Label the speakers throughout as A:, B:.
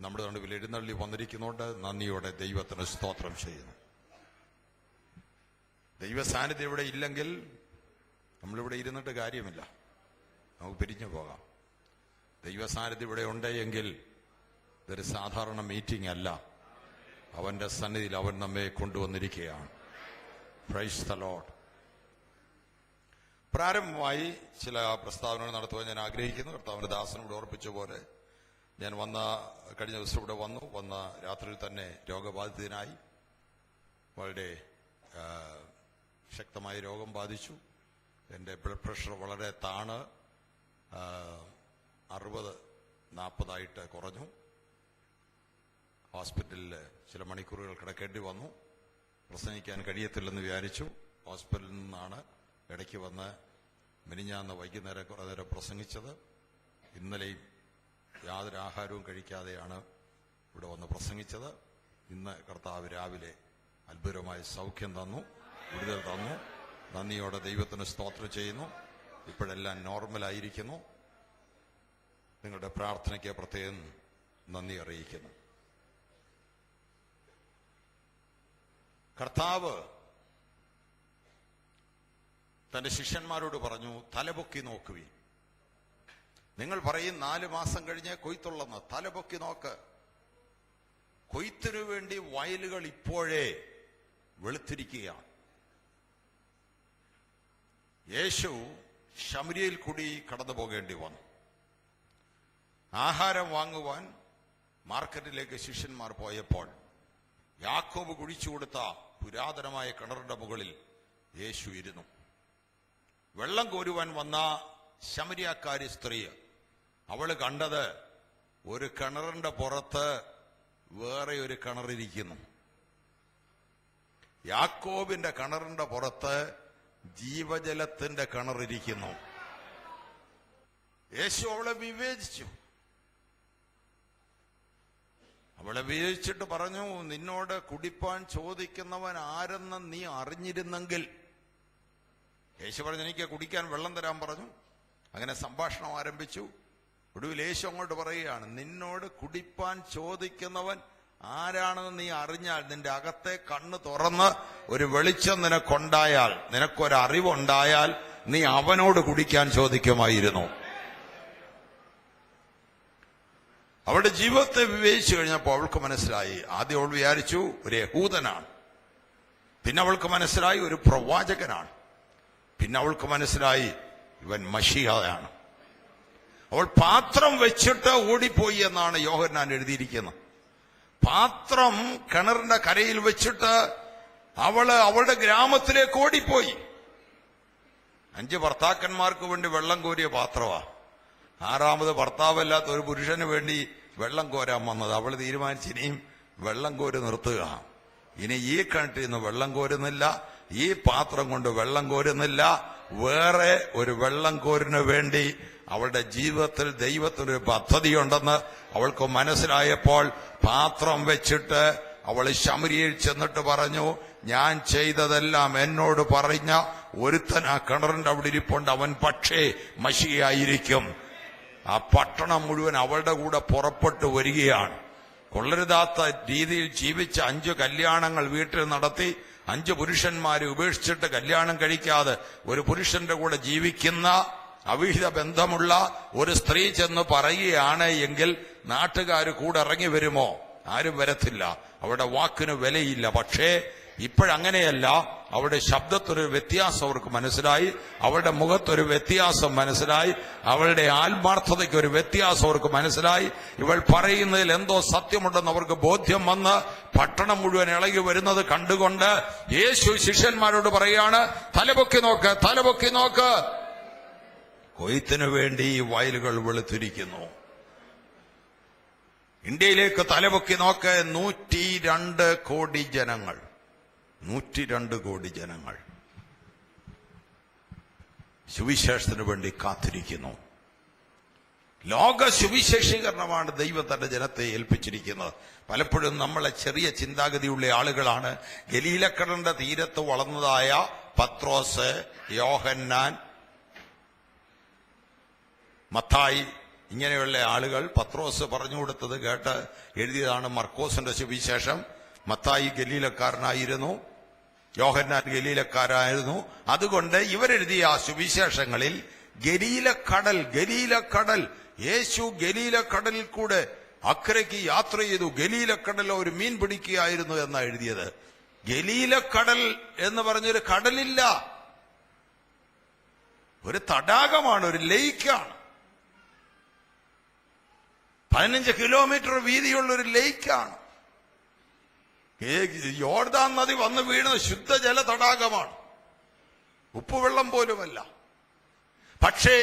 A: നമ്മുടെ നടുവിൽ എഴുന്നള്ളി വന്നിരിക്കുന്നതുകൊണ്ട് നന്ദിയോടെ ദൈവത്തിന് സ്തോത്രം ചെയ്യുന്നു. ദൈവ സാന്നിധ്യം ഇവിടെ ഇല്ലെങ്കിൽ നമ്മളിവിടെ ഇരുന്നിട്ട് കാര്യമില്ല, നമുക്ക് പിരിഞ്ഞു പോകാം. ദൈവ സാന്നിധ്യം ഇവിടെ ഉണ്ടെങ്കിൽ ഇതൊരു സാധാരണ മീറ്റിംഗ് അല്ല. അവന്റെ സന്നിധിയിൽ അവൻ നമ്മെ കൊണ്ടുവന്നിരിക്കുകയാണ്. Praise the lord. പ്രാരംഭമായി ചില പ്രസ്താവനകൾ നടത്തുവാൻ ഞാൻ ആഗ്രഹിക്കുന്നു. കർത്താവിന്റെ ദാസനോട് ഓർപ്പിച്ച പോലെ ഞാൻ കഴിഞ്ഞ ദിവസം ഇവിടെ വന്ന രാത്രിയിൽ തന്നെ രോഗബാധിതനായി. വളരെ ശക്തമായ രോഗം ബാധിച്ചു. എൻ്റെ ബ്ലഡ് പ്രഷർ വളരെ താണ് 60-40 കുറഞ്ഞു. ഹോസ്പിറ്റലിൽ ചില മണിക്കൂറുകൾ കിടക്കേണ്ടി വന്നു. പ്രസംഗിക്കാൻ കഴിയത്തില്ലെന്ന് വിചാരിച്ചു. ഹോസ്പിറ്റലിൽ നിന്നാണ് ഇടയ്ക്ക് വന്ന് മിനിഞ്ഞാന്ന് വൈകുന്നേരം കുറേ നേരം പ്രസംഗിച്ചത്. ഇന്നലെയും യാതൊരു ആഹാരവും കഴിക്കാതെയാണ് ഇവിടെ വന്ന് പ്രസംഗിച്ചത്. ഇന്ന് കർത്താവ് രാവിലെ അത്ഭുതമായ സൗഖ്യം തന്നു, വിടുതൽ തന്നു. നന്ദിയോടെ ദൈവത്തിന് സ്തോത്രം ചെയ്യുന്നു. ഇപ്പോഴെല്ലാം നോർമലായിരിക്കുന്നു. നിങ്ങളുടെ പ്രാർത്ഥനയ്ക്ക് പ്രത്യേകം നന്ദി അറിയിക്കുന്നു. കർത്താവ് തന്റെ ശിഷ്യന്മാരോട് പറഞ്ഞു, തലപൊക്കി നോക്കുവിൻ. നിങ്ങൾ പറയും 4 മാസം കഴിഞ്ഞ് കൊയ്ത്തുള്ളെന്ന്. തലപൊക്കി നോക്ക്. കൊയ്ത്തിനു വേണ്ടി വയലുകൾ ഇപ്പോഴേ വെളുത്തിരിക്കുകയാണ്. യേശു ശമര്യയിൽ കൂടി കടന്നു പോകേണ്ടി വന്നു. ആഹാരം വാങ്ങുവാൻ മാർക്കറ്റിലേക്ക് ശിഷ്യന്മാർ പോയപ്പോൾ യാക്കോബ് കുഴിച്ചു കൊടുത്ത പുരാതനമായ കിണറിന്റെ മുകളിൽ യേശു ഇരുന്നു. വെള്ളം കോരുവാൻ വന്ന ശമര്യക്കാരി സ്ത്രീ, അവള് കണ്ടത് ഒരു കിണറിന്റെ പുറത്ത് വേറെ ഒരു കിണറിരിക്കുന്നു. യാക്കോബിന്റെ കിണറിന്റെ പുറത്ത് ജീവജലത്തിന്റെ കിണറിരിക്കുന്നു. യേശു അവളെ വിവേചിച്ചു. അവളെ വിവേചിച്ചിട്ട് പറഞ്ഞു, നിന്നോട് കുടിപ്പാൻ ചോദിക്കുന്നവൻ ആരെന്ന് നീ അറിഞ്ഞിരുന്നെങ്കിൽ. യേശു പറഞ്ഞു, എനിക്ക് കുടിക്കാൻ വെള്ളം തരാൻ പറഞ്ഞു. അങ്ങനെ സംഭാഷണം ആരംഭിച്ചു. ഒടുവിൽ യേശു അങ്ങോട്ട് പറയുകയാണ്, നിന്നോട് കുടിപ്പാൻ ചോദിക്കുന്നവൻ ആരാണെന്ന് നീ അറിഞ്ഞാൽ, നിന്റെ അകത്തെ കണ്ണ് തുറന്ന് ഒരു വെളിച്ചം നിനക്കുണ്ടായാൽ, നിനക്കൊരറിവുണ്ടായാൽ നീ അവനോട് കുടിക്കാൻ ചോദിക്കുമായിരുന്നു. അവളുടെ ജീവിതത്തെ വിവേചിച്ചു കഴിഞ്ഞപ്പോൾ അവൾക്ക് മനസ്സിലായി. ആദ്യം അവൾ വിചാരിച്ചു ഒരു യഹൂദനാണ്. പിന്നെ അവൾക്ക് മനസ്സിലായി ഒരു പ്രവാചകനാണ്. പിന്നെ അവൾക്ക് മനസ്സിലായി ഇവൻ മശിഹയാണ്. അവൾ പാത്രം വെച്ചിട്ട് ഓടിപ്പോയി എന്നാണ് യോഹന്നാൻ എഴുതിയിരിക്കുന്നത്. പാത്രം കിണറിന്റെ കരയിൽ വെച്ചിട്ട് അവളുടെ ഗ്രാമത്തിലേക്ക് ഓടിപ്പോയി. 5 ഭർത്താക്കന്മാർക്ക് വേണ്ടി വെള്ളം കോരിയ പാത്രമാ. 6ാമത് ഭർത്താവല്ലാത്ത ഒരു പുരുഷന് വേണ്ടി വെള്ളം കോരാൻ വന്നത്. അവൾ തീരുമാനിച്ച് ഇനിയും വെള്ളം കോരി നിർത്തുക. ഇനി ഈ കിണറ്റിൽ നിന്ന് വെള്ളം കോരുന്നില്ല, ഈ പാത്രം കൊണ്ട് വെള്ളം കോരുന്നില്ല. വേറെ ഒരു വെള്ളം കോരിന് വേണ്ടി അവളുടെ ജീവിതത്തിൽ ദൈവത്തിനൊരു പദ്ധതിയുണ്ടെന്ന് അവൾക്ക് മനസ്സിലായപ്പോൾ പാത്രം വെച്ചിട്ട് അവൾ ശമര്യയിൽ ചെന്നിട്ട് പറഞ്ഞു, ഞാൻ ചെയ്തതെല്ലാം എന്നോട് പറഞ്ഞ ഒരുത്തൻ ആ കിണറിന്റെ അവിടെ ഇരിപ്പുണ്ട്, അവൻ പക്ഷേ മശിയായിരിക്കും. ആ പട്ടണം മുഴുവൻ അവളുടെ കൂടെ പുറപ്പെട്ടു വരികയാണ്. കൊള്ളരുതാത്ത രീതിയിൽ ജീവിച്ച 5 കല്യാണങ്ങൾ വീട്ടിൽ നടത്തി 5 പുരുഷന്മാരെ ഉപേക്ഷിച്ചിട്ട് കല്യാണം കഴിക്കാതെ ഒരു പുരുഷന്റെ കൂടെ ജീവിക്കുന്ന അവിഹിത ബന്ധമുള്ള ഒരു സ്ത്രീ ചെന്ന് പറയുകയാണ് എങ്കിൽ നാട്ടുകാർ കൂടെ ഇറങ്ങി വരുമോ? ആരും വരത്തില്ല. അവരുടെ വാക്കിന് വിലയില്ല. പക്ഷേ ഇപ്പോഴങ്ങനെയല്ല. അവരുടെ ശബ്ദത്തൊരു വ്യത്യാസം അവർക്ക് മനസ്സിലായി, അവളുടെ മുഖത്തൊരു വ്യത്യാസം മനസ്സിലായി, അവളുടെ ആത്മാർത്ഥതയ്ക്ക് ഒരു വ്യത്യാസം അവർക്ക് മനസ്സിലായി. ഇവൾ പറയുന്നതിൽ എന്തോ സത്യമുണ്ടെന്ന് അവർക്ക് ബോധ്യം വന്ന് പട്ടണം മുഴുവൻ ഇളകി വരുന്നത് കണ്ടുകൊണ്ട് യേശു ശിഷ്യന്മാരോട് പറയാണ്, തലപൊക്കി നോക്ക്, തലപൊക്കി നോക്ക്. കൊയ്ത്തിനു വേണ്ടി ഈ വയലുകൾ വെളുത്തിരിക്കുന്നു. ഇന്ത്യയിലേക്ക് തലപൊക്കി നോക്ക്. 102 കോടി ജനങ്ങൾ, 102 കോടി ജനങ്ങൾ സുവിശേഷത്തിന് വേണ്ടി കാത്തിരിക്കുന്നു. ലോക സുവിശേഷീകരണമാണ് ദൈവം തന്റെ ജനത്തെ ഏൽപ്പിച്ചിരിക്കുന്നത്. പലപ്പോഴും നമ്മളെ ചെറിയ ചിന്താഗതിയുള്ള ആളുകളാണ്. ഗലീലക്കടലിന്റെ തീരത്ത് വളർന്നതായ പത്രോസ്, യോഹന്നാൻ, മത്തായി, ഇങ്ങനെയുള്ള ആളുകൾ പത്രോസ് പറഞ്ഞു കൊടുത്തത് കേട്ട് എഴുതിയതാണ് മർക്കോസിന്റെ സുവിശേഷം. മത്തായി ഗലീലക്കാരനായിരുന്നു, യോഹന്നാൻ ഗലീലക്കാരായിരുന്നു. അതുകൊണ്ട് ഇവരെഴുതിയ ആ സുവിശേഷങ്ങളിൽ ഗലീലക്കടൽ, യേശു ഗലീലക്കടലിൽ കൂടെ അക്കരയ്ക്ക് യാത്ര ചെയ്തു, ഗലീലക്കടൽ ഒരു മീൻ പിടിക്കുകയായിരുന്നു എന്നാണ് എഴുതിയത്. ഗലീലക്കടൽ എന്ന് പറഞ്ഞൊരു കടലില്ല, ഒരു തടാകമാണ്, ഒരു ലേക്കാണ്. 15 കിലോമീറ്റർ വീതിയുള്ള ഒരു ലേക്കാണ്. യോർദാൻ നദി വന്ന് വീണത് ശുദ്ധജല തടാകമാണ്, ഉപ്പുവെള്ളം പോലുമല്ല. പക്ഷേ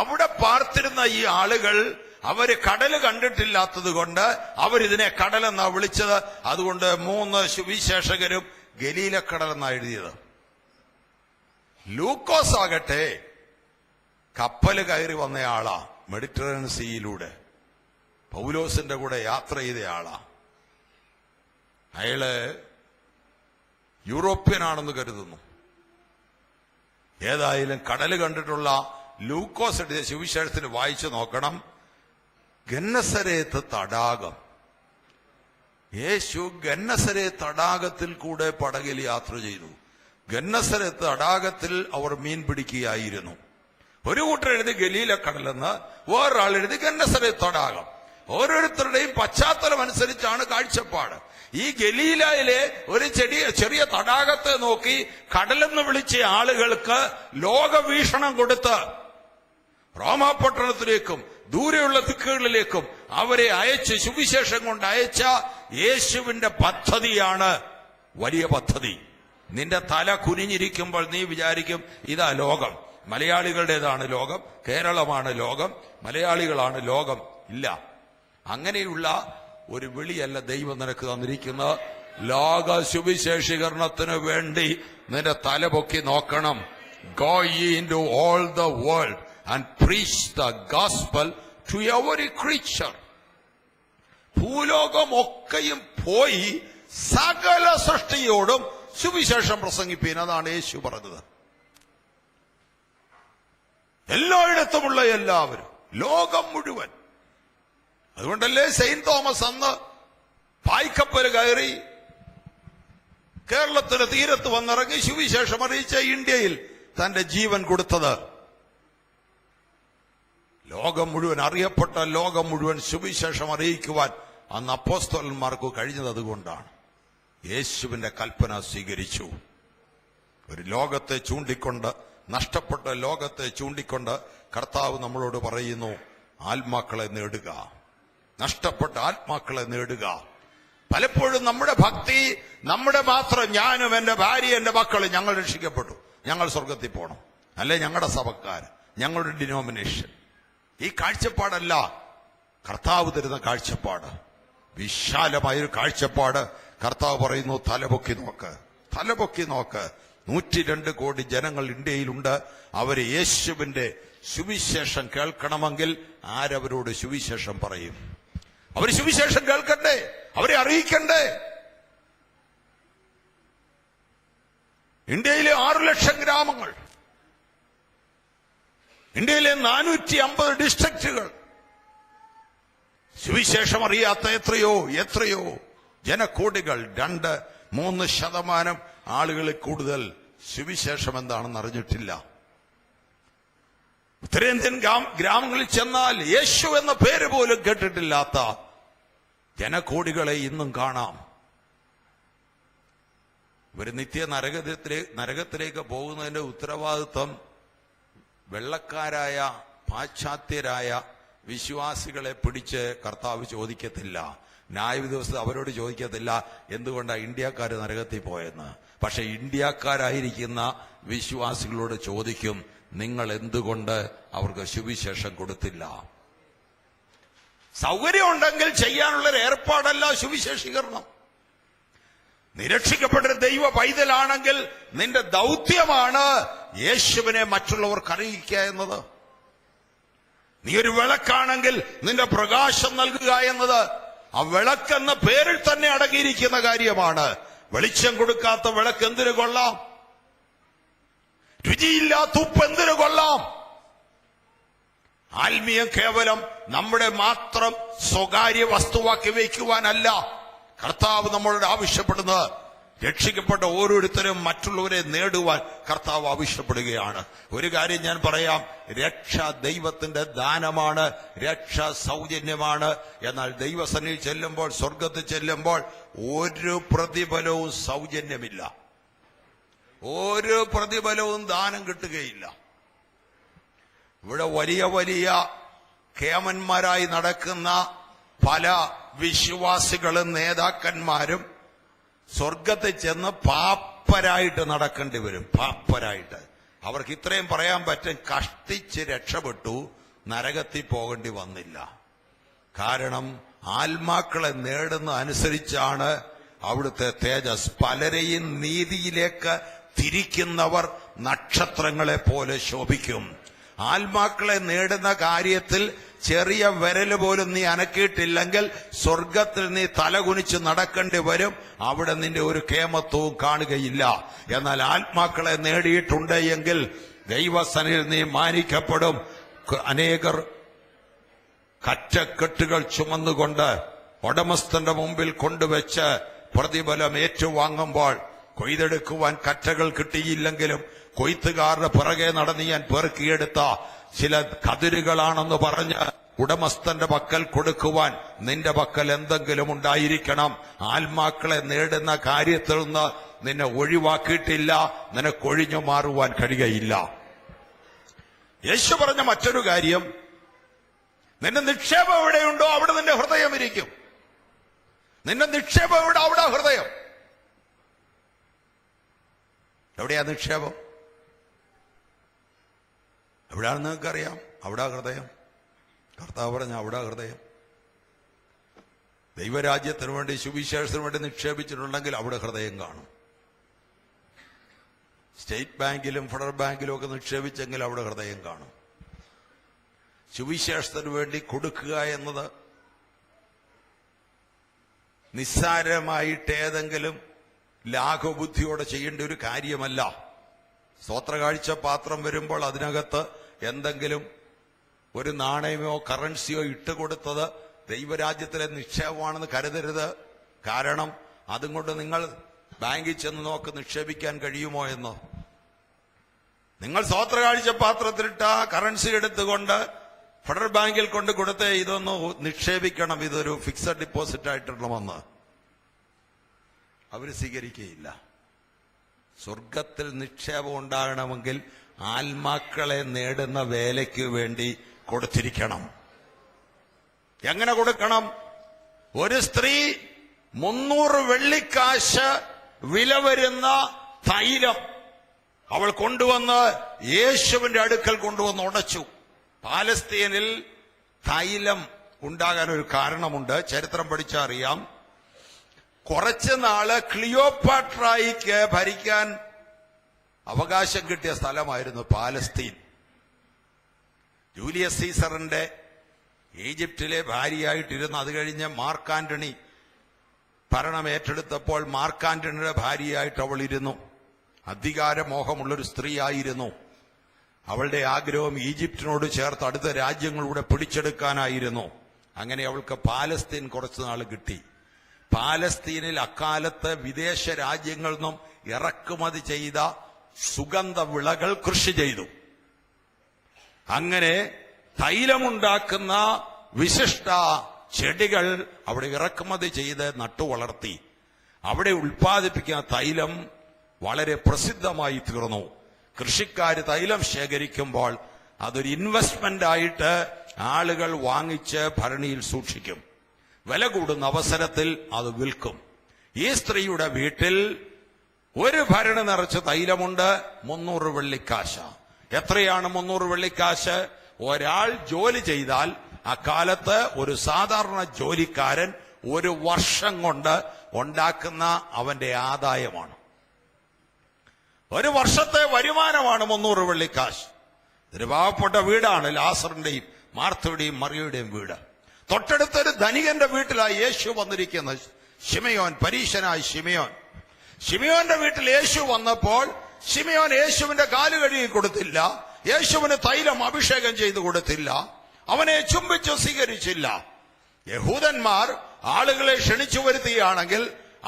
A: അവിടെ പാർത്തിരുന്ന ഈ ആളുകൾ അവര് കടല് കണ്ടിട്ടില്ലാത്തത് കൊണ്ട് അവരിതിനെ കടലെന്നാ വിളിച്ചത്. അതുകൊണ്ട് 3 സുവിശേഷകരും ഗലീലക്കടൽ എന്നാ എഴുതിയത്. ലൂക്കോസ് ആകട്ടെ കപ്പല് കയറി വന്നയാളാ, മെഡിറ്ററേനിയൻ സീയിലൂടെ പൗലോസിന്റെ കൂടെ യാത്ര ചെയ്തയാളാ. അയാള് യൂറോപ്യനാണെന്ന് കരുതുന്നു. ഏതായാലും കടല് കണ്ടിട്ടുള്ള ലൂക്കോസ് എഴുതിയ സുവിശേഷത്തിന് വായിച്ചു നോക്കണം. ഗന്നസരേത്ത് തടാകം, യേശു ഗന്നസരേത്ത് തടാകത്തിൽ കൂടെ പടകിൽ യാത്ര ചെയ്തു. ഗന്നസരേത്ത് തടാകത്തിൽ അവർ മീൻ പിടിക്കുകയായിരുന്നു. ഒരു കൂട്ടർ എഴുതി ഗലീലക്കടലെന്ന്, വേറൊരാൾ എഴുതി ഗന്നസരേത്ത് തടാകം. ഓരോരുത്തരുടെയും പശ്ചാത്തലം അനുസരിച്ചാണ് കാഴ്ചപ്പാട്. ഈ ഗലീലയിലെ ഒരു ചെറിയ തടാകത്തെ നോക്കി കടലെന്ന് വിളിച്ച ആളുകൾക്ക് ലോകവീക്ഷണം കൊടുത്ത് റോമാപട്ടണത്തിലേക്കും ദൂരെയുള്ള ദിക്കുകളിലേക്കും അവരെ അയച്ച് സുവിശേഷം കൊണ്ട് അയച്ച യേശുവിന്റെ പദ്ധതിയാണ് വലിയ പദ്ധതി. നിന്റെ തല കുനിഞ്ഞിരിക്കുമ്പോൾ നീ വിചാരിക്കും ഇതാ ലോകം, മലയാളികളുടേതാണ് ലോകം, കേരളമാണ് ലോകം, മലയാളികളാണ് ലോകം. ഇല്ല, അങ്ങനെയുള്ള ഒരു വിളിയല്ല ദൈവം നിനക്ക് തന്നിരിക്കുന്നത്. ലോക സുവിശേഷീകരണത്തിന് വേണ്ടി നിന്റെ തല പൊക്കി നോക്കണം. Go ye into all the world and preach the gospel to every creature. ഭൂലോകമൊക്കെയും പോയി സകല സൃഷ്ടിയോടും സുവിശേഷം പ്രസംഗിപ്പീൻ. അതാണ് യേശു പറഞ്ഞത്. എല്ലായിടത്തുമുള്ള എല്ലാവരും, ലോകം മുഴുവൻ. അതുകൊണ്ടല്ലേ സെയിന്റ് തോമസ് അന്ന് പായ്ക്കപ്പല് കയറി കേരളത്തിന്റെ തീരത്ത് വന്നിറങ്ങി സുവിശേഷം അറിയിച്ച ഇന്ത്യയിൽ തന്റെ ജീവൻ കൊടുത്തത്. ലോകം മുഴുവൻ, അറിയപ്പെട്ട ലോകം മുഴുവൻ സുവിശേഷം അറിയിക്കുവാൻ അന്ന് അപ്പോസ്തലന്മാർക്ക് കഴിഞ്ഞത് അതുകൊണ്ടാണ്. യേശുവിന്റെ കൽപ്പന സ്വീകരിച്ചു. ഒരു ലോകത്തെ ചൂണ്ടിക്കൊണ്ട്, നഷ്ടപ്പെട്ട ലോകത്തെ ചൂണ്ടിക്കൊണ്ട് കർത്താവ് നമ്മളോട് പറയുന്നു, ആത്മാക്കളെ നേടുക, നഷ്ടപ്പെട്ട ആത്മാക്കളെ നേടുക. പലപ്പോഴും നമ്മുടെ ഭക്തി, നമ്മുടെ മാത്രം, ഞാനും എന്റെ ഭാര്യ എന്റെ മക്കളും ഞങ്ങൾ രക്ഷിക്കപ്പെട്ടു, ഞങ്ങൾ സ്വർഗത്തിൽ പോകണം, അല്ലെ ഞങ്ങളുടെ സഭക്കാർ, ഞങ്ങളുടെ ഡിനോമിനേഷൻ. ഈ കാഴ്ചപ്പാടല്ല കർത്താവ് തരുന്ന കാഴ്ചപ്പാട്. വിശാലമായൊരു കാഴ്ചപ്പാട്. കർത്താവ് പറയുന്നു, തലപൊക്കി നോക്ക്, തലപൊക്കി നോക്ക്. 102 കോടി ജനങ്ങൾ ഇന്ത്യയിലുണ്ട്. അവര് യേശുവിന്റെ സുവിശേഷം കേൾക്കണമെങ്കിൽ ആരവരോട് സുവിശേഷം പറയും? അവർ സുവിശേഷം കേൾക്കണ്ടേ, അവരെ അറിയിക്കണ്ടേ? ഇന്ത്യയിലെ 6 ലക്ഷം ഗ്രാമങ്ങൾ, ഇന്ത്യയിലെ 450 ഡിസ്ട്രിക്റ്റുകൾ, സുവിശേഷം അറിയാത്ത എത്രയോ എത്രയോ ജനകോടികൾ. 2-3% ആളുകളിൽ കൂടുതൽ സുവിശേഷം എന്താണെന്ന് അറിഞ്ഞിട്ടില്ല. ഉത്തരേന്ത്യൻ ഗ്രാമങ്ങളിൽ ചെന്നാൽ യേശു എന്ന പേര് പോലും കേട്ടിട്ടില്ലാത്ത ജനകോടികളെ ഇന്നും കാണാം. ഇവർ നിത്യ നരകത്തിലേക്ക് പോകുന്നതിന്റെ ഉത്തരവാദിത്വം വെള്ളക്കാരായ പാശ്ചാത്യരായ വിശ്വാസികളെ പിടിച്ച് കർത്താവ് ചോദിക്കത്തില്ല. ന്യായവിധി ദിവസത്തിൽ അവരോട് ചോദിക്കത്തില്ല എന്തുകൊണ്ടാണ് ഇന്ത്യക്കാർ നരകത്തിൽ പോയെന്ന്. പക്ഷെ ഇന്ത്യക്കാരായിരിക്കുന്ന വിശ്വാസികളോട് ചോദിക്കും, നിങ്ങൾ എന്തുകൊണ്ട് അവർക്ക് സുവിശേഷം കൊടുത്തില്ല? സൗകര്യമുണ്ടെങ്കിൽ ചെയ്യാനുള്ളൊരു ഏർപ്പാടല്ല സുവിശേഷീകരണം. നിരക്ഷിക്കപ്പെട്ട ദൈവ പൈതലാണെങ്കിൽ നിന്റെ ദൗത്യമാണ് യേശുവിനെ മറ്റുള്ളവർക്ക് അറിയിക്കുക എന്നത്. നീ ഒരു വിളക്കാണെങ്കിൽ നിന്റെ പ്രകാശം നൽകുക എന്നത് ആ വിളക്കെന്ന പേരിൽ തന്നെ അടങ്ങിയിരിക്കുന്ന കാര്യമാണ്. വെളിച്ചം കൊടുക്കാത്ത വിളക്ക് എന്തിനു കൊള്ളാം? രുചിയില്ലാത്ത ഉപ്പ് എന്തിനു കൊള്ളാം? ആത്മീയം കേവലം നമ്മുടെ മാത്രം സ്വകാര്യ വസ്തുവാക്കി വയ്ക്കുവാനല്ല കർത്താവ് നമ്മളോട് ആവശ്യപ്പെടുന്നത്. രക്ഷിക്കപ്പെട്ട ഓരോരുത്തരും മറ്റുള്ളവരെ നേടുവാൻ കർത്താവ് ആവശ്യപ്പെടുകയാണ്. ഒരു കാര്യം ഞാൻ പറയാം, രക്ഷ ദൈവത്തിന്റെ ദാനമാണ്, രക്ഷ സൗജന്യമാണ്. എന്നാൽ ദൈവസന്നിധിയിൽ ചെല്ലുമ്പോൾ, സ്വർഗത്തിൽ ചെല്ലുമ്പോൾ ഒരു പ്രതിഫലവും സൗജന്യമില്ല, ഒരു പ്രതിഫലവും ദാനം കിട്ടുകയില്ല. ഇവിടെ വലിയ വലിയ കേമന്മാരായി നടക്കുന്ന പല വിശ്വാസികളും നേതാക്കന്മാരും സ്വർഗത്തിൽ ചെന്ന് പാപ്പരായിട്ട് നടക്കേണ്ടി വരും. പാപ്പരായിട്ട് അവർക്ക് ഇത്രയും പറയാൻ പറ്റും, കഷ്ടിച്ച് രക്ഷപ്പെട്ടു, നരകത്തിൽ പോകേണ്ടി വന്നില്ല. കാരണം ആത്മാക്കളെ നേടുന്ന അനുസരിച്ചാണ് അവിടുത്തെ തേജസ്. പലരെയും നീതിയിലേക്ക് തിരിക്കുന്നവർ നക്ഷത്രങ്ങളെ പോലെ ശോഭിക്കും. ആത്മാക്കളെ നേടുന്ന കാര്യത്തിൽ ചെറിയ വിരല് പോലും നീ അനക്കിയിട്ടില്ലെങ്കിൽ സ്വർഗത്തിൽ നീ തലകുനിച്ച് നടക്കേണ്ടി വരും. അവിടെ നിന്റെ ഒരു കേമത്വവും കാണുകയില്ല. എന്നാൽ ആത്മാക്കളെ നേടിയിട്ടുണ്ട് എങ്കിൽ ദൈവസന്നിധിയിൽ നീ മാനിക്കപ്പെടും. അനേകർ കറ്റക്കെട്ടുകൾ ചുമന്നുകൊണ്ട് ഉടമസ്ഥന്റെ മുമ്പിൽ കൊണ്ടുവച്ച് പ്രതിഫലം ഏറ്റുവാങ്ങുമ്പോൾ കൊയ്തെടുക്കുവാൻ കറ്റകൾ കിട്ടിയില്ലെങ്കിലും കൊയ്ത്തുകാരുടെ പിറകെ നടന്ന് ഞാൻ പെറുക്കിയെടുത്ത ചില കതിരുകളാണെന്ന് പറഞ്ഞ് ഉടമസ്ഥന്റെ പക്കൽ കൊടുക്കുവാൻ നിന്റെ പക്കൽ എന്തെങ്കിലും ഉണ്ടായിരിക്കണം. ആത്മാക്കളെ നേടുന്ന കാര്യത്തിൽ നിന്ന് നിന്നെ ഒഴിവാക്കിയിട്ടില്ല, നിനക്കൊഴിഞ്ഞു മാറുവാൻ കഴിയുകയില്ല. യേശു പറഞ്ഞ മറ്റൊരു കാര്യം, നിന്റെ നിക്ഷേപം എവിടെയുണ്ടോ അവിടെ നിന്റെ ഹൃദയം ഇരിക്കും. നിന്റെ നിക്ഷേപം എവിടെ, അവിടെ ഹൃദയം. എവിടെയാ നിക്ഷേപം? എവിടെയാണെന്ന് നിങ്ങൾക്കറിയാം. അവിടെ ഹൃദയം. കർത്താവ് പറഞ്ഞ അവിടെ ഹൃദയം. ദൈവരാജ്യത്തിന് വേണ്ടി, സുവിശേഷത്തിന് വേണ്ടി നിക്ഷേപിച്ചിട്ടുണ്ടെങ്കിൽ അവിടെ ഹൃദയം കാണും. സ്റ്റേറ്റ് ബാങ്കിലും ഫെഡറൽ ബാങ്കിലും ഒക്കെ നിക്ഷേപിച്ചെങ്കിൽ അവിടെ ഹൃദയം കാണും. സുവിശേഷത്തിന് വേണ്ടി കൊടുക്കുക എന്നത് നിസ്സാരമായിട്ട് ഏതെങ്കിലും ലാഘബുദ്ധിയോടെ ചെയ്യേണ്ട ഒരു കാര്യമല്ല. സ്തോത്രകാഴ്ച പാത്രം വരുമ്പോൾ അതിനകത്ത് എന്തെങ്കിലും ഒരു നാണയമോ കറൻസിയോ ഇട്ടുകൊടുത്തത് ദൈവരാജ്യത്തിലെ നിക്ഷേപമാണെന്ന് കരുതരുത്. കാരണം അതും കൊണ്ട് നിങ്ങൾ ബാങ്കിൽ ചെന്ന് നോക്ക് നിക്ഷേപിക്കാൻ കഴിയുമോ എന്ന്. നിങ്ങൾ സ്തോത്രകാഴ്ച പാത്രത്തിലിട്ട കറൻസി എടുത്തുകൊണ്ട് ഫെഡറൽ ബാങ്കിൽ കൊണ്ട് കൊടുത്ത് ഇതൊന്ന് നിക്ഷേപിക്കണം, ഇതൊരു ഫിക്സഡ് ഡിപ്പോസിറ്റ് ആയിട്ടുള്ളതെന്ന് അവർ സ്വീകരിക്കുകയില്ല. സ്വർഗത്തിൽ നിക്ഷേപം ഉണ്ടാകണമെങ്കിൽ ആത്മാക്കളെ നേടുന്ന വേലയ്ക്ക് വേണ്ടി കൊടുത്തിരിക്കണം. എങ്ങനെ കൊടുക്കണം? ഒരു സ്ത്രീ 300 വെള്ളിക്കാശ് വില വരുന്ന തൈലം അവൾ കൊണ്ടുവന്ന് യേശുവിന്റെ അടുക്കൽ കൊണ്ടുവന്ന് ഉടച്ചു. പാലസ്തീനിൽ തൈലം ഉണ്ടാകാൻ ഒരു കാരണമുണ്ട്. ചരിത്രം പഠിച്ചാൽ അറിയാം. കുറച്ചു നാള് ക്ലിയോപാട്രായിക്ക് ഭരിക്കാൻ അവകാശം കിട്ടിയ സ്ഥലമായിരുന്നു പാലസ്തീൻ. ജൂലിയസ് സീസറിന്റെ ഈജിപ്തിലെ ഭാര്യയായിട്ടിരുന്ന, അത് കഴിഞ്ഞ് മാർക്ക് ആന്റണി ഭരണം ഏറ്റെടുത്തപ്പോൾ മാർക്ക് ആന്റണിയുടെ ഭാര്യയായിട്ട് അവൾ ഇരുന്നു. അധികാരമോഹമുള്ളൊരു സ്ത്രീയായിരുന്നു. അവളുടെ ആഗ്രഹം ഈജിപ്തിനോട് ചേർത്ത് അടുത്ത രാജ്യങ്ങളിലൂടെ പിടിച്ചെടുക്കാനായിരുന്നു. അങ്ങനെ അവൾക്ക് പാലസ്തീൻ കുറച്ചുനാൾ കിട്ടി. പാലസ്തീനിൽ അക്കാലത്ത് വിദേശ രാജ്യങ്ങളിൽ നിന്നും ഇറക്കുമതി ചെയ്ത സുഗന്ധ വിളകൾ കൃഷി ചെയ്തു. അങ്ങനെ തൈലമുണ്ടാക്കുന്ന വിശിഷ്ട ചെടികൾ അവിടെ ഇറക്കുമതി ചെയ്ത് നട്ടുവളർത്തി. അവിടെ ഉൽപ്പാദിപ്പിക്കുന്ന തൈലം വളരെ പ്രസിദ്ധമായി തീർന്നു. കൃഷിക്കാര് തൈലം ശേഖരിക്കുമ്പോൾ അതൊരു ഇൻവെസ്റ്റ്മെന്റ് ആയിട്ട് ആളുകൾ വാങ്ങിച്ച് ഭരണിയിൽ സൂക്ഷിക്കും. വില കൂടുന്ന അവസരത്തിൽ അത് വിൽക്കും. ഈ സ്ത്രീയുടെ വീട്ടിൽ ഒരു ഭരണി നിറച്ച് തൈലമുണ്ട്. 300 വെള്ളിക്കാശ്. എത്രയാണ് 300 വെള്ളിക്കാശ്? ഒരാൾ ജോലി ചെയ്താൽ അക്കാലത്ത് ഒരു സാധാരണ ജോലിക്കാരൻ ഒരു വർഷം കൊണ്ട് ഉണ്ടാക്കുന്ന അവന്റെ ആദായമാണ്. ഒരു വർഷത്തെ വരുമാനമാണ് 300 വെള്ളിക്കാശ്. ഒരു പാവപ്പെട്ട വീടാണ് ലാസറിന്റെയും മാർത്തയുടെയും മറിയയുടെയും വീട്. തൊട്ടടുത്തൊരു ധനികന്റെ വീട്ടിലായി യേശു വന്നിരിക്കുന്നത്. ശിമയോൻ, പരീശനായ ശിമയോൻ. ശിമയോന്റെ വീട്ടിൽ യേശു വന്നപ്പോൾ ശിമയോൻ യേശുവിന്റെ കാല് കഴുകി കൊടുത്തില്ല, യേശുവിന് തൈലം അഭിഷേകം ചെയ്തു കൊടുത്തില്ല. അവനെ ചുംബിച്ചു സ്വീകരിച്ചില്ല. യഹൂദന്മാർ ആളുകളെ ക്ഷണിച്ചു വരുത്തുകയാണെങ്കിൽ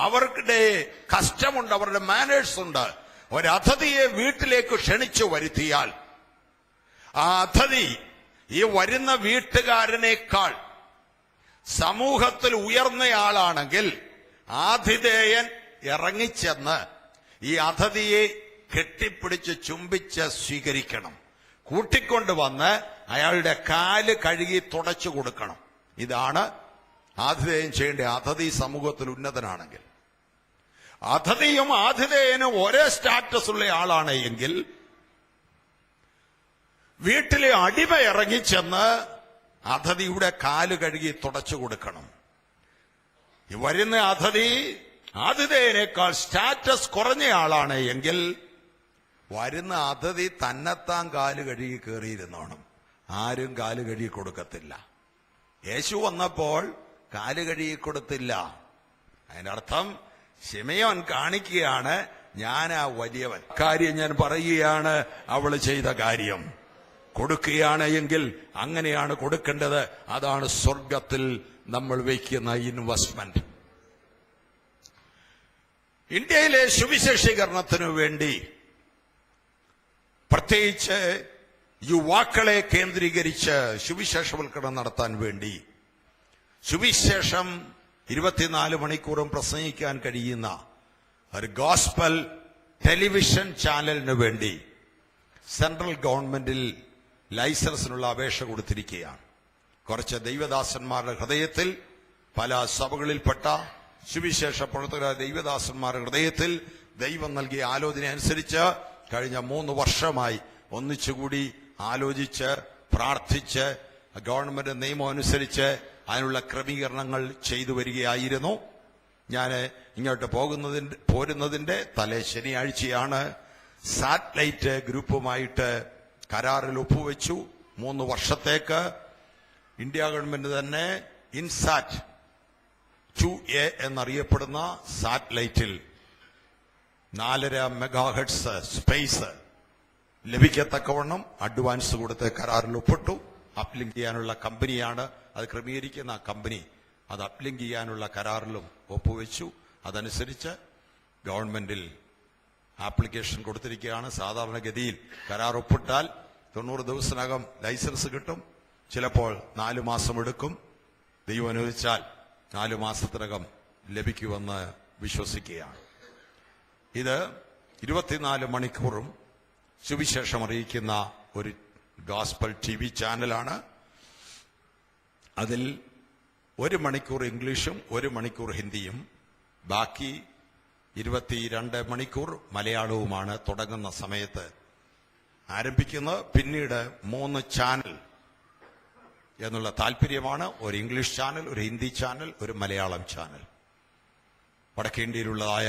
A: അവരുടെ കസ്റ്റമുണ്ട്, അവരുടെ മാനേഴ്സ് ഉണ്ട്. ഒരതിഥിയെ വീട്ടിലേക്ക് ക്ഷണിച്ചു വരുത്തിയാൽ ആ അതിഥി ഈ വരുന്ന വീട്ടുകാരനേക്കാൾ സമൂഹത്തിൽ ഉയർന്നയാളാണെങ്കിൽ ആതിഥേയൻ ഇറങ്ങിച്ചെന്ന് ഈ അതിഥിയെ കെട്ടിപ്പിടിച്ച് ചുംബിച്ച് സ്വീകരിക്കണം. കൂട്ടിക്കൊണ്ടുവന്ന് അയാളുടെ കാല് കഴുകി തുടച്ചു കൊടുക്കണം. ഇതാണ് ആതിഥേയൻ ചെയ്യേണ്ട. അതിഥി സമൂഹത്തിൽ ഉന്നതനാണെങ്കിൽ, അതിഥിയും ആതിഥേയനും ഒരേ സ്റ്റാറ്റസ് ഉള്ള ആളാണ് എങ്കിൽ വീട്ടിലെ അടിമ ഇറങ്ങിച്ചെന്ന് അതിഥിയുടെ കാല് കഴുകി തുടച്ചു കൊടുക്കണം. ഈ വരുന്ന അതിഥി ആതിഥേയനേക്കാൾ സ്റ്റാറ്റസ് കുറഞ്ഞയാളാണ് എങ്കിൽ വരുന്ന അതിഥി തന്നെത്താൻ കാല് കഴുകി കയറിയിരുന്നോണം. ആരും കാല് കഴുകി കൊടുക്കത്തില്ല. യേശു വന്നപ്പോൾ കാല് കഴുകി കൊടുത്തില്ല. അതിന്റെ അർത്ഥം ശിമയോൻ കാണിക്കുകയാണ്, ഞാനാ വലിയവൻ. കാര്യം ഞാൻ പറയുകയാണ്, അവള് ചെയ്ത കാര്യം കൊടുക്കുകയാണ് എങ്കിൽ അങ്ങനെയാണ് കൊടുക്കേണ്ടത്. അതാണ് സ്വർഗത്തിൽ നമ്മൾ വയ്ക്കുന്ന ഇൻവെസ്റ്റ്മെന്റ്. ഇന്ത്യയിലെ സുവിശേഷീകരണത്തിനു വേണ്ടി പ്രത്യേകിച്ച് യുവാക്കളെ കേന്ദ്രീകരിച്ച് സുവിശേഷവൽക്കരണം നടത്താൻ വേണ്ടി സുവിശേഷം 24 മണിക്കൂറും പ്രസംഗിക്കാൻ കഴിയുന്ന ഒരു ഗോസ്പൽ ടെലിവിഷൻ ചാനലിന് വേണ്ടി സെൻട്രൽ ഗവൺമെന്റിൽ ലൈസൻസിനുള്ള അപേക്ഷ കൊടുത്തിരിക്കുകയാണ്. കുറച്ച് ദൈവദാസന്മാരുടെ ഹൃദയത്തിൽ, പല സഭകളിൽപ്പെട്ട സുവിശേഷ പ്രവർത്തകരായ ദൈവദാസന്മാരുടെ ഹൃദയത്തിൽ ദൈവം നൽകിയ ആലോചന അനുസരിച്ച് കഴിഞ്ഞ 3 വർഷമായി ഒന്നിച്ചുകൂടി ആലോചിച്ച് പ്രാർത്ഥിച്ച് ഗവൺമെന്റ് നിയമം അനുസരിച്ച് അതിനുള്ള ക്രമീകരണങ്ങൾ ചെയ്തു വരികയായിരുന്നു. ഞാൻ ഇങ്ങോട്ട് പോരുന്നതിന്റെ തലേ ശനിയാഴ്ചയാണ് സാറ്റലൈറ്റ് ഗ്രൂപ്പുമായിട്ട് കരാറിൽ ഒപ്പുവെച്ചു. 3 വർഷത്തേക്ക് ഇന്ത്യ ഗവൺമെന്റ് തന്നെ ഇൻസാറ്റ് 2A എന്നറിയപ്പെടുന്ന സാറ്റലൈറ്റിൽ 4.5 മെഗാഹെർട്സ് സ്പേസ് ലഭിക്കത്തക്കവണ്ണം അഡ്വാൻസ് കൊടുത്ത് കരാറിൽ ഒപ്പിട്ടു. അപ്ലിങ്ക് ചെയ്യാനുള്ള കമ്പനിയാണ് അത് ക്രമീകരിക്കുന്ന കമ്പനി. അത് അപ്ലിങ്ക് ചെയ്യാനുള്ള കരാറിലും ഒപ്പുവെച്ചു. അതനുസരിച്ച് ഗവൺമെന്റിൽ ആപ്ലിക്കേഷൻ കൊടുത്തിരിക്കുകയാണ്. സാധാരണഗതിയിൽ കരാർ ഒപ്പിട്ടാൽ 90 ദിവസത്തിനകം ലൈസൻസ് കിട്ടും. ചിലപ്പോൾ 4 മാസം എടുക്കും. ദൈവം അനുവദിച്ചാൽ 4 മാസത്തിനകം ലഭിക്കുമെന്ന് വിശ്വസിക്കുകയാണ്. ഇത് 24 മണിക്കൂറും സുവിശേഷം അറിയിക്കുന്ന ഒരു ഗോസ്പൽ TV ചാനലാണ്. അതിൽ 1 മണിക്കൂർ ഇംഗ്ലീഷും 1 മണിക്കൂർ ഹിന്ദിയും ബാക്കി 22 മണിക്കൂർ മലയാളവുമാണ് തുടങ്ങുന്ന സമയത്ത് ആരംഭിക്കുന്നത്. പിന്നീട് 3 ചാനൽ എന്നുള്ള താല്പര്യമാണ്. ഒരു ഇംഗ്ലീഷ് ചാനൽ, ഒരു ഹിന്ദി ചാനൽ, ഒരു മലയാളം ചാനൽ. വടക്കേ ഇന്ത്യയിലുള്ളതായ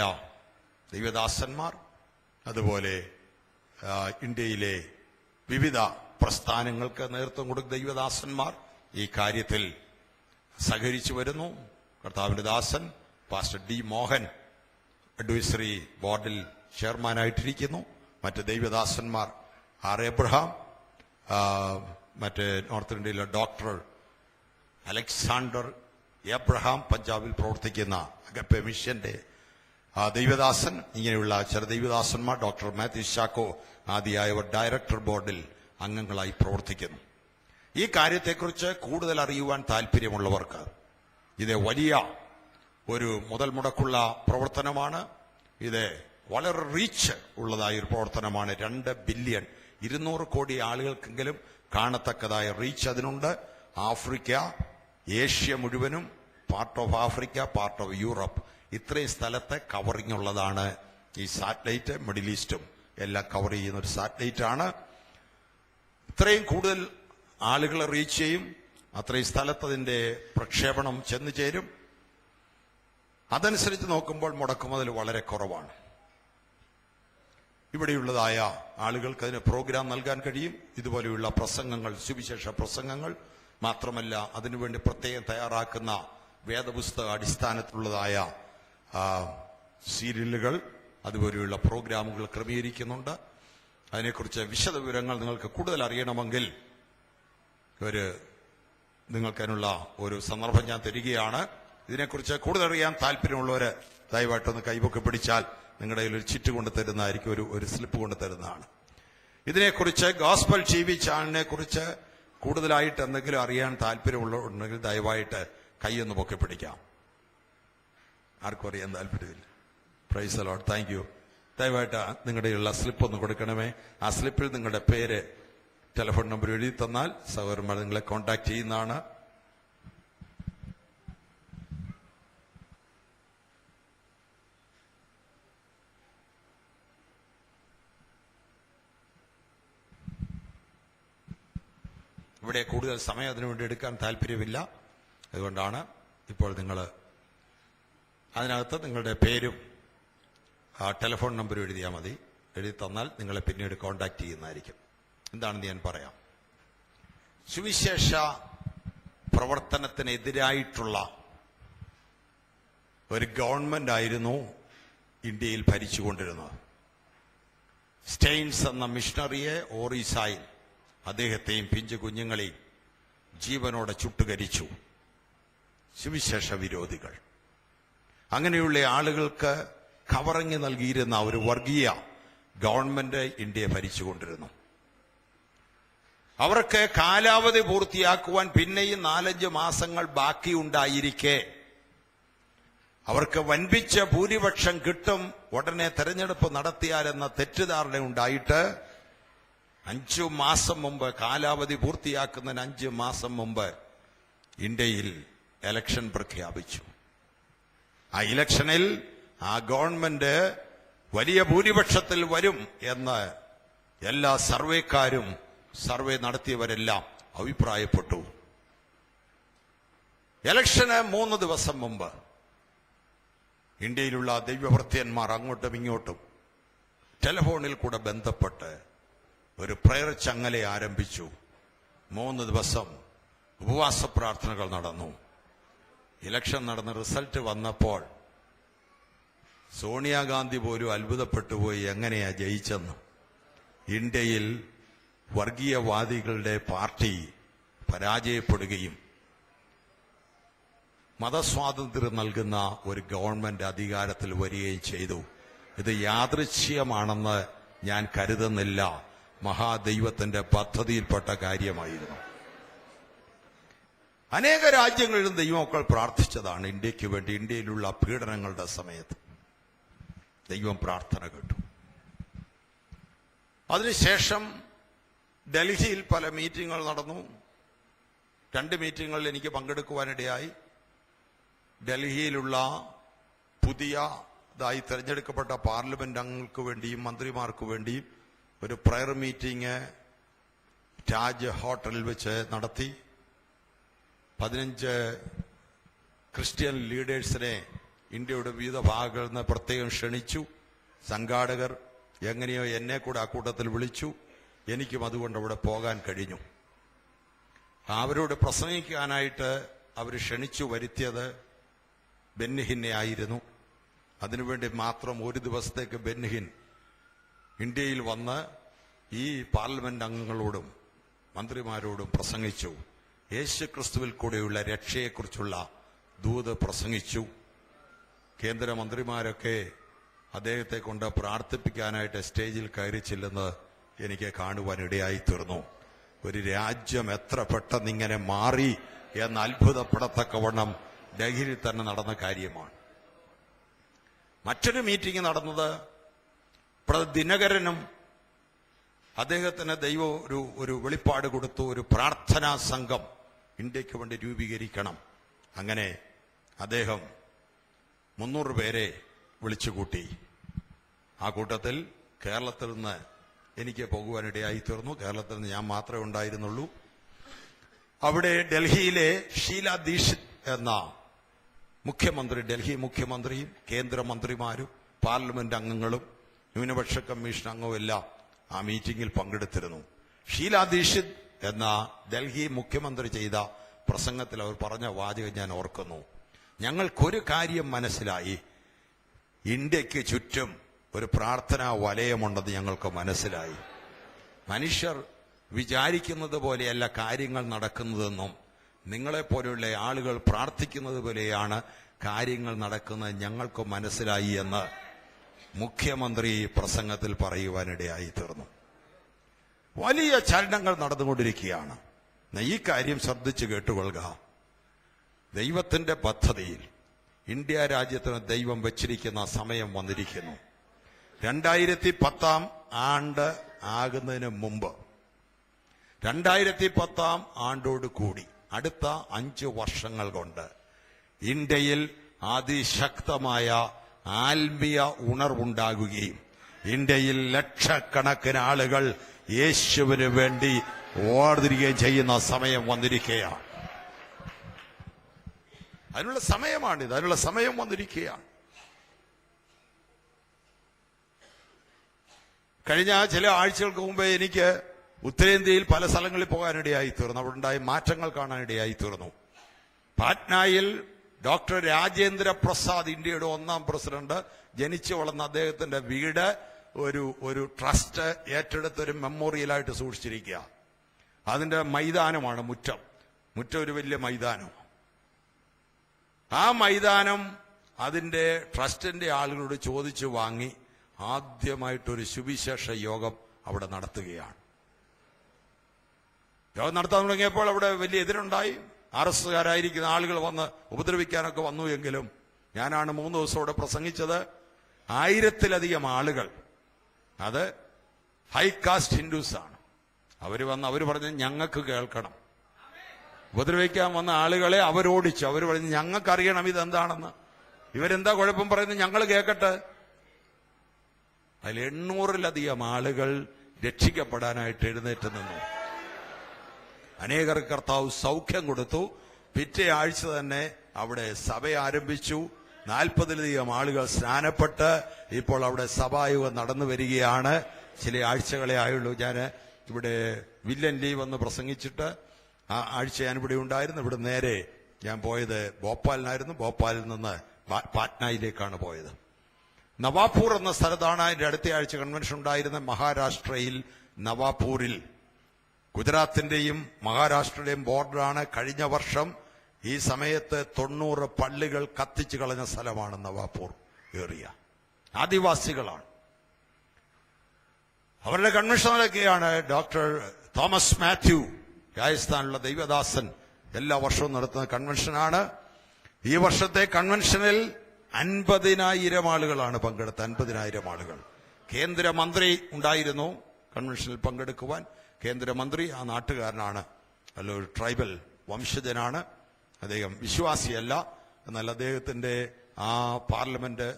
A: ദൈവദാസന്മാർ, അതുപോലെ ഇന്ത്യയിലെ വിവിധ പ്രസ്ഥാനങ്ങൾക്ക് നേതൃത്വം കൊടുക്കുന്ന ദൈവദാസന്മാർ ഈ കാര്യത്തിൽ സഹകരിച്ചു വരുന്നു. കർത്താവിന്റെ ദാസൻ പാസ്റ്റർ D. മോഹൻ അഡ്വൈസറി ബോർഡിൽ ചെയർമാനായിട്ടിരിക്കുന്നു. മറ്റ് ദൈവദാസന്മാർ R. എബ്രഹാം, മറ്റ് നോർത്ത് ഇന്ത്യയിലെ ഡോക്ടർ അലക്സാണ്ടർ എബ്രഹാം, പഞ്ചാബിൽ പ്രവർത്തിക്കുന്ന അഗപ്പെ മിഷന്റെ ദൈവദാസൻ, ഇങ്ങനെയുള്ള ചില ദൈവദാസന്മാർ, ഡോക്ടർ മാത്യു ചാക്കോ ആദിയായവർ ഡയറക്ടർ ബോർഡിൽ അംഗങ്ങളായി പ്രവർത്തിക്കുന്നു. ഈ കാര്യത്തെക്കുറിച്ച് കൂടുതൽ അറിയുവാൻ താല്പര്യമുള്ളവർക്ക് ഇത് വലിയ ഒരു മുതൽ മുടക്കുള്ള പ്രവർത്തനമാണ്. ഇത് വളരെ റീച്ച് ഉള്ളതായ ഒരു പ്രവർത്തനമാണ്. 2 ബില്യൺ 200 കോടി ആളുകൾക്കെങ്കിലും കാണത്തക്കതായ റീച്ച് അതിനുണ്ട്. ആഫ്രിക്ക, ഏഷ്യ മുഴുവനും, part of Africa, part of Europe, ഇത്രയും സ്ഥലത്തെ കവറിംഗ് ഉള്ളതാണ് ഈ സാറ്റലൈറ്റ്. മിഡിൽ ഈസ്റ്റും എല്ലാം കവർ ചെയ്യുന്ന ഒരു സാറ്റലൈറ്റ് ആണ്. ഇത്രയും കൂടുതൽ ആളുകളെ റീച്ച് ചെയ്യും. അത്രയും സ്ഥലത്ത് അതിന്റെ പ്രക്ഷേപണം ചെന്നു ചേരും. അതനുസരിച്ച് നോക്കുമ്പോൾ മുടക്കുമുതൽ വളരെ കുറവാണ്. ഇവിടെയുള്ളതായ ആളുകൾക്ക് അതിന് പ്രോഗ്രാം നൽകാൻ കഴിയും. ഇതുപോലെയുള്ള പ്രസംഗങ്ങൾ, സുവിശേഷ പ്രസംഗങ്ങൾ മാത്രമല്ല, അതിനുവേണ്ടി പ്രത്യേകം തയ്യാറാക്കുന്ന വേദപുസ്തക അടിസ്ഥാനത്തിലുള്ളതായ സീരിയലുകൾ, അതുപോലെയുള്ള പ്രോഗ്രാമുകൾ ക്രമീകരിക്കുന്നുണ്ട്. അതിനെക്കുറിച്ച് വിശദ വിവരങ്ങൾ നിങ്ങൾക്ക് കൂടുതൽ അറിയണമെങ്കിൽ ഒരു നിങ്ങൾക്കതിനുള്ള ഒരു സന്ദർഭം ഞാൻ തരികയാണ്. ഇതിനെക്കുറിച്ച് കൂടുതൽ അറിയാൻ താല്പര്യമുള്ളവർ ദയവായിട്ടൊന്ന് കൈപൊക്കി പിടിച്ചാൽ നിങ്ങളുടെ കയ്യിൽ ഒരു ചിറ്റ് കൊണ്ട് തരുന്നതായിരിക്കും, ഒരു സ്ലിപ്പ് കൊണ്ട് തരുന്നതാണ്. ഇതിനെക്കുറിച്ച് ഗോസ്പൽ TV ചാനലിനെ കുറിച്ച് കൂടുതലായിട്ട് എന്തെങ്കിലും അറിയാൻ താല്പര്യമുണ്ടെങ്കിൽ ദയവായിട്ട് കൈയൊന്ന് പൊക്കി പിടിക്കാം. ആർക്കും അറിയാൻ താല്പര്യമില്ല. Price the Lord. Thank you. ദയവായിട്ട് നിങ്ങളുടെ ഉള്ള സ്ലിപ്പ് ഒന്ന് കൊടുക്കണമേ. ആ സ്ലിപ്പിൽ നിങ്ങളുടെ പേര്, ടെലിഫോൺ നമ്പർ എഴുതി തന്നാൽ സഹോദരന്മാർ നിങ്ങളെ കോൺടാക്ട് ചെയ്യുന്നതാണ്. ഇവിടെ കൂടുതൽ സമയം അതിനുവേണ്ടി എടുക്കാൻ താല്പര്യമില്ല. അതുകൊണ്ടാണ് ഇപ്പോൾ നിങ്ങൾ അതിനകത്ത് നിങ്ങളുടെ പേരും ടെലിഫോൺ നമ്പറും എഴുതിയാൽ മതി. എഴുതി തന്നാൽ നിങ്ങളെ പിന്നീട് കോൺടാക്ട് ചെയ്യുന്നതായിരിക്കും. എന്താണെന്ന് ഞാൻ പറയാം. സുവിശേഷ പ്രവർത്തനത്തിനെതിരായിട്ടുള്ള ഒരു ഗവൺമെന്റ് ആയിരുന്നു ഇന്ത്യയിൽ ഭരിച്ചുകൊണ്ടിരുന്നത്. സ്റ്റെയിൻസ് എന്ന മിഷണറിയെ ഓറീസായിൽ അദ്ദേഹത്തെയും പിഞ്ചു കുഞ്ഞുങ്ങളെയും ജീവനോടെ ചുട്ടുകരിച്ചു സുവിശേഷ വിരോധികൾ. അങ്ങനെയുള്ള ആളുകൾക്ക് കവറിങ് നൽകിയിരുന്ന ഒരു വർഗീയ ഗവൺമെന്റ് ഇന്ത്യയെ ഭരിച്ചുകൊണ്ടിരുന്നു. അവർക്ക് കാലാവധി പൂർത്തിയാക്കുവാൻ പിന്നെയും 4-5 മാസങ്ങൾ ബാക്കിയുണ്ടായിരിക്കെ അവർക്ക് വൻപിച്ച ഭൂരിപക്ഷം കിട്ടും, ഉടനെ തെരഞ്ഞെടുപ്പ് നടത്തിയാലെന്ന തെറ്റിദ്ധാരണ ഉണ്ടായിട്ട് 5 മാസം മുമ്പ്, കാലാവധി പൂർത്തിയാക്കുന്നതിന് 5 മാസം മുമ്പ് ഇന്ത്യയിൽ ഇലക്ഷൻ പ്രഖ്യാപിച്ചു. ആ ഇലക്ഷനിൽ ആ ഗവൺമെന്റ് വലിയ ഭൂരിപക്ഷത്തിൽ വരും എന്ന് എല്ലാ സർവേക്കാരും, സർവേ നടത്തിയവരെല്ലാം അഭിപ്രായപ്പെട്ടു. ഇലക്ഷന് 3 ദിവസം മുമ്പ് ഇന്ത്യയിലുള്ള ദൈവഭൃത്യന്മാർ അങ്ങോട്ടും ഇങ്ങോട്ടും ടെലിഫോണിൽ കൂടെ ബന്ധപ്പെട്ട് ഒരു പ്രയർ ചങ്ങല ആരംഭിച്ചു. 3 ദിവസം ഉപവാസ പ്രാർത്ഥനകൾ നടന്നു. ഇലക്ഷൻ നടന്ന റിസൾട്ട് വന്നപ്പോൾ സോണിയാഗാന്ധി പോലും അത്ഭുതപ്പെട്ടുപോയി, എങ്ങനെയാ ജയിച്ചെന്ന്. ഇന്ത്യയിൽ വർഗീയവാദികളുടെ പാർട്ടി പരാജയപ്പെടുകയും മതസ്വാതന്ത്ര്യം നൽകുന്ന ഒരു ഗവൺമെന്റ് അധികാരത്തിൽ വരികയും ചെയ്തു. ഇത് യാദൃച്ഛികമാണെന്ന് ഞാൻ കരുതുന്നില്ല. മഹാദൈവത്തിന്റെ പദ്ധതിയിൽപ്പെട്ട കാര്യമായിരുന്നു. അനേക രാജ്യങ്ങളിലും ദൈവമക്കൾ പ്രാർത്ഥിച്ചതാണ് ഇന്ത്യക്ക് വേണ്ടി. ഇന്ത്യയിലുള്ള പീഡനങ്ങളുടെ സമയത്ത് ദൈവം പ്രാർത്ഥന കേട്ടു. അതിനുശേഷം ഡൽഹിയിൽ പല മീറ്റിങ്ങുകൾ നടന്നു. 2 മീറ്റിങ്ങുകളിൽ എനിക്ക് പങ്കെടുക്കുവാനിടയായി. ഡൽഹിയിലുള്ള പുതിയതായി തെരഞ്ഞെടുക്കപ്പെട്ട പാർലമെന്റ് അംഗങ്ങൾക്ക് വേണ്ടിയും മന്ത്രിമാർക്ക് വേണ്ടിയും ഒരു പ്രയർ മീറ്റിംഗ് താജ് ഹോട്ടലിൽ വെച്ച് നടത്തി. 15 ക്രിസ്ത്യൻ ലീഡേഴ്സിനെ ഇന്ത്യയുടെ വിവിധ ഭാഗങ്ങളിൽ നിന്ന് പ്രത്യേകം ക്ഷണിച്ചു. സംഘാടകർ എങ്ങനെയോ എന്നെ കൂടെ ആ കൂട്ടത്തിൽ വിളിച്ചു. എനിക്കും അതുകൊണ്ട് അവിടെ പോകാൻ കഴിഞ്ഞു. അവരോട് പ്രസംഗിക്കാനായിട്ട് അവർ ക്ഷണിച്ചു വരുത്തിയത് ബെന്നിഹിനെ ആയിരുന്നു. അതിനുവേണ്ടി മാത്രം 1 ദിവസത്തേക്ക് ബെന്നിഹിൻ ഇന്ത്യയിൽ വന്ന് ഈ പാർലമെന്റ് അംഗങ്ങളോടും മന്ത്രിമാരോടും പ്രസംഗിച്ചു. യേശുക്രിസ്തുവിൽ കൂടെയുള്ള രക്ഷയെക്കുറിച്ചുള്ള ദൂത് പ്രസംഗിച്ചു. കേന്ദ്രമന്ത്രിമാരൊക്കെ അദ്ദേഹത്തെ കൊണ്ട് പ്രാർത്ഥിപ്പിക്കാനായിട്ട് സ്റ്റേജിൽ കയറിച്ചില്ലെന്ന് എനിക്ക് കാണുവാനിടയായി തീർന്നു. ഒരു രാജ്യം എത്ര പെട്ടെന്നിങ്ങനെ മാറി എന്ന് അത്ഭുതപ്പെടത്തക്കവണ്ണം ഡൽഹിയിൽ തന്നെ നടന്ന കാര്യമാണ്. മറ്റൊരു മീറ്റിംഗ് നടന്നത് ദിനകരനും അദ്ദേഹത്തിന് ദൈവം ഒരു വെളിപ്പാട് കൊടുത്തു. ഒരു പ്രാർത്ഥനാ സംഘം ഇന്ത്യക്ക് വേണ്ടി രൂപീകരിക്കണം. അങ്ങനെ അദ്ദേഹം 300 പേരെ വിളിച്ചുകൂട്ടി. ആ കൂട്ടത്തിൽ കേരളത്തിൽ നിന്ന് എനിക്ക് പോകുവാനിടയായി തീർന്നു. കേരളത്തിൽ നിന്ന് ഞാൻ മാത്രമേ ഉണ്ടായിരുന്നുള്ളൂ. അവിടെ ഡൽഹിയിലെ ഷീലാ ദീക്ഷിത് എന്ന മുഖ്യമന്ത്രി, ഡൽഹി മുഖ്യമന്ത്രിയും കേന്ദ്രമന്ത്രിമാരും പാർലമെന്റ് അംഗങ്ങളും ന്യൂനപക്ഷ കമ്മീഷൻ അംഗവും എല്ലാം ആ മീറ്റിംഗിൽ പങ്കെടുത്തിരുന്നു. ഷീലാ ദീക്ഷിത് എന്ന ഡൽഹി മുഖ്യമന്ത്രി ചെയ്ത പ്രസംഗത്തിൽ അവർ പറഞ്ഞ വാചകം ഞാൻ ഓർക്കുന്നു. ഞങ്ങൾക്കൊരു കാര്യം മനസ്സിലായി, ഇന്ത്യക്ക് ചുറ്റും ഒരു പ്രാർത്ഥനാ വലയമുണ്ടെന്ന് ഞങ്ങൾക്ക് മനസ്സിലായി. മനുഷ്യർ വിചാരിക്കുന്നത് പോലെയല്ല കാര്യങ്ങൾ നടക്കുന്നതെന്നും നിങ്ങളെപ്പോലെയുള്ള ആളുകൾ പ്രാർത്ഥിക്കുന്നത് പോലെയാണ് കാര്യങ്ങൾ നടക്കുന്നത് ഞങ്ങൾക്ക് മനസ്സിലായി എന്ന് മുഖ്യമന്ത്രി പ്രസംഗത്തിൽ പറയുവാനിടയായി തീർന്നു. വലിയ ചലനങ്ങൾ നടന്നുകൊണ്ടിരിക്കുകയാണ്. ഈ കാര്യം ശ്രദ്ധിച്ചു കേട്ടുകൊള്ളുക. ദൈവത്തിന്റെ പദ്ധതിയിൽ ഇന്ത്യ രാജ്യത്തിന് ദൈവം വെച്ചിരിക്കുന്ന സമയം വന്നിരിക്കുന്നു. 2010 ആണ്ട് ആകുന്നതിന് മുമ്പ് 2010 ആണ്ടോട് കൂടി അടുത്ത 5 വർഷങ്ങൾ കൊണ്ട് ഇന്ത്യയിൽ അതിശക്തമായ ആത്മീയ ഉണർവുണ്ടാകുകയും ഇന്ത്യയിൽ ലക്ഷക്കണക്കിന് ആളുകൾ യേശുവിന് വേണ്ടി ഓർത്തിരിക്കുകയും ചെയ്യുന്ന സമയം വന്നിരിക്കുകയാണ്. അതിനുള്ള സമയമാണിത്. അതിനുള്ള സമയം വന്നിരിക്കുകയാണ്. കഴിഞ്ഞ ചില ആഴ്ചകൾക്ക് മുമ്പേ എനിക്ക് ഉത്തരേന്ത്യയിൽ പല സ്ഥലങ്ങളിൽ പോകാനിടയായി തീർന്നു. അവിടെ ഉണ്ടായ മാറ്റങ്ങൾ കാണാനിടയായി തീർന്നു. പാറ്റ്നയിൽ ഡോക്ടർ രാജേന്ദ്ര പ്രസാദ്, ഇന്ത്യയുടെ 1ാം പ്രസിഡന്റ്, ജനിച്ചു വളർന്ന അദ്ദേഹത്തിന്റെ വീട് ഒരു ട്രസ്റ്റ് ഏറ്റെടുത്തൊരു മെമ്മോറിയലായിട്ട് സൂക്ഷിച്ചിരിക്കുക. അതിന്റെ മൈതാനമാണ് മുറ്റം ഒരു വലിയ മൈതാനം. ആ മൈതാനം അതിന്റെ ട്രസ്റ്റിന്റെ ആളുകളോട് ചോദിച്ചു വാങ്ങി ആദ്യമായിട്ടൊരു സുവിശേഷ യോഗം അവിടെ നടത്തുകയാണ്. യോഗം നടത്താൻ തുടങ്ങിയപ്പോൾ അവിടെ വലിയ എതിരുണ്ടായി. RSകാരായിരിക്കുന്ന ആളുകൾ വന്ന് ഉപദ്രവിക്കാനൊക്കെ വന്നു. എങ്കിലും ഞാനാണ് 3 ദിവസം അവിടെ പ്രസംഗിച്ചത്. 1000-ലധികം ആളുകൾ, അത് ഹൈ കാസ്റ്റ് ഹിന്ദുസാണ്. അവർ പറഞ്ഞു ഞങ്ങൾക്ക് കേൾക്കണം. ഉപദ്രവിക്കാൻ വന്ന ആളുകളെ അവരോടിച്ചു. അവർ പറഞ്ഞു ഞങ്ങൾക്കറിയണം ഇതെന്താണെന്ന്. ഇവരെന്താ കുഴപ്പം പറയുന്നത്, ഞങ്ങൾ കേൾക്കട്ടെ. അതിൽ 800-ലധികം ആളുകൾ രക്ഷിക്കപ്പെടാനായിട്ട് എഴുന്നേറ്റ് നിന്നു. അനേകർക്ക് കർത്താവ് സൗഖ്യം കൊടുത്തു. പിറ്റേ ആഴ്ച തന്നെ അവിടെ സഭ ആരംഭിച്ചു. 40-ലധികം ആളുകൾ സ്നാനപ്പെട്ട് ഇപ്പോൾ അവിടെ സഭായോഗം നടന്നു വരികയാണ്. ചില ആഴ്ചകളെ ആയുള്ളൂ. ഞാൻ ഇവിടെ വില്ലൻ ലീവ് വന്ന് പ്രസംഗിച്ചിട്ട് ആ ആഴ്ച ഞാനിവിടെ ഉണ്ടായിരുന്നു. ഇവിടെ നേരെ ഞാൻ പോയത് ഭോപ്പാലിനായിരുന്നു. ഭോപ്പാലിൽ നിന്ന് പാറ്റ്നയിലേക്കാണ് പോയത്. നവാപൂർ എന്ന സ്ഥലത്താണ് അതിന്റെ അടുത്ത ആഴ്ച കൺവെൻഷൻ ഉണ്ടായിരുന്ന. മഹാരാഷ്ട്രയിൽ നവാപൂരിൽ, ഗുജറാത്തിന്റെയും മഹാരാഷ്ട്രയുടെയും ബോർഡറാണ്. കഴിഞ്ഞ വർഷം ഈ സമയത്ത് 90 പള്ളികൾ കത്തിച്ചു കളഞ്ഞ സ്ഥലമാണ് നവാപൂർ ഏറിയ. ആദിവാസികളാണ്. അവരുടെ കൺവെൻഷൻ നടക്കുകയാണ്. ഡോക്ടർ തോമസ് മാത്യു, രാജസ്ഥാനിലുള്ള ദൈവദാസൻ, എല്ലാ വർഷവും നടത്തുന്ന കൺവെൻഷനാണ്. ഈ വർഷത്തെ കൺവെൻഷനിൽ 50,000 ആളുകളാണ് പങ്കെടുത്തത്. 50,000 ആളുകൾ. കേന്ദ്രമന്ത്രി ഉണ്ടായിരുന്നു കൺവെൻഷനിൽ പങ്കെടുക്കുവാൻ. കേന്ദ്രമന്ത്രി ആ നാട്ടുകാരനാണ്, അല്ല ഒരു ട്രൈബൽ വംശജനാണ്. അദ്ദേഹം വിശ്വാസിയല്ല. എന്നാൽ അദ്ദേഹത്തിന്റെ ആ പാർലമെന്റ്,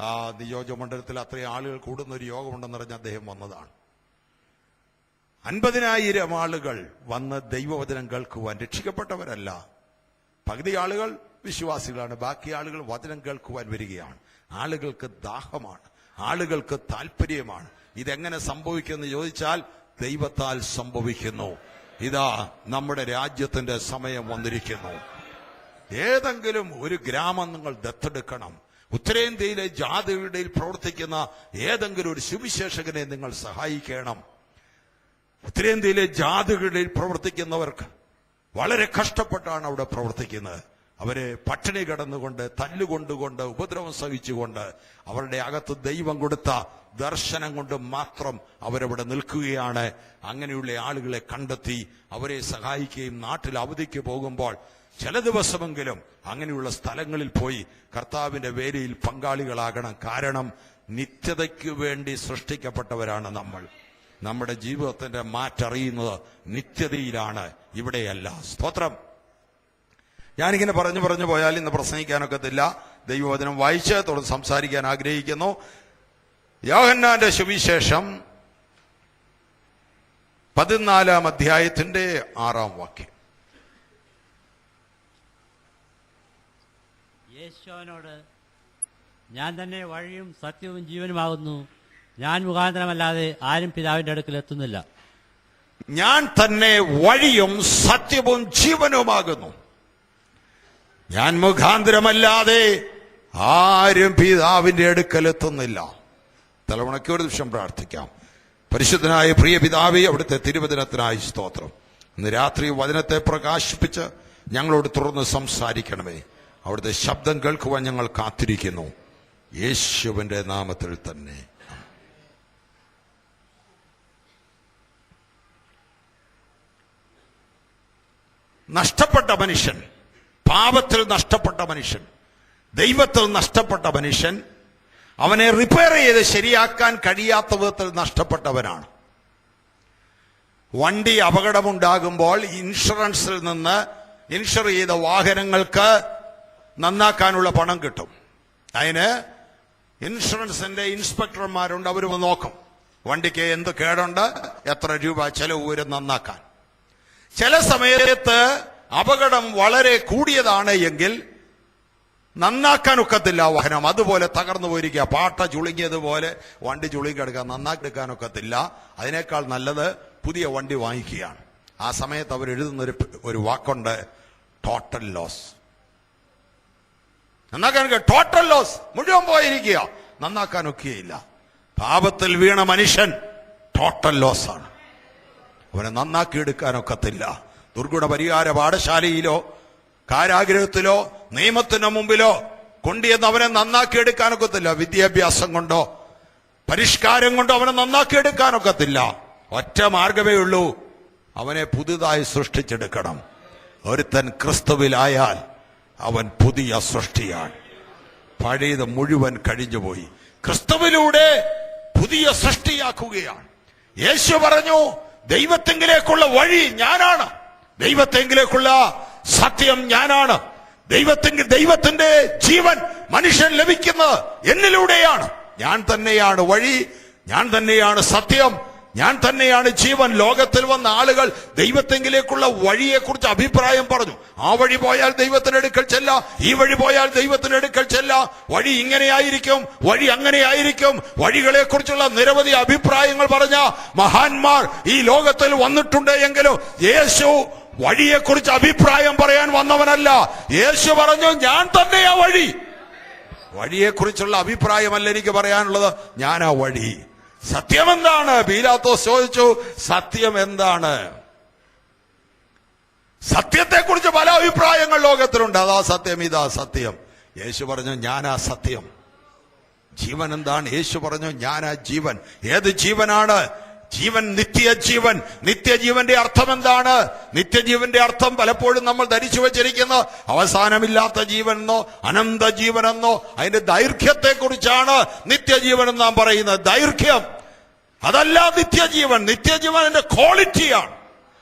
A: ആ നിയോജകമണ്ഡലത്തിൽ അത്രയും ആളുകൾ കൂടുന്ന ഒരു യോഗമുണ്ടെന്നറിഞ്ഞ് അദ്ദേഹം വന്നതാണ്. 50,000 ആളുകൾ വന്ന് ദൈവവചനം കേൾക്കുവാൻ. രക്ഷിക്കപ്പെട്ടവരല്ല. പകുതി ആളുകൾ വിശ്വാസികളാണ്, ബാക്കി ആളുകൾ വചനം കേൾക്കുവാൻ വരികയാണ്. ആളുകൾക്ക് ദാഹമാണ്, ആളുകൾക്ക് താല്പര്യമാണ്. ഇതെങ്ങനെ സംഭവിക്കുമെന്ന് ചോദിച്ചാൽ ദൈവത്താൽ സംഭവിക്കുന്നു. ഇതാ നമ്മുടെ രാജ്യത്തിന്റെ സമയം വന്നിരിക്കുന്നു. ഏതെങ്കിലും ഒരു ഗ്രാമം നിങ്ങൾ ദത്തെടുക്കണം. ഉത്തരേന്ത്യയിലെ ജാതികളുടെ പ്രവർത്തിക്കുന്ന ഏതെങ്കിലും ഒരു സുവിശേഷകനെ നിങ്ങൾ സഹായിക്കണം. ഉത്തരേന്ത്യയിലെ ജാതികളുടെ പ്രവർത്തിക്കുന്നവർക്ക് വളരെ കഷ്ടപ്പെട്ടാണ് അവിടെ പ്രവർത്തിക്കുന്നത്. അവരെ പട്ടിണി കിടന്നുകൊണ്ട്, തല്ലുകൊണ്ടുകൊണ്ട്, ഉപദ്രവം സഹിച്ചുകൊണ്ട്, അവരുടെ അകത്ത് ദൈവം കൊടുത്ത ദർശനം കൊണ്ട് മാത്രം അവരവിടെ നിൽക്കുകയാണ്. അങ്ങനെയുള്ള ആളുകളെ കണ്ടെത്തി അവരെ സഹായിക്കുകയും നാട്ടിൽ അവധിക്ക് പോകുമ്പോൾ ചില ദിവസമെങ്കിലും അങ്ങനെയുള്ള സ്ഥലങ്ങളിൽ പോയി കർത്താവിന്റെ വേലയിൽ പങ്കാളികളാകണം. കാരണം നിത്യതയ്ക്ക് വേണ്ടി സൃഷ്ടിക്കപ്പെട്ടവരാണ് നമ്മൾ. നമ്മുടെ ജീവിതത്തിന്റെ മാറ്ററിയുന്നത് നിത്യതയിലാണ്, ഇവിടെയല്ല. സ്തോത്രം. ഞാനിങ്ങനെ പറഞ്ഞു പോയാൽ ഇന്ന് പ്രസംഗിക്കാനൊക്കത്തില്ല. ദൈവവചനം വായിച്ച് തുടർന്ന് സംസാരിക്കാൻ ആഗ്രഹിക്കുന്നു. യോഹന്നാന്റെ സുവിശേഷം 14-ാം അധ്യായത്തിന്റെ 6-ാം വാക്യം.
B: യേശുവിനോട്, ഞാൻ തന്നെ വഴിയും സത്യവും ജീവനുമാകുന്നു, ഞാൻ മുഖാന്തരമല്ലാതെ ആരും പിതാവിന്റെ അടുക്കൽ എത്തുന്നില്ല.
A: ഞാൻ തന്നെ വഴിയും സത്യവും ജീവനുമാകുന്നു, ഞാൻ മുഖാന്തരമല്ലാതെ ആരും പിതാവിന്റെ അടുക്കൽ എത്തുന്നില്ല. തലമുണയ്ക്ക് ഒരു നിമിഷം പ്രാർത്ഥിക്കാം. പരിശുദ്ധനായ പ്രിയ പിതാവേ, അവിടുത്തെ തിരുവചനത്തിനായി സ്തോത്രം. ഇന്ന് രാത്രി വചനത്തെ പ്രകാശിപ്പിച്ച് ഞങ്ങളോട് തുറന്ന് സംസാരിക്കണമേ. അവിടുത്തെ ശബ്ദം കേൾക്കുവാൻ ഞങ്ങൾ കാത്തിരിക്കുന്നു. യേശുവിന്റെ നാമത്തിൽ തന്നെ. നഷ്ടപ്പെട്ട മനുഷ്യൻ, പാപത്തിൽ നഷ്ടപ്പെട്ട മനുഷ്യൻ, ദൈവത്തിൽ നഷ്ടപ്പെട്ട മനുഷ്യൻ, അവനെ റിപ്പയർ ചെയ്ത് ശരിയാക്കാൻ കഴിയാത്ത വിധത്തിൽ നഷ്ടപ്പെട്ടവനാണ്. വണ്ടി അപകടമുണ്ടാകുമ്പോൾ ഇൻഷുറൻസിൽ നിന്ന് ഇൻഷുർ ചെയ്ത വാഹനങ്ങൾക്ക് നന്നാക്കാനുള്ള പണം കിട്ടും. അതിന് ഇൻഷുറൻസിന്റെ ഇൻസ്പെക്ടർമാരുണ്ട്. അവർ നോക്കും വണ്ടിക്ക് എന്ത് കേടുണ്ട്, എത്ര രൂപ ചെലവ് വരും നന്നാക്കാൻ. ചില സമയത്ത് അപകടം വളരെ കൂടിയതാണ് എങ്കിൽ നന്നാക്കാൻ ഒക്കത്തില്ല വാഹനം, അതുപോലെ തകർന്നു പോയിരിക്കുക, പാട്ട ചുളുങ്ങിയതുപോലെ വണ്ടി ചുളുങ്ങിയെടുക്കാൻ നന്നാക്കിയെടുക്കാൻ ഒക്കത്തില്ല. അതിനേക്കാൾ നല്ലത് പുതിയ വണ്ടി വാങ്ങിക്കുകയാണ്. ആ സമയത്ത് അവർ എഴുതുന്ന ഒരു വാക്കുണ്ട്, ടോട്ടൽ ലോസ്. നന്നാക്കാൻ ടോട്ടൽ ലോസ്, മുഴുവൻ പോയിരിക്കുക, നന്നാക്കാൻ ഒക്കെയില്ല. പാപത്തിൽ വീണ മനുഷ്യൻ ടോട്ടൽ ലോസ് ആണ്. അവനെ നന്നാക്കിയെടുക്കാനൊക്കത്തില്ല. ദുർഗുണ പരിഹാര പാഠശാലയിലോ കാരാഗ്രഹത്തിലോ നിയമത്തിന് മുമ്പിലോ കൊണ്ടുവന്ന് അവനെ നന്നാക്കിയെടുക്കാനൊക്കത്തില്ല. വിദ്യാഭ്യാസം കൊണ്ടോ പരിഷ്കാരം കൊണ്ടോ അവനെ നന്നാക്കിയെടുക്കാനൊക്കത്തില്ല. ഒറ്റ മാർഗമേ ഉള്ളൂ, അവനെ പുതുതായി സൃഷ്ടിച്ചെടുക്കണം. ഒരുത്തൻ ക്രിസ്തുവിലായാൽ അവൻ പുതിയ സൃഷ്ടിയാണ്. പഴയത് മുഴുവൻ കഴിഞ്ഞുപോയി, ക്രിസ്തുവിലൂടെ പുതിയ സൃഷ്ടിയാക്കുകയാണ്. യേശു പറഞ്ഞു, ദൈവത്തെങ്കിലേക്കുള്ള വഴി ഞാനാണ്, ദൈവത്തെങ്കിലേക്കുള്ള സത്യം ഞാനാണ്, ദൈവത്തിന്റെ ജീവൻ മനുഷ്യൻ ലഭിക്കുന്നത് എന്നിലൂടെയാണ്. ഞാൻ തന്നെയാണ് വഴി, ഞാൻ തന്നെയാണ് സത്യം, ഞാൻ തന്നെയാണ് ജീവൻ. ലോകത്തിൽ വന്ന ആളുകൾ ദൈവത്തെങ്കിലേക്കുള്ള വഴിയെക്കുറിച്ച് അഭിപ്രായം പറഞ്ഞു. ആ വഴി പോയാൽ ദൈവത്തിന്റെ അടുക്കൽ ചെല്ല, ഈ വഴി പോയാൽ ദൈവത്തിന്റെ അടുക്കൽ ചെല്ല, വഴി ഇങ്ങനെയായിരിക്കും, വഴി അങ്ങനെയായിരിക്കും, വഴികളെ കുറിച്ചുള്ള നിരവധി അഭിപ്രായങ്ങൾ പറഞ്ഞ മഹാന്മാർ ഈ ലോകത്തിൽ വന്നിട്ടുണ്ട്. എങ്കിലും യേശു വഴിയെക്കുറിച്ച് അഭിപ്രായം പറയാൻ വന്നവനല്ല. യേശു പറഞ്ഞു, ഞാൻ തന്നെയാ വഴി. വഴിയെക്കുറിച്ചുള്ള അഭിപ്രായമല്ല എനിക്ക് പറയാനുള്ളത്, ഞാനാ വഴി. സത്യം എന്താണ്? പീലാത്തോസ് ചോദിച്ചു, സത്യം എന്താണ്? സത്യത്തെക്കുറിച്ച് പല അഭിപ്രായങ്ങൾ ലോകത്തിലുണ്ട്. അതാ സത്യം, ഇതാ സത്യം. യേശു പറഞ്ഞു, ഞാനാ സത്യം. ജീവൻ എന്താണ്? യേശു പറഞ്ഞു, ഞാനാ ജീവൻ. ഏത് ജീവനാണ്? ജീവൻ, നിത്യജീവൻ. നിത്യജീവന്റെ അർത്ഥം എന്താണ്? നിത്യജീവന്റെ അർത്ഥം പലപ്പോഴും നമ്മൾ ധരിച്ചു വച്ചിരിക്കുന്ന അവസാനമില്ലാത്ത ജീവനെന്നോ അനന്ത ജീവനെന്നോ അതിന്റെ ദൈർഘ്യത്തെ കുറിച്ചാണ് നിത്യജീവൻ എന്ന് നാം പറയുന്നത്. ദൈർഘ്യം അതല്ല നിത്യജീവൻ. നിത്യജീവൻ അതിന്റെ ക്വാളിറ്റിയാണ്,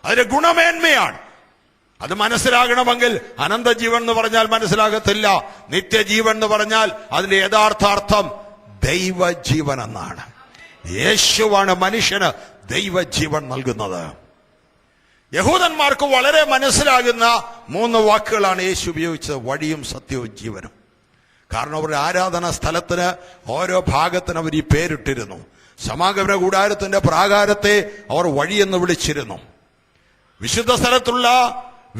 A: അതിന്റെ ഗുണമേന്മയാണ്. അത് മനസ്സിലാകണമെങ്കിൽ അനന്തജീവൻ എന്ന് പറഞ്ഞാൽ മനസ്സിലാകത്തില്ല. നിത്യജീവൻ എന്ന് പറഞ്ഞാൽ അതിന്റെ യഥാർത്ഥ അർത്ഥം ദൈവജീവൻ എന്നാണ്. യേശുവാണ് മനുഷ്യന് ദൈവജീവൻ നൽകുന്നത്. യഹൂദന്മാർക്ക് വളരെ മനസ്സിലാകുന്ന 3 വാക്കുകളാണ് യേശു ഉപയോഗിച്ചത്, വഴിയും സത്യവും ജീവനും. കാരണം അവരുടെ ആരാധനാ സ്ഥലത്തിന് ഓരോ ഭാഗത്തിന് അവർ ഈ പേരിട്ടിരുന്നു. സമാഗമന കൂടാരത്തിന്റെ പ്രാകാരത്തെ അവർ വഴിയെന്ന് വിളിച്ചിരുന്നു. വിശുദ്ധ സ്ഥലത്തുള്ള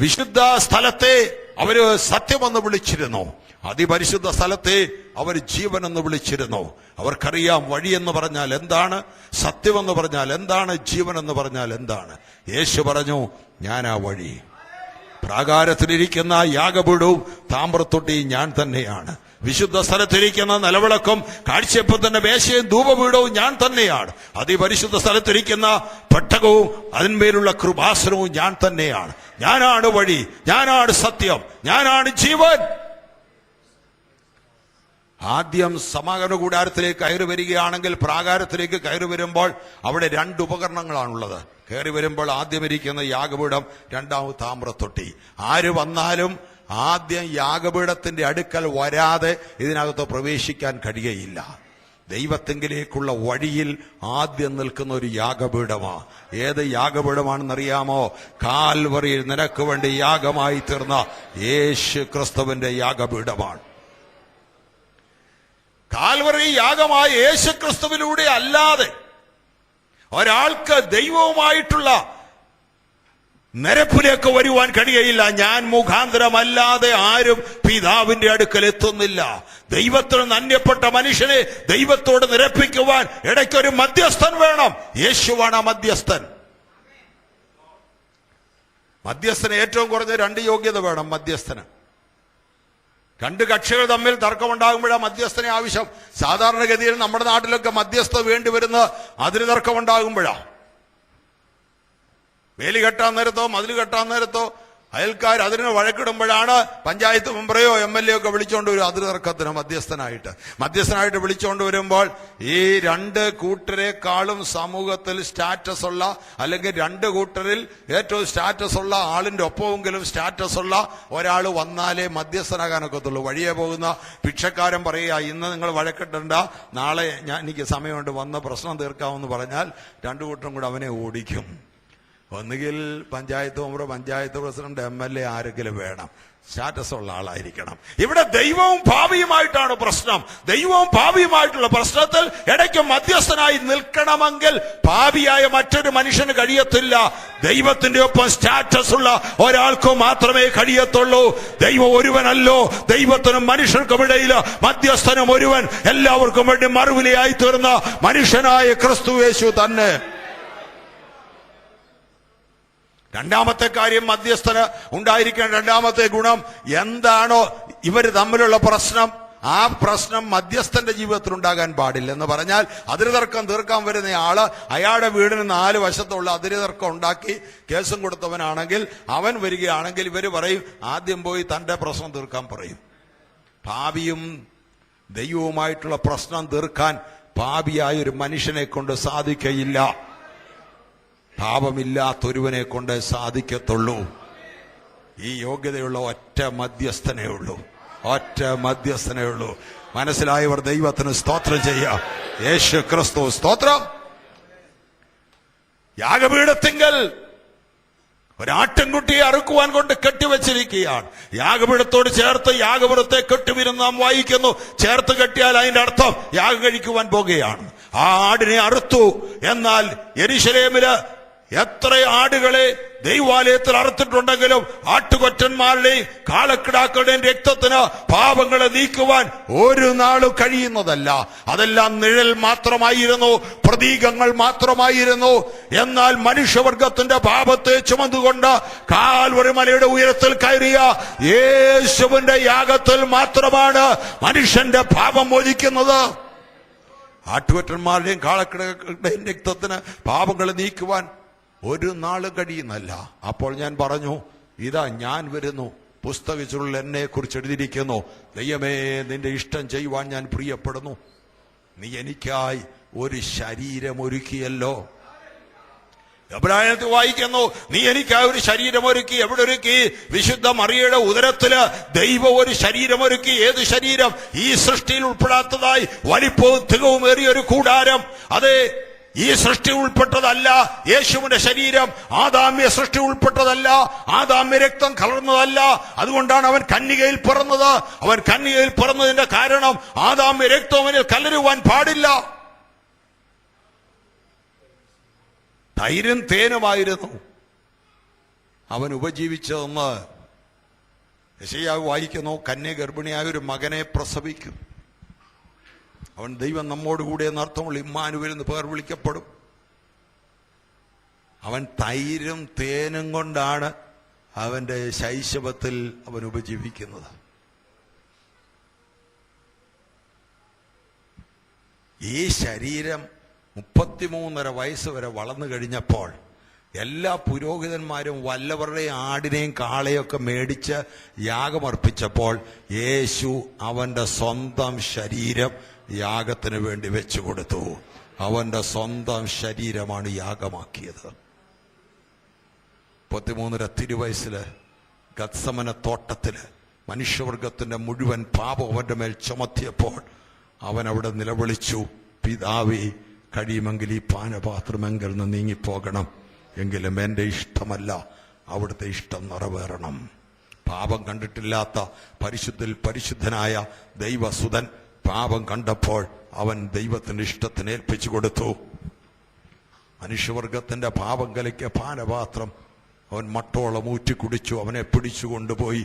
A: വിശുദ്ധ സ്ഥലത്തെ അവര് സത്യമെന്ന് വിളിച്ചിരുന്നു. അതിപരിശുദ്ധ സ്ഥലത്തെ അവർ ജീവനെന്ന് വിളിച്ചിരുന്നു. അവർക്കറിയാം വഴിയെന്ന് പറഞ്ഞാൽ എന്താണ്, സത്യമെന്ന് പറഞ്ഞാൽ എന്താണ്, ജീവനെന്ന് പറഞ്ഞാൽ എന്താണ്. യേശു പറഞ്ഞു, ഞാനാ വഴി. പ്രാകാരത്തിലിരിക്കുന്ന യാഗപീഠവും താമ്രത്തൊട്ടിയും ഞാൻ തന്നെയാണ്. വിശുദ്ധ സ്ഥലത്തിരിക്കുന്ന നിലവിളക്കും കാഴ്ചയപ്പത്തിന്റെ മേശയും ധൂപപീഠവും ഞാൻ തന്നെയാണ്. അതിപരിശുദ്ധ സ്ഥലത്തിരിക്കുന്ന പെട്ടകവും അതിന്മേലുള്ള കൃപാസനവും ഞാൻ തന്നെയാണ്. ഞാനാണ് വഴി, ഞാനാണ് സത്യം, ഞാനാണ് ജീവൻ. ആദ്യം സമാഗമന കൂടാരത്തിലേക്ക് കയറി വരികയാണെങ്കിൽ പ്രാകാരത്തിലേക്ക് കയറി വരുമ്പോൾ അവിടെ 2 ഉപകരണങ്ങളാണുള്ളത്. കയറി വരുമ്പോൾ ആദ്യം ഇരിക്കുന്ന യാഗപീഠം, രണ്ടാമത് താമ്രത്തൊട്ടി. ആര് വന്നാലും ആദ്യം യാഗപീഠത്തിന്റെ അടുക്കൽ വരാതെ ഇതിനകത്ത് പ്രവേശിക്കാൻ കഴിയുകയില്ല. ദൈവത്തെങ്കിലേക്കുള്ള വഴിയിൽ ആദ്യം നിൽക്കുന്ന ഒരു യാഗപീഠമാ. ഏത് യാഗപീഠമാണെന്നറിയാമോ? കാൽവറിയിൽ നിനക്ക് വേണ്ടി യാഗമായി തീർന്ന യേശു ക്രിസ്തുവിന്റെ യാഗപീഠമാണ്. കാൽവറി യാഗമായ യേശു ക്രിസ്തുവിലൂടെ അല്ലാതെ ഒരാൾക്ക് ദൈവവുമായിട്ടുള്ള നിരപ്പിലേക്ക് വരുവാൻ കഴിയയില്ല. ഞാൻ മുഖാന്തരമല്ലാതെ ആരും പിതാവിന്റെ അടുക്കൽ എത്തുന്നില്ല. ദൈവത്തിൽ നിന്ന് അന്യപ്പെട്ട മനുഷ്യനെ ദൈവത്തോട് നിരപ്പിക്കുവാൻ ഇടയ്ക്കൊരു മധ്യസ്ഥൻ വേണം. യേശുവാണ് ആ മധ്യസ്ഥൻ. മധ്യസ്ഥന് ഏറ്റവും കുറഞ്ഞ 2 യോഗ്യത വേണം. മധ്യസ്ഥന് 2 കക്ഷികൾ തമ്മിൽ തർക്കമുണ്ടാകുമ്പോഴാണ് മധ്യസ്ഥനെ ആവശ്യം. സാധാരണഗതിയിൽ നമ്മുടെ നാട്ടിലൊക്കെ മധ്യസ്ഥ വേണ്ടി വരുന്ന അതിര് തർക്കമുണ്ടാകുമ്പോഴാണ്. വേലി കെട്ടാൻ നേരത്തോ മതിൽ കെട്ടാൻ നേരത്തോ അയൽക്കാർ അതിന് വഴക്കിടുമ്പോഴാണ് പഞ്ചായത്ത് മെമ്പറെയോ MLA ഒക്കെ വിളിച്ചുകൊണ്ട് വരും അതിര് തർക്കത്തിന് മധ്യസ്ഥനായിട്ട് വിളിച്ചുകൊണ്ട് വരുമ്പോൾ ഈ 2 കൂട്ടരെക്കാളും സമൂഹത്തിൽ സ്റ്റാറ്റസ് ഉള്ള, അല്ലെങ്കിൽ 2 കൂട്ടരിൽ ഏറ്റവും സ്റ്റാറ്റസ് ഉള്ള ആളിന്റെ ഒപ്പമെങ്കിലും സ്റ്റാറ്റസ് ഉള്ള ഒരാൾ വന്നാലേ മധ്യസ്ഥനാകാനൊക്കത്തുള്ളൂ. വഴിയെ പോകുന്ന ഭിക്ഷക്കാരൻ പറയുക, ഇന്ന് നിങ്ങൾ വഴക്കിട്ടണ്ട, നാളെ എനിക്ക് സമയമുണ്ട് വന്ന് പ്രശ്നം തീർക്കാമെന്ന് പറഞ്ഞാൽ 2 കൂട്ടരും കൂടെ അവനെ ഓടിക്കും. ഒന്നുകിൽ panchayat member, panchayat president, MLA ആരെങ്കിലും വേണം, സ്റ്റാറ്റസ് ഉള്ള ആളായിരിക്കണം. ഇവിടെ ദൈവവും ഭാവിയുമായിട്ടാണ് പ്രശ്നം. ദൈവവും ഭാവിയുമായിട്ടുള്ള പ്രശ്നത്തിൽ ഇടയ്ക്ക് മധ്യസ്ഥനായി നിൽക്കണമെങ്കിൽ ഭാവിയായ മറ്റൊരു മനുഷ്യന് കഴിയത്തില്ല. ദൈവത്തിന്റെ ഒപ്പം സ്റ്റാറ്റസ് ഉള്ള ഒരാൾക്ക് മാത്രമേ കഴിയത്തുള്ളൂ. ദൈവം ഒരുവനല്ലോ, ദൈവത്തിനും മനുഷ്യർക്കും ഇടയിൽ മധ്യസ്ഥനും ഒരുവൻ, എല്ലാവർക്കും വേണ്ടി മറുവിലയായി തീർന്ന മനുഷ്യനായ ക്രിസ്തുയേശു തന്നെ. രണ്ടാമത്തെ കാര്യം, മധ്യസ്ഥന് ഉണ്ടായിരിക്കേണ്ട രണ്ടാമത്തെ ഗുണം എന്താണോ ഇവർ തമ്മിലുള്ള പ്രശ്നം, ആ പ്രശ്നം മധ്യസ്ഥന്റെ ജീവിതത്തിൽ ഉണ്ടാകാൻ പാടില്ല. എന്ന് പറഞ്ഞാൽ അതിരുതർക്കം തീർക്കാൻ വരുന്ന ആള് അയാളുടെ വീടിന് 4 വശത്തുള്ള അതിരുതർക്കം ഉണ്ടാക്കി കേസും കൊടുത്തവനാണെങ്കിൽ, അവൻ വരികയാണെങ്കിൽ ഇവർ പറയും ആദ്യം പോയി തന്റെ പ്രശ്നം തീർക്കാൻ പറയും. പാപിയും ദൈവവുമായിട്ടുള്ള പ്രശ്നം തീർക്കാൻ പാപിയായ ഒരു മനുഷ്യനെ കൊണ്ട് സാധിക്കയില്ല. പാപമില്ലാത്തൊരുവനെ കൊണ്ട് സാധിക്കത്തുള്ളൂ. ഈ യോഗ്യതയുള്ള ഒറ്റ മധ്യസ്ഥനേ ഉള്ളൂ. മനസ്സിലായവർ ദൈവത്തിന് സ്തോത്രം ചെയ്യാം. യേശു ക്രിസ്തു സ്തോത്രം. യാഗപീഠത്തിങ്കൽ ഒരാട്ടിൻകുട്ടിയെ അറുക്കുവാൻ കൊണ്ട് കെട്ടിവെച്ചിരിക്കുകയാണ്. യാഗപീഠത്തോട് ചേർത്ത് യാഗപുരത്തെ കെട്ടുവിരുന്ന് നാം വായിക്കുന്നു. ചേർത്ത് കെട്ടിയാൽ അതിന്റെ അർത്ഥം യാഗം കഴിക്കുവാൻ പോകുകയാണ്. ആ ആടിനെ അറുത്തു. എന്നാൽ യെരൂശലേമില് എത്ര ആടുകളെ ദൈവാലയത്തിൽ അറുത്തിട്ടുണ്ടെങ്കിലും ആട്ടുകൊറ്റന്മാരുടെയും കാളക്കിടാക്കളുടെയും രക്തത്തിന് പാപങ്ങളെ നീക്കുവാൻ ഒരു നാളും കഴിയുന്നതല്ല. അതെല്ലാം നിഴൽ മാത്രമായിരുന്നു, പ്രതീകങ്ങൾ മാത്രമായിരുന്നു. എന്നാൽ മനുഷ്യവർഗത്തിന്റെ പാപത്തെ ചുമന്നുകൊണ്ട് കാൽവരി മലയുടെ ഉയരത്തിൽ കയറിയ യേശുവിന്റെ യാഗത്തിൽ മാത്രമാണ് മനുഷ്യന്റെ പാപം മോചിക്കുന്നത്. ആട്ടുകൊറ്റന്മാരുടെയും കാളക്കിടാക്കളുടെയും രക്തത്തിന് പാപങ്ങളെ നീക്കുവാൻ ഒരു നാളും കഴിയുന്നല്ല. അപ്പോൾ ഞാൻ പറഞ്ഞു, ഇതാ ഞാൻ വരുന്നു, പുസ്തകത്തിലുള്ള എന്നെ കുറിച്ച് എഴുതിയിരിക്കുന്നു. ദൈവമേ, നിന്റെ ഇഷ്ടം ചെയ്യുവാൻ ഞാൻ പ്രിയപ്പെടുന്നു. നീ എനിക്കായി ഒരു ശരീരം ഒരുക്കിയല്ലോ. എബ്രായത്തിൽ വായിക്കുന്നു, നീ എനിക്കായി ഒരു ശരീരമൊരുക്കി. എവിടെ ഒരുക്കി? വിശുദ്ധ മറിയയുടെ ഉദരത്തില് ദൈവം ഒരു ശരീരമൊരുക്കി. ഏത് ശരീരം? ഈ സൃഷ്ടിയിൽ ഉൾപ്പെടാത്തതായി വലിപ്പവും തികവുമേറിയ ഒരു കൂടാരം. അതെ, ഈ സൃഷ്ടി ഉൾപ്പെട്ടതല്ല യേശുവിന്റെ ശരീരം. ആദാമ്യ സൃഷ്ടി ഉൾപ്പെട്ടതല്ല, ആദാമ്യ രക്തം കലർന്നതല്ല. അതുകൊണ്ടാണ് അവൻ കന്യകയിൽ പിറന്നത്. അവൻ കന്യകയിൽ പിറന്നതിന്റെ കാരണം ആദാമ്യ രക്തം അവനിൽ കലരുവാൻ പാടില്ല. തൈരും തേനുമായിരുന്നു അവൻ ഉപജീവിച്ചതെന്ന് യെശയ്യാവ് വായിക്കുന്നു. കന്യ ഗർഭിണിയായ ഒരു മകനെ പ്രസവിക്കും. അവൻ ദൈവം നമ്മോടുകൂടെ എന്നർത്ഥമുള്ള ഇമ്മാനുവേൽ എന്ന് പേർ വിളിക്കപ്പെടും. അവൻ തൈരും തേനും കൊണ്ടാണ് അവന്റെ ശൈശവത്തിൽ അവൻ ഉപജീവിക്കുന്നത്. ഈ ശരീരം 33.5 വയസ്സ് വരെ വളർന്നു കഴിഞ്ഞപ്പോൾ എല്ലാ പുരോഹിതന്മാരും വല്ലവരുടെയും ആടിനെയും കാളയൊക്കെ മേടിച്ച് യാഗമർപ്പിച്ചപ്പോൾ യേശു അവന്റെ സ്വന്തം ശരീരം യാഗത്തിന് വേണ്ടി വെച്ചു കൊടുത്തു. അവന്റെ സ്വന്തം ശരീരമാണ് യാഗമാക്കിയത്. 33.5 തിരുവയസ്സില് ഗത്സമന തോട്ടത്തില് മനുഷ്യവർഗത്തിന്റെ മുഴുവൻ പാപം അവന്റെ മേൽ ചുമത്തിയപ്പോൾ അവൻ അവിടെ നിലവിളിച്ചു, പിതാവേ, കഴിയുമെങ്കിൽ ഈ പാനപാത്രമെങ്കിൽ നിന്ന് നീങ്ങിപ്പോകണം, എങ്കിലും എന്റെ ഇഷ്ടമല്ല അവിടുത്തെ ഇഷ്ടം നിറവേറണം. പാപം കണ്ടിട്ടില്ലാത്ത പരിശുദ്ധിൽ പരിശുദ്ധനായ ദൈവസുതൻ പാപം കണ്ടപ്പോൾ അവൻ ദൈവത്തിന്റെ ഇഷ്ടത്തിന് ഏൽപ്പിച്ചു കൊടുത്തു. മനുഷ്യവർഗത്തിന്റെ പാപം കലക്കിയ പാനപാത്രം അവൻ മട്ടോളം ഊറ്റി കുടിച്ചു. അവനെ പിടിച്ചു കൊണ്ടുപോയി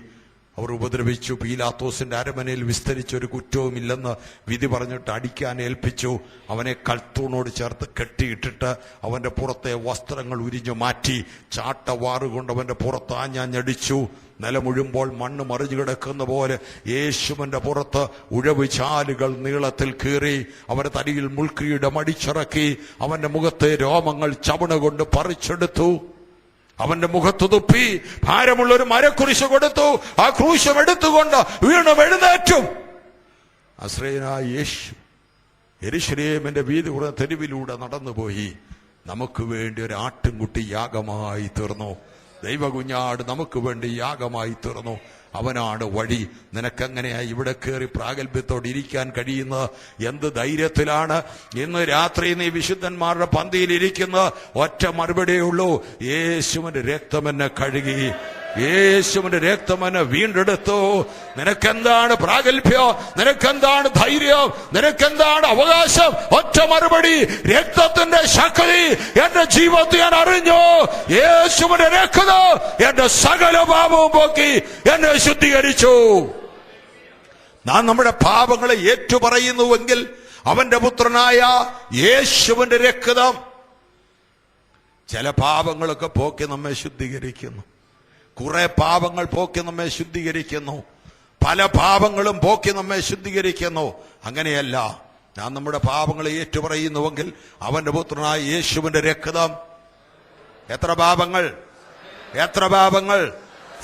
A: അവർ ഉപദ്രവിച്ചു. പീലാത്തോസിന്റെ അരമനയിൽ വിസ്തരിച്ച ഒരു കുറ്റവുമില്ലെന്ന് വിധി പറഞ്ഞിട്ട് അടിക്കാൻ ഏൽപ്പിച്ചു. അവനെ കൽത്തൂണോട് ചേർത്ത് കെട്ടിയിട്ടിട്ട് അവന്റെ പുറത്തെ വസ്ത്രങ്ങൾ ഉരിഞ്ഞു മാറ്റി ചാട്ടവാറുകൊണ്ട് അവന്റെ പുറത്ത് ആഞ്ഞടിച്ചു. നിലമുഴുമ്പോൾ മണ്ണ് മറിഞ്ഞു കിടക്കുന്ന പോലെ യേശുവിന്റെ പുറത്ത് ഉഴവ് ചാലുകൾ നീളത്തിൽ കീറി അവന്റെ തടിയിൽ മുൾക്കിരീടം അടിച്ചിറക്കി അവന്റെ മുഖത്തെ രോമങ്ങൾ ചവണ കൊണ്ട് പറിച്ചെടുത്തു. അവന്റെ മുഖത്ത് തുപ്പി ഭാരമുള്ളൊരു മരക്കുരിശ് കൊടുത്തു. ആ ക്രൂശം എടുത്തുകൊണ്ട് വീണു എഴുന്നേറ്റും. അസ്രയനായ യേശു യെരൂശലേമിന്റെ വീതി കുറഞ്ഞ തെരുവിലൂടെ നടന്നുപോയി. നമുക്ക് വേണ്ടി ഒരു ആട്ടിൻകുട്ടി യാഗമായി തീർന്നു. ദൈവകുഞ്ഞാട് നമുക്ക് വേണ്ടി യാഗമായി തീർന്നു. അവനാണ് വഴി. നിനക്കെങ്ങനെയാ ഇവിടെ കയറി പ്രാഗൽഭ്യത്തോടെ ഇരിക്കാൻ കഴിയുന്നത്? എന്ത് ധൈര്യത്തിലാണ് ഇന്ന് രാത്രി നീ വിശുദ്ധന്മാരുടെ പന്തിയിൽ ഇരിക്കുന്നത്? ഒറ്റ മറുപടിയേ ഉള്ളൂ, യേശുവിന്റെ രക്തം എന്നെ കഴുകി, യേശുവിന്റെ രക്തം എന്നെ വീണ്ടെടുത്തു. നിനക്കെന്താണ് പ്രാഗൽഭ്യം? നിനക്കെന്താണ് ധൈര്യം? നിനക്കെന്താണ് അവകാശം? ഒറ്റ മറുപടി, രക്തത്തിന്റെ ശക്തി എന്റെ ജീവിതത്തിൽ ഞാൻ അറിഞ്ഞു. യേശുവിന്റെ രക്തം എന്റെ സകല പാപവും പോക്കി എന്നെ ശുദ്ധീകരിച്ചു. നാം നമ്മുടെ പാപങ്ങളെ ഏറ്റുപറയുന്നുവെങ്കിൽ അവന്റെ പുത്രനായ യേശുവിന്റെ രക്തം ചില പാപങ്ങളൊക്കെ പോക്കി നമ്മെ ശുദ്ധീകരിക്കുന്നു. കുറെ പാപങ്ങൾ പോക്കി നമ്മെ ശുദ്ധീകരിക്കുന്നു. പല പാപങ്ങളും പോക്കി നമ്മെ ശുദ്ധീകരിക്കുന്നു. അങ്ങനെയല്ല, നാം നമ്മുടെ പാപങ്ങളെ ഏറ്റുപറയുന്നുവെങ്കിൽ അവന്റെ പുത്രനായ യേശുവിന്റെ രക്തം എത്ര പാപങ്ങൾ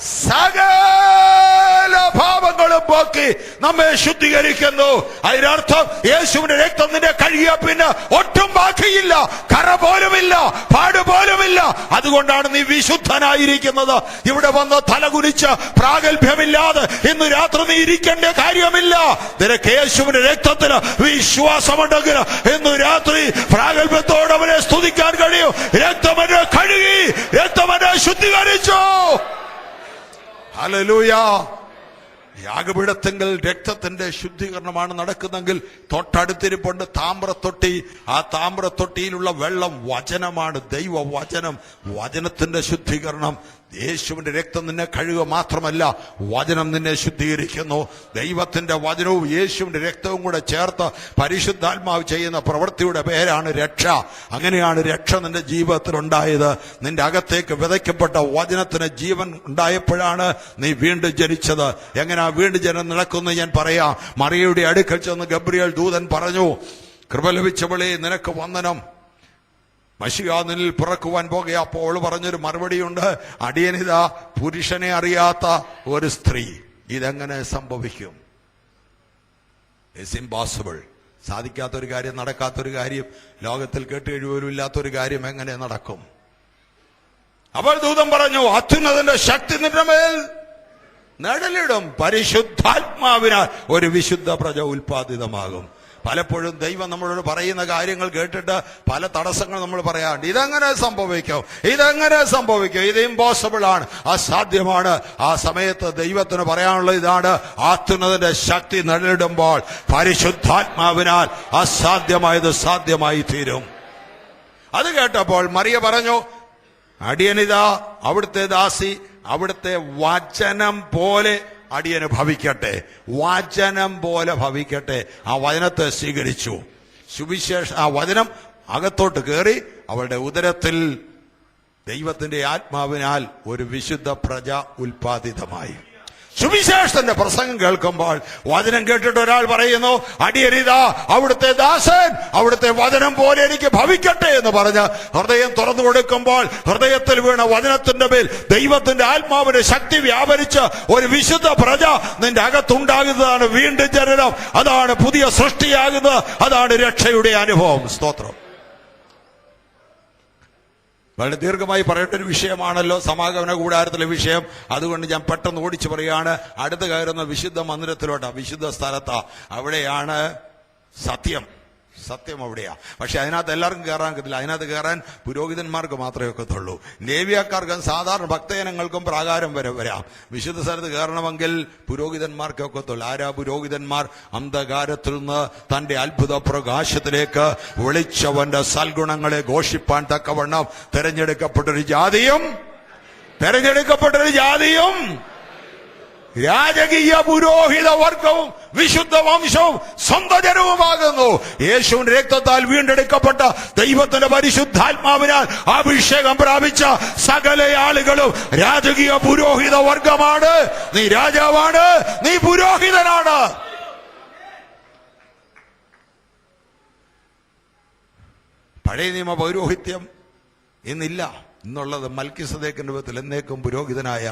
A: സകല പാപങ്ങളും പോക്കി നമ്മെ ശുദ്ധീകരിക്കുന്നു. അതിനർത്ഥം യേശുവിന്റെ രക്തം നിന്നെ കഴുകിയ പിന്നെ ഒട്ടും ബാക്കിയില്ല, കറ പോലുമില്ല, പാട് പോലുമില്ല. അതുകൊണ്ടാണ് നീ വിശുദ്ധനായിരിക്കുന്നത്. ഇവിടെ വന്ന് തലകുനിച്ച് പ്രാഗൽഭ്യമില്ലാതെ ഇന്ന് രാത്രി നീ ഇരിക്കേണ്ട കാര്യമില്ല. നിനക്ക് യേശുവിന്റെ രക്തത്തിന് വിശ്വാസമുണ്ടെങ്കിൽ ഇന്ന് രാത്രി പ്രാഗൽഭ്യത്തോടെ അവനെ സ്തുതിക്കാൻ കഴിയും. രക്തമെന്നെ കഴുകി, രക്തമെന്നെ ശുദ്ധീകരിച്ചു. ഹല്ലേലൂയ. യാഗപീഠത്തെങ്കിൽ രക്തത്തിന്റെ ശുദ്ധീകരണമാണ് നടക്കുന്നെങ്കിൽ തൊട്ടടുത്തിരിപ്പുണ്ട് താമ്രത്തൊട്ടി. ആ താമ്രത്തൊട്ടിയിലുള്ള വെള്ളം വചനമാണ്, ദൈവവചനം. വചനത്തിന്റെ ശുദ്ധീകരണം. യേശുവിന്റെ രക്തം നിന്നെ കഴുകുക മാത്രമല്ല, വചനം നിന്നെ ശുദ്ധീകരിക്കുന്നു. ദൈവത്തിന്റെ വചനവും യേശുവിന്റെ രക്തവും കൂടെ ചേർത്ത് പരിശുദ്ധാത്മാവ് ചെയ്യുന്ന പ്രവൃത്തിയുടെ പേരാണ് രക്ഷ. അങ്ങനെയാണ് രക്ഷ നിന്റെ ജീവിതത്തിൽ ഉണ്ടായത്. നിന്റെ അകത്തേക്ക് വിതയ്ക്കപ്പെട്ട വചനത്തിന് ജീവൻ ഉണ്ടായപ്പോഴാണ് നീ വീണ്ടും ജനിച്ചത്. എങ്ങനെയാ വീണ്ടും ജനം നടക്കുന്നു ഞാൻ പറയാം. മറിയയുടെ അടുക്കൽ ചെന്ന് ഗബ്രിയേൽ ദൂതൻ പറഞ്ഞു, കൃപ ലഭിച്ചവളേ നിനക്ക് വന്ദനം, മശിഹ നിന്നിൽ പിറക്കുവാൻ പോകുക. അപ്പോൾ അവൾ പറഞ്ഞൊരു മറുപടിയുണ്ട്, അടിയനിതാ പുരുഷനെ അറിയാത്ത ഒരു സ്ത്രീ. ഇതെങ്ങനെ സംഭവിക്കും? It's impossible. സാധിക്കാത്തൊരു കാര്യം, നടക്കാത്തൊരു കാര്യം, ലോകത്തിൽ കേട്ടുകഴിവരും ഇല്ലാത്തൊരു കാര്യം എങ്ങനെ നടക്കും? അപ്പോൾ ദൂതൻ പറഞ്ഞു, അത്യുന്നതന്റെ ശക്തി നിന്റെ മേൽ നിഴലിടും, പരിശുദ്ധാത്മാവിനാൽ ഒരു വിശുദ്ധ പ്രജ ഉൽപാദിതമാകും. പലപ്പോഴും ദൈവം നമ്മളോട് പറയുന്ന കാര്യങ്ങൾ കേട്ടിട്ട് പല തടസ്സങ്ങൾ നമ്മൾ പറയാറുണ്ട്. ഇതെങ്ങനെ സംഭവിക്കും, ഇതെങ്ങനെ സംഭവിക്കും, ഇത് ഇമ്പോസിബിൾ ആണ്, അസാധ്യമാണ്. ആ സമയത്ത് ദൈവത്തിന് പറയാനുള്ള ഇതാണ്, അത്യുന്നതന്റെ ശക്തി നിഴലിടുമ്പോൾ പരിശുദ്ധാത്മാവിനാൽ അസാധ്യമായത് സാധ്യമായി തീരും. അത് കേട്ടപ്പോൾ മറിയ പറഞ്ഞു, അടിയനിതാ അവിടുത്തെ ദാസി, അവിടുത്തെ വചനം പോലെ അടിയന് ഭവിക്കട്ടെ, വചനം പോലെ ഭവിക്കട്ടെ. ആ വചനത്തെ സ്വീകരിച്ചു. ആ വചനം അകത്തോട്ട് കയറി അവളുടെ ഉദരത്തിൽ ദൈവത്തിന്റെ ആത്മാവിനാൽ ഒരു വിശുദ്ധ പ്രജ ഉൽപാദിതമായി. സുവിശേഷത്തിന്റെ പ്രസംഗം കേൾക്കുമ്പോൾ വചനം കേട്ടിട്ട് ഒരാൾ പറയുന്നു, അടിയനിതാ അവിടുത്തെ ദാസൻ, അവിടുത്തെ വചനം പോലെ എനിക്ക് ഭവിക്കട്ടെ എന്ന് പറഞ്ഞ് ഹൃദയം തുറന്നു കൊടുക്കുമ്പോൾ ഹൃദയത്തിൽ വീണ വചനത്തിന്റെ മേൽ ദൈവത്തിന്റെ ആത്മാവിന്റെ ശക്തി വ്യാപരിച്ച് ഒരു വിശുദ്ധ പ്രജ നിന്റെ അകത്തുണ്ടാകുന്നതാണ് വീണ്ടും ജനനം. അതാണ് പുതിയ സൃഷ്ടിയാകുന്നത്. അതാണ് രക്ഷയുടെ അനുഭവം. സ്തോത്രം. വളരെ ദീർഘമായി പറയേണ്ട ഒരു വിഷയമാണല്ലോ സമാഗമന കൂടാരത്തിലെ വിഷയം. അതുകൊണ്ട് ഞാൻ പെട്ടെന്ന് ഓടിച്ചു പറയാണ്. അടുത്ത് കയറുന്ന വിശുദ്ധ മന്ദിരത്തിലോട്ടാ, വിശുദ്ധ സ്ഥലത്താ. അവിടെയാണ് സത്യം. സത്യം അവിടെയാ. പക്ഷെ അതിനകത്ത് എല്ലാവർക്കും കയറാൻ പറ്റില്ല. അതിനകത്ത് കയറാൻ പുരോഹിതന്മാർക്ക് മാത്രമേ ഒക്കത്തുള്ളൂ. ലേവ്യക്കാർക്കും സാധാരണ ഭക്തജനങ്ങൾക്കും പ്രാകാരം വരെ വരാം. വിശുദ്ധ സ്ഥലത്ത് കയറണമെങ്കിൽ പുരോഹിതന്മാർക്ക് ഒക്കത്തുള്ളൂ. ആരാ പുരോഹിതന്മാർ? അന്ധകാരത്തിൽ നിന്ന് തന്റെ അത്ഭുത പ്രകാശത്തിലേക്ക് വിളിച്ചവന്റെ സൽഗുണങ്ങളെ ഘോഷിപ്പാൻ തക്കവണ്ണം തെരഞ്ഞെടുക്കപ്പെട്ടൊരു ജാതിയും രാജകീയ പുരോഹിത വർഗവും വിശുദ്ധ വംശവും സ്വന്തം ജനവുമാകുന്നു. യേശുവിന്റെ രക്തത്താൽ വീണ്ടെടുക്കപ്പെട്ട ദൈവത്തിന്റെ പരിശുദ്ധാത്മാവിനാൽ അഭിഷേകം പ്രാപിച്ച സകല ആളുകളും രാജകീയ പുരോഹിത വർഗമാണ്. നീ രാജാവാണ്, നീ പുരോഹിതനാണ്. പഴയ നിയമ പൗരോഹിത്യം ഇന്നില്ല. ഇന്നുള്ളത് മൽക്കിസദേക്കിന്റെ രൂപത്തിൽ എന്നേക്കും പുരോഹിതനായ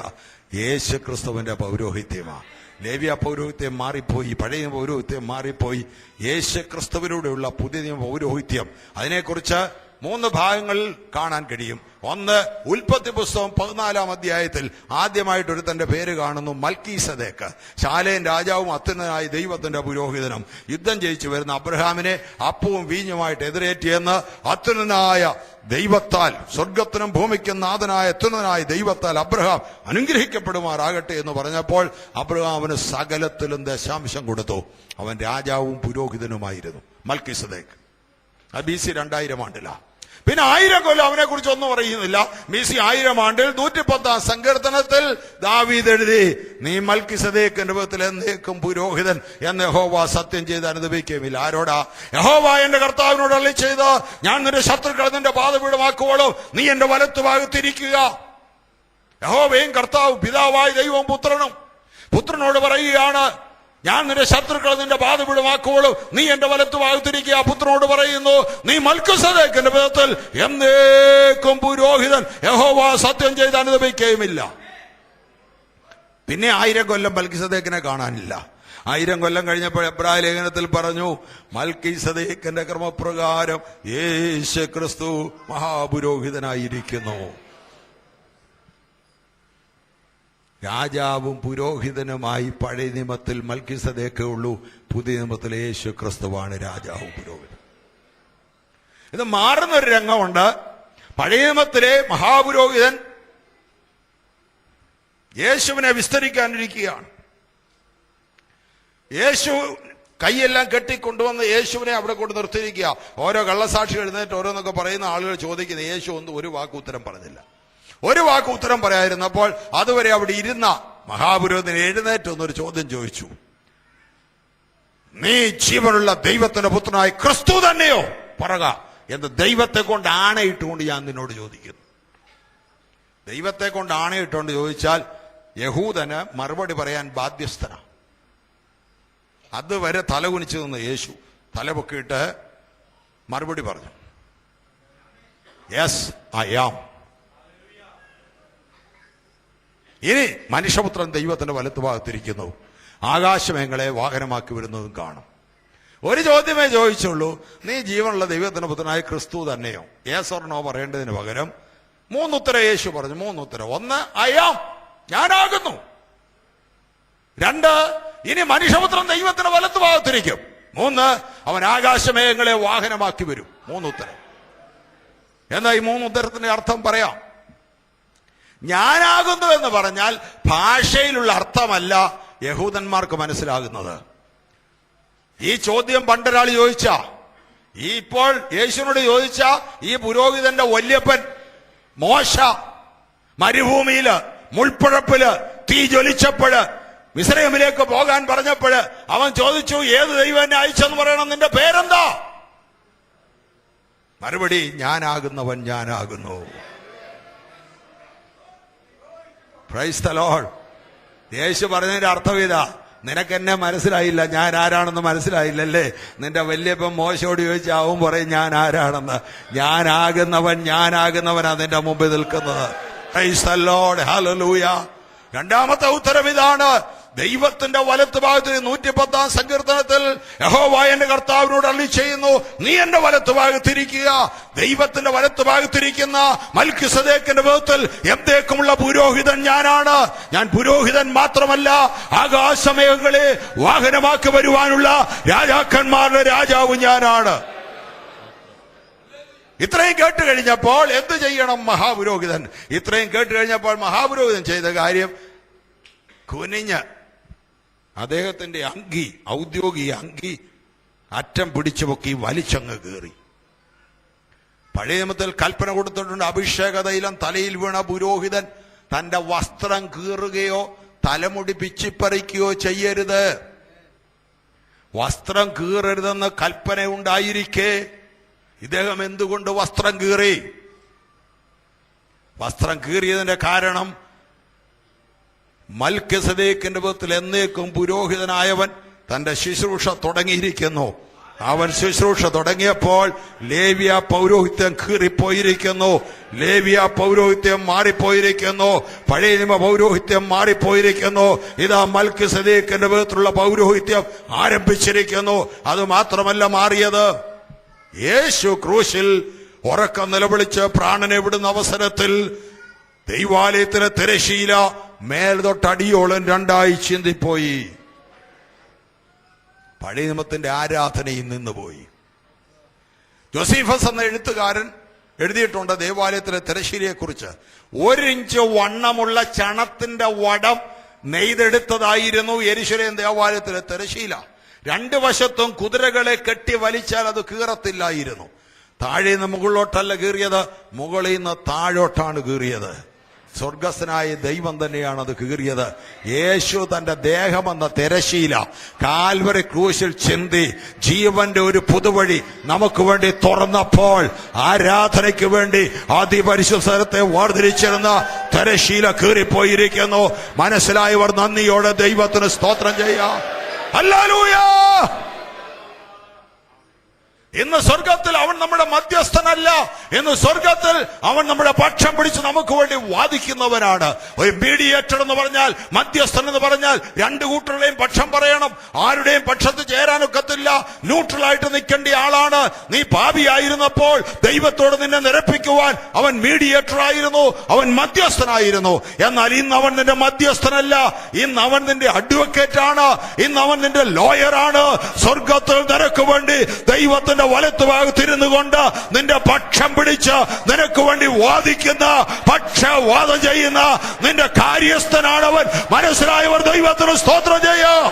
A: യേശു ക്രിസ്തുവിന്റെ പൗരോഹിത്യമാണ്. ലേവ്യ പൗരോഹിത്യം മാറിപ്പോയി, പഴയ പൗരോഹിത്യം മാറിപ്പോയി. യേശു ക്രിസ്തുവിലൂടെയുള്ള പുതിയ നിയമ പൗരോഹിത്യം, അതിനെക്കുറിച്ച് 3 ഭാഗങ്ങളിൽ കാണാൻ കഴിയും. ഒന്ന്, ഉൽപ്പത്തി പുസ്തകം 14-ാം അധ്യായത്തിൽ ആദ്യമായിട്ട് ഒരുത്തന്റെ പേര് കാണുന്നു, മൽക്കീസദേക്ക്. ശാലേം രാജാവും അത്യുന്നതനായ ദൈവത്തിന്റെ പുരോഹിതനും യുദ്ധം ജയിച്ചു വരുന്ന അബ്രഹാമിനെ അപ്പവും വീഞ്ഞുമായിട്ട് എതിരേറ്റിയെന്ന് അത്യുന്നതനായ ദൈവത്താൽ, സ്വർഗത്തിനും ഭൂമിക്കും നാഥനായ അത്യുന്നതനായ ദൈവത്താൽ അബ്രഹാം അനുഗ്രഹിക്കപ്പെടുമാറാകട്ടെ എന്ന് പറഞ്ഞപ്പോൾ അബ്രഹാമിന് സകലത്തിലും ദശാംശം കൊടുത്തു. അവൻ രാജാവും പുരോഹിതനുമായിരുന്നു മൽക്കീസദേക്ക്. അത് BC 2000 ആണ്ടിലാണ്. പിന്നെ 1000 കൊല്ലം അവനെ കുറിച്ച് ഒന്നും പറയുന്നില്ല. BC 1000 ആണ്ടിൽ 110-ാം സങ്കീർത്തനത്തിൽ ദാവീദ് എഴുതി, നീ മൽക്കിസദേക്കിന്റെ രൂപത്തിൽ എന്നേക്കും പുരോഹിതൻ എന്ന് യഹോവ സത്യം ചെയ്ത് അനുദപിക്കുകയുമില്ല. ആരോടാ? യഹോവ എന്റെ കർത്താവിനോട് അരുളിച്ചെയ്ത്, ഞാൻ നിന്റെ ശത്രുക്കളെ നിന്റെ പാദപീഠമാക്കുവോളും നീ എന്റെ വലത്തുഭാഗത്തിരിക്കുക. യഹോവയും കർത്താവും പിതാവായ ദൈവവും പുത്രനോട് പറയുകയാണ്, ഞാൻ നിന്റെ ശത്രുക്കളെ നിന്റെ പാദപീഠമാക്കുവോളും നീ എന്റെ വലത്തുഭാഗത്തിരിക്കുക. പുത്രനോട് പറയുന്നു, നീ മൽക്കിസദേക്കിന്റെ വിധത്തിൽ എന്നേക്കും പുരോഹിതൻ, യഹോവ സത്യം ചെയ്ത് അനുദപിക്കുകയുമില്ല. പിന്നെ 1000 കൊല്ലം മൽക്കിസദേക്കിനെ കാണാനില്ല. 1000 കൊല്ലം കഴിഞ്ഞപ്പോൾ എബ്രായ ലേഖനത്തിൽ പറഞ്ഞു, മൽക്കിസദേക്കിന്റെ ക്രമപ്രകാരം യേശു ക്രിസ്തു മഹാപുരോഹിതനായിരിക്കുന്നു. രാജാവും പുരോഹിതനുമായി പഴയ നിയമത്തിൽ മൽക്കിസദേക്കേ ഉള്ളൂ. പുതിയ നിയമത്തിൽ യേശു ക്രിസ്തുവാണ് രാജാവും പുരോഹിതൻ. ഇത് മാറുന്നൊരു രംഗമുണ്ട്. പഴയ നിയമത്തിലെ മഹാപുരോഹിതൻ യേശുവിനെ വിസ്തരിക്കാനിരിക്കുകയാണ്. യേശു കൈയെല്ലാം കെട്ടിക്കൊണ്ടുവന്ന് യേശുവിനെ അവിടെ കൊണ്ട് നിർത്തിയിരിക്കുക. ഓരോ കള്ളസാക്ഷി എഴുന്നേറ്റ് ഓരോന്നൊക്കെ പറയുന്ന ആളുകൾ ചോദിക്കുന്നത്, യേശു ഒന്നും ഒരു വാക്ക് ഉത്തരം പറഞ്ഞില്ല. ഒരു വാക്ക് ഉത്തരം പറയാതിരുന്നപ്പോൾ അതുവരെ അവിടെ ഇരുന്ന മഹാപുരോഹിതൻ എഴുന്നേറ്റ് എന്നൊരു ചോദ്യം ചോദിച്ചു, നീ ജീവനുള്ള ദൈവത്തിന്റെ പുത്രനായ ക്രിസ്തു തന്നെയോ പറക എന്ന് ദൈവത്തെ കൊണ്ട് ആണയിട്ടുകൊണ്ട് ഞാൻ നിന്നോട് ചോദിക്കുന്നു. ദൈവത്തെ കൊണ്ട് ആണയിട്ടുകൊണ്ട് ചോദിച്ചാൽ യഹൂദന് മറുപടി പറയാൻ ബാധ്യസ്ഥനാണ്. അതുവരെ തലകുനിച്ചു നിന്ന് യേശു തലപൊക്കിയിട്ട് മറുപടി പറഞ്ഞു, യെസ് ഐ ആം. ഇനി മനുഷ്യപുത്രൻ ദൈവത്തിന്റെ വലത്തുഭാഗത്തിരിക്കുന്നു, ആകാശമേങ്ങളെ വാഹനമാക്കി വരുന്നതും കാണും. ഒരു ചോദ്യമേ ചോദിച്ചുള്ളൂ, നീ ജീവനുള്ള ദൈവത്തിന്റെ പുത്രനായ ക്രിസ്തു തന്നെയോ? യെസ് ഓർ നോ പറയേണ്ടതിന് പകരം 3 ഉത്തരം യേശു പറഞ്ഞു. 3 ഉത്തരം. 1, ഐ ആം, ഞാനാകുന്നു. 2, ഇനി മനുഷ്യപുത്രൻ ദൈവത്തിന്റെ വലത്തുഭാഗത്തിരിക്കും. 3, അവൻ ആകാശമേഘങ്ങളെ വാഹനമാക്കി വരും. 3 ഉത്തരം. എന്നാ ഈ 3 ഉത്തരത്തിന്റെ അർത്ഥം പറയാം. ഞാനാകുന്നു എന്ന് പറഞ്ഞാൽ ഭാഷയിലുള്ള അർത്ഥമല്ല യഹൂദന്മാർക്ക് മനസ്സിലാകുന്നത്. ഈ ചോദ്യം പണ്ടൊരാൾ ചോദിച്ച, ഈ ഇപ്പോൾ യേശുവിനോട് ചോദിച്ച ഈ പുരോഹിതന്റെ വല്യപ്പൻ മോശ മരുഭൂമിയില് മുൾപ്പുഴപ്പില് തീ ജ്വലിച്ചപ്പോഴ് മിസ്രയീമിലേക്ക് പോകാൻ പറഞ്ഞപ്പോഴ് അവൻ ചോദിച്ചു, ഏത് ദൈവം എന്നെ അയച്ചെന്ന് പറയണം, നിന്റെ പേരെന്താ? മറുപടി, ഞാനാകുന്നവൻ ഞാനാകുന്നു. Price the Lord. യേശു പറഞ്ഞതിന്റെ അർത്ഥം ഇതാ, നിനക്കെന്നെ മനസ്സിലായില്ല, ഞാൻ ആരാണെന്ന് മനസ്സിലായില്ലല്ലേ? നിന്റെ വല്യപ്പൻ മോശയോട് ചോദിച്ചാവും പറയും ഞാൻ ആരാണെന്ന്. ഞാനാകുന്നവനാ നിന്റെ മുമ്പിൽ നിൽക്കുന്നത്. Price the Lord, hallelujah. രണ്ടാമത്തെ ഉത്തരം ഇതാണ്, ദൈവത്തിന്റെ വലത്തുഭാഗത്ത് 110-ാം സങ്കീർത്തനത്തിൽ യഹോവ എന്റെ കർത്താവിനോട് അരുളിച്ചെയ്യുന്നു, നീ എന്റെ വലത്തുഭാഗത്തിരിക്കുക. ദൈവത്തിന്റെ വലത്തുഭാഗത്തിരിക്കുന്ന മൽക്കിസദേക്കിന്റെ വിധത്തിൽ എന്നേക്കുമുള്ള പുരോഹിതൻ ഞാനാണ്. ഞാൻ പുരോഹിതൻ മാത്രമല്ല, ആകാശമേഘങ്ങളെ വാഹനമാക്കി വരുവാനുള്ള രാജാക്കന്മാരുടെ രാജാവ് ഞാനാണ്. ഇത്രയും കേട്ട് കഴിഞ്ഞപ്പോൾ എന്ത് ചെയ്യണം മഹാപുരോഹിതൻ? ഇത്രയും കേട്ട് കഴിഞ്ഞപ്പോൾ മഹാപുരോഹിതൻ ചെയ്ത കാര്യം, കുനിഞ്ഞ് അദ്ദേഹത്തിന്റെ അങ്കി, ഔദ്യോഗിക അങ്കി അറ്റം പിടിച്ചു പൊക്കി വലിച്ചങ്ങ് കയറി. പഴയ നിയമത്തിൽ കൽപ്പന കൊടുത്തിട്ടുണ്ട്, അഭിഷേക തൈലം തലയിൽ വീണ പുരോഹിതൻ തന്റെ വസ്ത്രം കീറുകയോ തലമുടി പിച്ചിപ്പറിക്കുകയോ ചെയ്യരുത്. വസ്ത്രം കീറരുതെന്ന് കൽപ്പന ഉണ്ടായിരിക്കെ ഇദ്ദേഹം എന്തുകൊണ്ട് വസ്ത്രം കീറി? വസ്ത്രം കീറിയതിന്റെ കാരണം മൽക്കിസദേക്കിന്റെ വിധത്തിൽ എന്നേക്കും പുരോഹിതനായവൻ തന്റെ ശുശ്രൂഷ തുടങ്ങിയിരിക്കുന്നു. അവൻ ശുശ്രൂഷ തുടങ്ങിയപ്പോൾ ലേവ്യ പൗരോഹിത്യം കീറിപ്പോയിരിക്കുന്നു, ലേവ്യ പൗരോഹിത്യം മാറിപ്പോയിരിക്കുന്നു, പഴയ നിയമ പൗരോഹിത്യം മാറിപ്പോയിരിക്കുന്നു. ഇതാ മൽക്കിസദേക്കിന്റെ വിധത്തിലുള്ള പൗരോഹിത്യം ആരംഭിച്ചിരിക്കുന്നു. അത് മാത്രമല്ല മാറിയത്, യേശു ക്രൂശിൽ ഉറക്കം നിലവിളിച്ച് പ്രാണനെ വിടുന്ന അവസരത്തിൽ ദൈവാലയത്തിലെ തിരശീല മേൽതൊട്ടടിയോളം രണ്ടായി ചിന്തിപ്പോയി. പഴയ നിയമത്തിന്റെ ആരാധനയിൽ നിന്നുപോയി. ജോസീഫസ് എന്ന എഴുത്തുകാരൻ എഴുതിയിട്ടുണ്ട് ദേവാലയത്തിലെ തിരശീലയെ കുറിച്ച്. 1 ഇഞ്ച് വണ്ണമുള്ള ചണത്തിന്റെ വടം നെയ്തെടുത്തതായിരുന്നു യെരൂശലേം ദേവാലയത്തിലെ തിരശീല. 2 വശത്തും കുതിരകളെ കെട്ടി വലിച്ചാൽ അത് കീറത്തില്ലായിരുന്നു. താഴെ നിന്ന് മുകളിലോട്ടല്ല കീറിയത്, മുകളിൽ നിന്ന് താഴോട്ടാണ് കീറിയത്. സ്വർഗസ്ഥനായ ദൈവം തന്നെയാണ് അത് കീറിയത്. യേശു തന്റെ ദേഹമെന്ന തിരശീല കാൽവരി ക്രൂശിൽ ചിന്തി ജീവന്റെ ഒരു പുതുവഴി നമുക്ക് വേണ്ടി തുറന്നപ്പോൾ ആരാധനയ്ക്ക് വേണ്ടി അതിപരിശുദ്ധ സ്ഥലത്തെ വേർതിരിച്ചിരുന്ന തിരശീല കീറിപ്പോയിരിക്കുന്നു. മനസ്സിലായവർ നന്ദിയോടെ ദൈവത്തിന് സ്തോത്രം ചെയ്യാം. ഹല്ലേലൂയ. ഇന്ന് സ്വർഗത്തിൽ അവൻ നമ്മുടെ മധ്യസ്ഥനല്ല, ഇന്ന് സ്വർഗത്തിൽ അവൻ നമ്മുടെ പക്ഷം പിടിച്ച് നമുക്ക് വേണ്ടി വാദിക്കുന്നവനാണ്. ഒരു മീഡിയേറ്റർ എന്ന് പറഞ്ഞാൽ, മധ്യസ്ഥൻ എന്ന് പറഞ്ഞാൽ 2 കൂട്ടരുടെയും പക്ഷം പറയണം. ആരുടെയും പക്ഷത്ത് ചേരാനൊക്കത്തില്ല, ന്യൂട്രലായിട്ട് നിൽക്കേണ്ട ആളാണ്. നീ പാപിയായിരുന്നപ്പോൾ ദൈവത്തോട് നിന്നെ നിരപ്പിക്കുവാൻ അവൻ മീഡിയേറ്റർ ആയിരുന്നു, അവൻ മധ്യസ്ഥനായിരുന്നു. എന്നാൽ ഇന്ന് അവൻ നിന്റെ മധ്യസ്ഥനല്ല, ഇന്ന് അവൻ നിന്റെ അഡ്വക്കേറ്റ് ആണ്, ഇന്ന് അവൻ നിന്റെ ലോയറാണ്. സ്വർഗത്തിൽ നിനക്ക് വേണ്ടി ദൈവത്തിന്റെ വലത്തുഭാഗത്തിരുന്നു കൊണ്ട് നിന്റെ പക്ഷം പിടിച്ച് നിനക്ക് വേണ്ടി വാദിക്കുന്ന, പക്ഷവാദം ചെയ്യുന്ന നിന്റെ കാര്യസ്ഥനാണവൻ. മനസ്സിലായവർ ദൈവത്തിന് സ്തോത്രം ചെയ്യാം.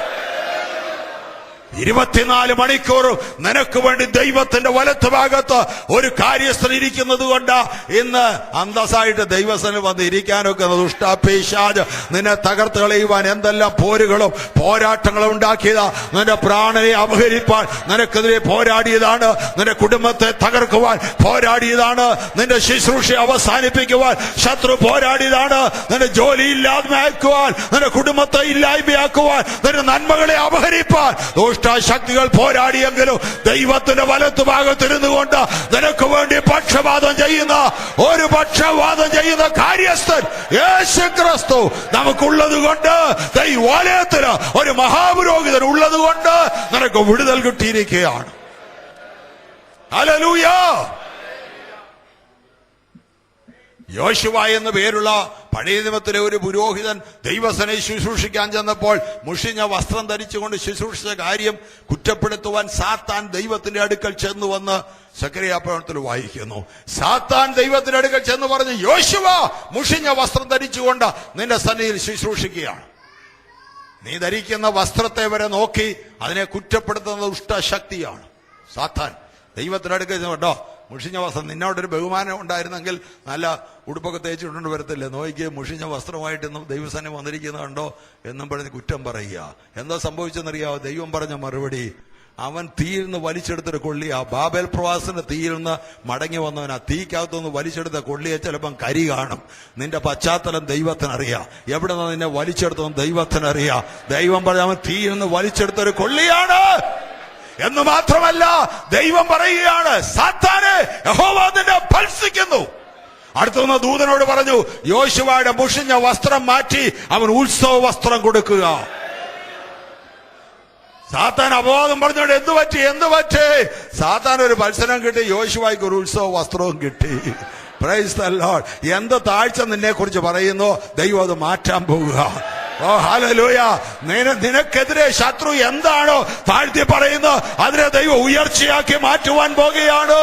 A: 24 മണിക്കൂർ നിനക്ക് വേണ്ടി ദൈവത്തിന്റെ വലത്തുഭാഗത്ത് ഒരു കാര്യസ്ഥൻ ഇരിക്കുന്നത് കൊണ്ട് ഇന്ന് അന്തസ്സായിട്ട് ദൈവസ്ഥന് വന്ന് ഇരിക്കാനൊക്കെ ദുഷ്ടാപിശാച് നിന്നെ തകർത്ത് കളയുവാൻ എന്തെല്ലാം പോരുകളും പോരാട്ടങ്ങളും ഉണ്ടാക്കിയതാ. നിന്റെ പ്രാണനെ അപഹരിപ്പാൻ നിനക്കെതിരെ പോരാടിയതാണ്, നിന്റെ കുടുംബത്തെ തകർക്കുവാൻ പോരാടിയതാണ്, നിന്റെ ശുശ്രൂഷ അവസാനിപ്പിക്കുവാൻ ശത്രു പോരാടിയതാണ്, നിന്റെ ജോലി ഇല്ലായ്മയാക്കുവാൻ, നിന്റെ കുടുംബത്തെ ഇല്ലായ്മയാക്കുവാൻ, നിന്റെ നന്മകളെ അപഹരിപ്പാൻ ശക്തികൾ പോരാടിയെങ്കിലും ദൈവത്തിന്റെ വലത്തുഭാഗത്തിരുന്നു കൊണ്ട് നിനക്ക് വേണ്ടി പക്ഷവാദം ചെയ്യുന്ന കാര്യസ്ഥൻ യേശു ക്രിസ്തു നമുക്കുള്ളത് കൊണ്ട്, ദൈവാലയത്തിന് ഒരു മഹാപുരോഹിതൻ ഉള്ളത് കൊണ്ട് നിനക്ക് വിടുതൽ കിട്ടിയിരിക്കുകയാണ്. ഹല്ലേലൂയ. യോശുവ എന്ന പേരുള്ള പഴയ നിയമത്തിലെ ഒരു പുരോഹിതൻ ദൈവസനെ ശുശ്രൂഷിക്കാൻ ചെന്നപ്പോൾ മുഷിഞ്ഞ വസ്ത്രം ധരിച്ചുകൊണ്ട് ശുശ്രൂഷിച്ച കാര്യം കുറ്റപ്പെടുത്തുവാൻ സാത്താൻ ദൈവത്തിന്റെ അടുക്കൽ ചെന്നു വന്ന് സക്കറിയ പ്രവചനത്തിൽ വായിക്കുന്നു. സാത്താൻ ദൈവത്തിന്റെ അടുക്കൽ ചെന്ന് പറഞ്ഞു, യോശുവ മുഷിഞ്ഞ വസ്ത്രം ധരിച്ചുകൊണ്ട് നിന്റെ സന്നിധിയിൽ ശുശ്രൂഷിക്കുകയാണ്. നീ ധരിക്കുന്ന വസ്ത്രത്തെ വരെ നോക്കി അതിനെ കുറ്റപ്പെടുത്തുന്ന ദുഷ്ടശക്തിയാണ് സാത്താൻ. ദൈവത്തിന്റെ അടുക്കൽ ചെന്നുണ്ടോ, മുഷിഞ്ഞ വസ്ത്രം, നിന്നോടൊരു ബഹുമാനം ഉണ്ടായിരുന്നെങ്കിൽ നല്ല ഉടുപ്പൊക്കെ തേച്ചിട്ടുണ്ട് വരത്തില്ലേ, നോയിക്ക് മുഷിഞ്ഞ വസ്ത്രമായിട്ടൊന്നും ദൈവസേന വന്നിരിക്കുന്നുണ്ടോ എന്നും പറഞ്ഞ് കുറ്റം പറയുക. എന്താ സംഭവിച്ചെന്നറിയാവോ? ദൈവം പറഞ്ഞ മറുപടി, അവൻ തീയിൽ നിന്ന് വലിച്ചെടുത്തൊരു കൊള്ളിയാ. ബാബേൽ പ്രവാസത്തിന്റെ തീയിൽ നിന്ന് മടങ്ങി വന്നവനാ. തീക്കകത്തുനിന്ന് വലിച്ചെടുത്ത കൊള്ളിയെ ചിലപ്പം കരി കാണും. നിന്റെ പശ്ചാത്തലം ദൈവത്തിനറിയാം, എവിടെ നിന്ന് നിന്നെ വലിച്ചെടുത്തെന്ന് ദൈവത്തിനറിയാം. ദൈവം പറഞ്ഞ അവൻ തീയിൽ നിന്ന് വലിച്ചെടുത്തൊരു കൊള്ളിയാണ് എന്ന് മാത്രമല്ല, ദൈവം പറയുകയാണ്, സാത്താനെ യഹോവ നിന്നെ ഭത്സിക്കുന്നു. അടുത്തുനിന്ന് ദൂതനോട് പറഞ്ഞു, യോശുവയുടെ മുഷിഞ്ഞ വസ്ത്രം മാറ്റി അവൻ ഉത്സവ വസ്ത്രം കൊടുക്കുക. സാത്താൻ അപവാദം പറഞ്ഞോണ്ട് എന്ത് പറ്റി? സാത്താൻ ഒരു മത്സരം കിട്ടി, യോശുവയ്ക്ക് ഒരു ഉത്സവ വസ്ത്രവും കിട്ടി. Price the Lord. എന്ത് താഴ്ച നിന്നെ കുറിച്ച് പറയുന്നു, ദൈവം അത് മാറ്റാൻ പോകുക. ഓ ഹല്ലേലൂയ. നിനക്കെതിരെ ശത്രു എന്താണോ താഴ്ത്തി പറയുന്നത് അതിനെ ദൈവം ഉയർച്ചയാക്കി മാറ്റുവാൻ പോകുകയാണ്.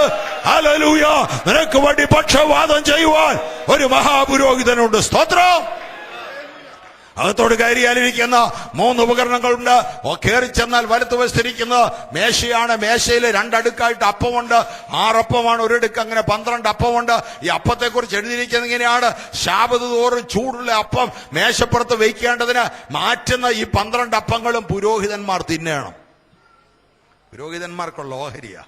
A: ഹല്ലേലൂയ. നിനക്ക് വേണ്ടി പക്ഷവാദം ചെയ്യുവാൻ ഒരു മഹാപുരോഹിതനുണ്ട്. സ്തോത്രം. അകത്തോട് കയറിയാലിരിക്കുന്ന 3 ഉപകരണങ്ങളുണ്ട്. കയറി ചെന്നാൽ വലത്തുവശത്തിരിക്കുന്നത് മേശയാണ്. മേശയിൽ 2 അടുക്കായിട്ട് അപ്പമുണ്ട്. 6 അപ്പമാണ് ഒരിടുക്ക്, അങ്ങനെ 12 അപ്പമുണ്ട്. ഈ അപ്പത്തെക്കുറിച്ച് എഴുതിയിരിക്കുന്നത് ഇങ്ങനെയാണ്: ശാബത്ത് തോറും ചൂടുള്ള അപ്പം മേശപ്പുറത്ത് വയ്ക്കേണ്ടതിന് മാറ്റുന്ന ഈ 12 അപ്പങ്ങളും പുരോഹിതന്മാർ തിന്നണം. പുരോഹിതന്മാർക്കുള്ള ഓഹരിയാ.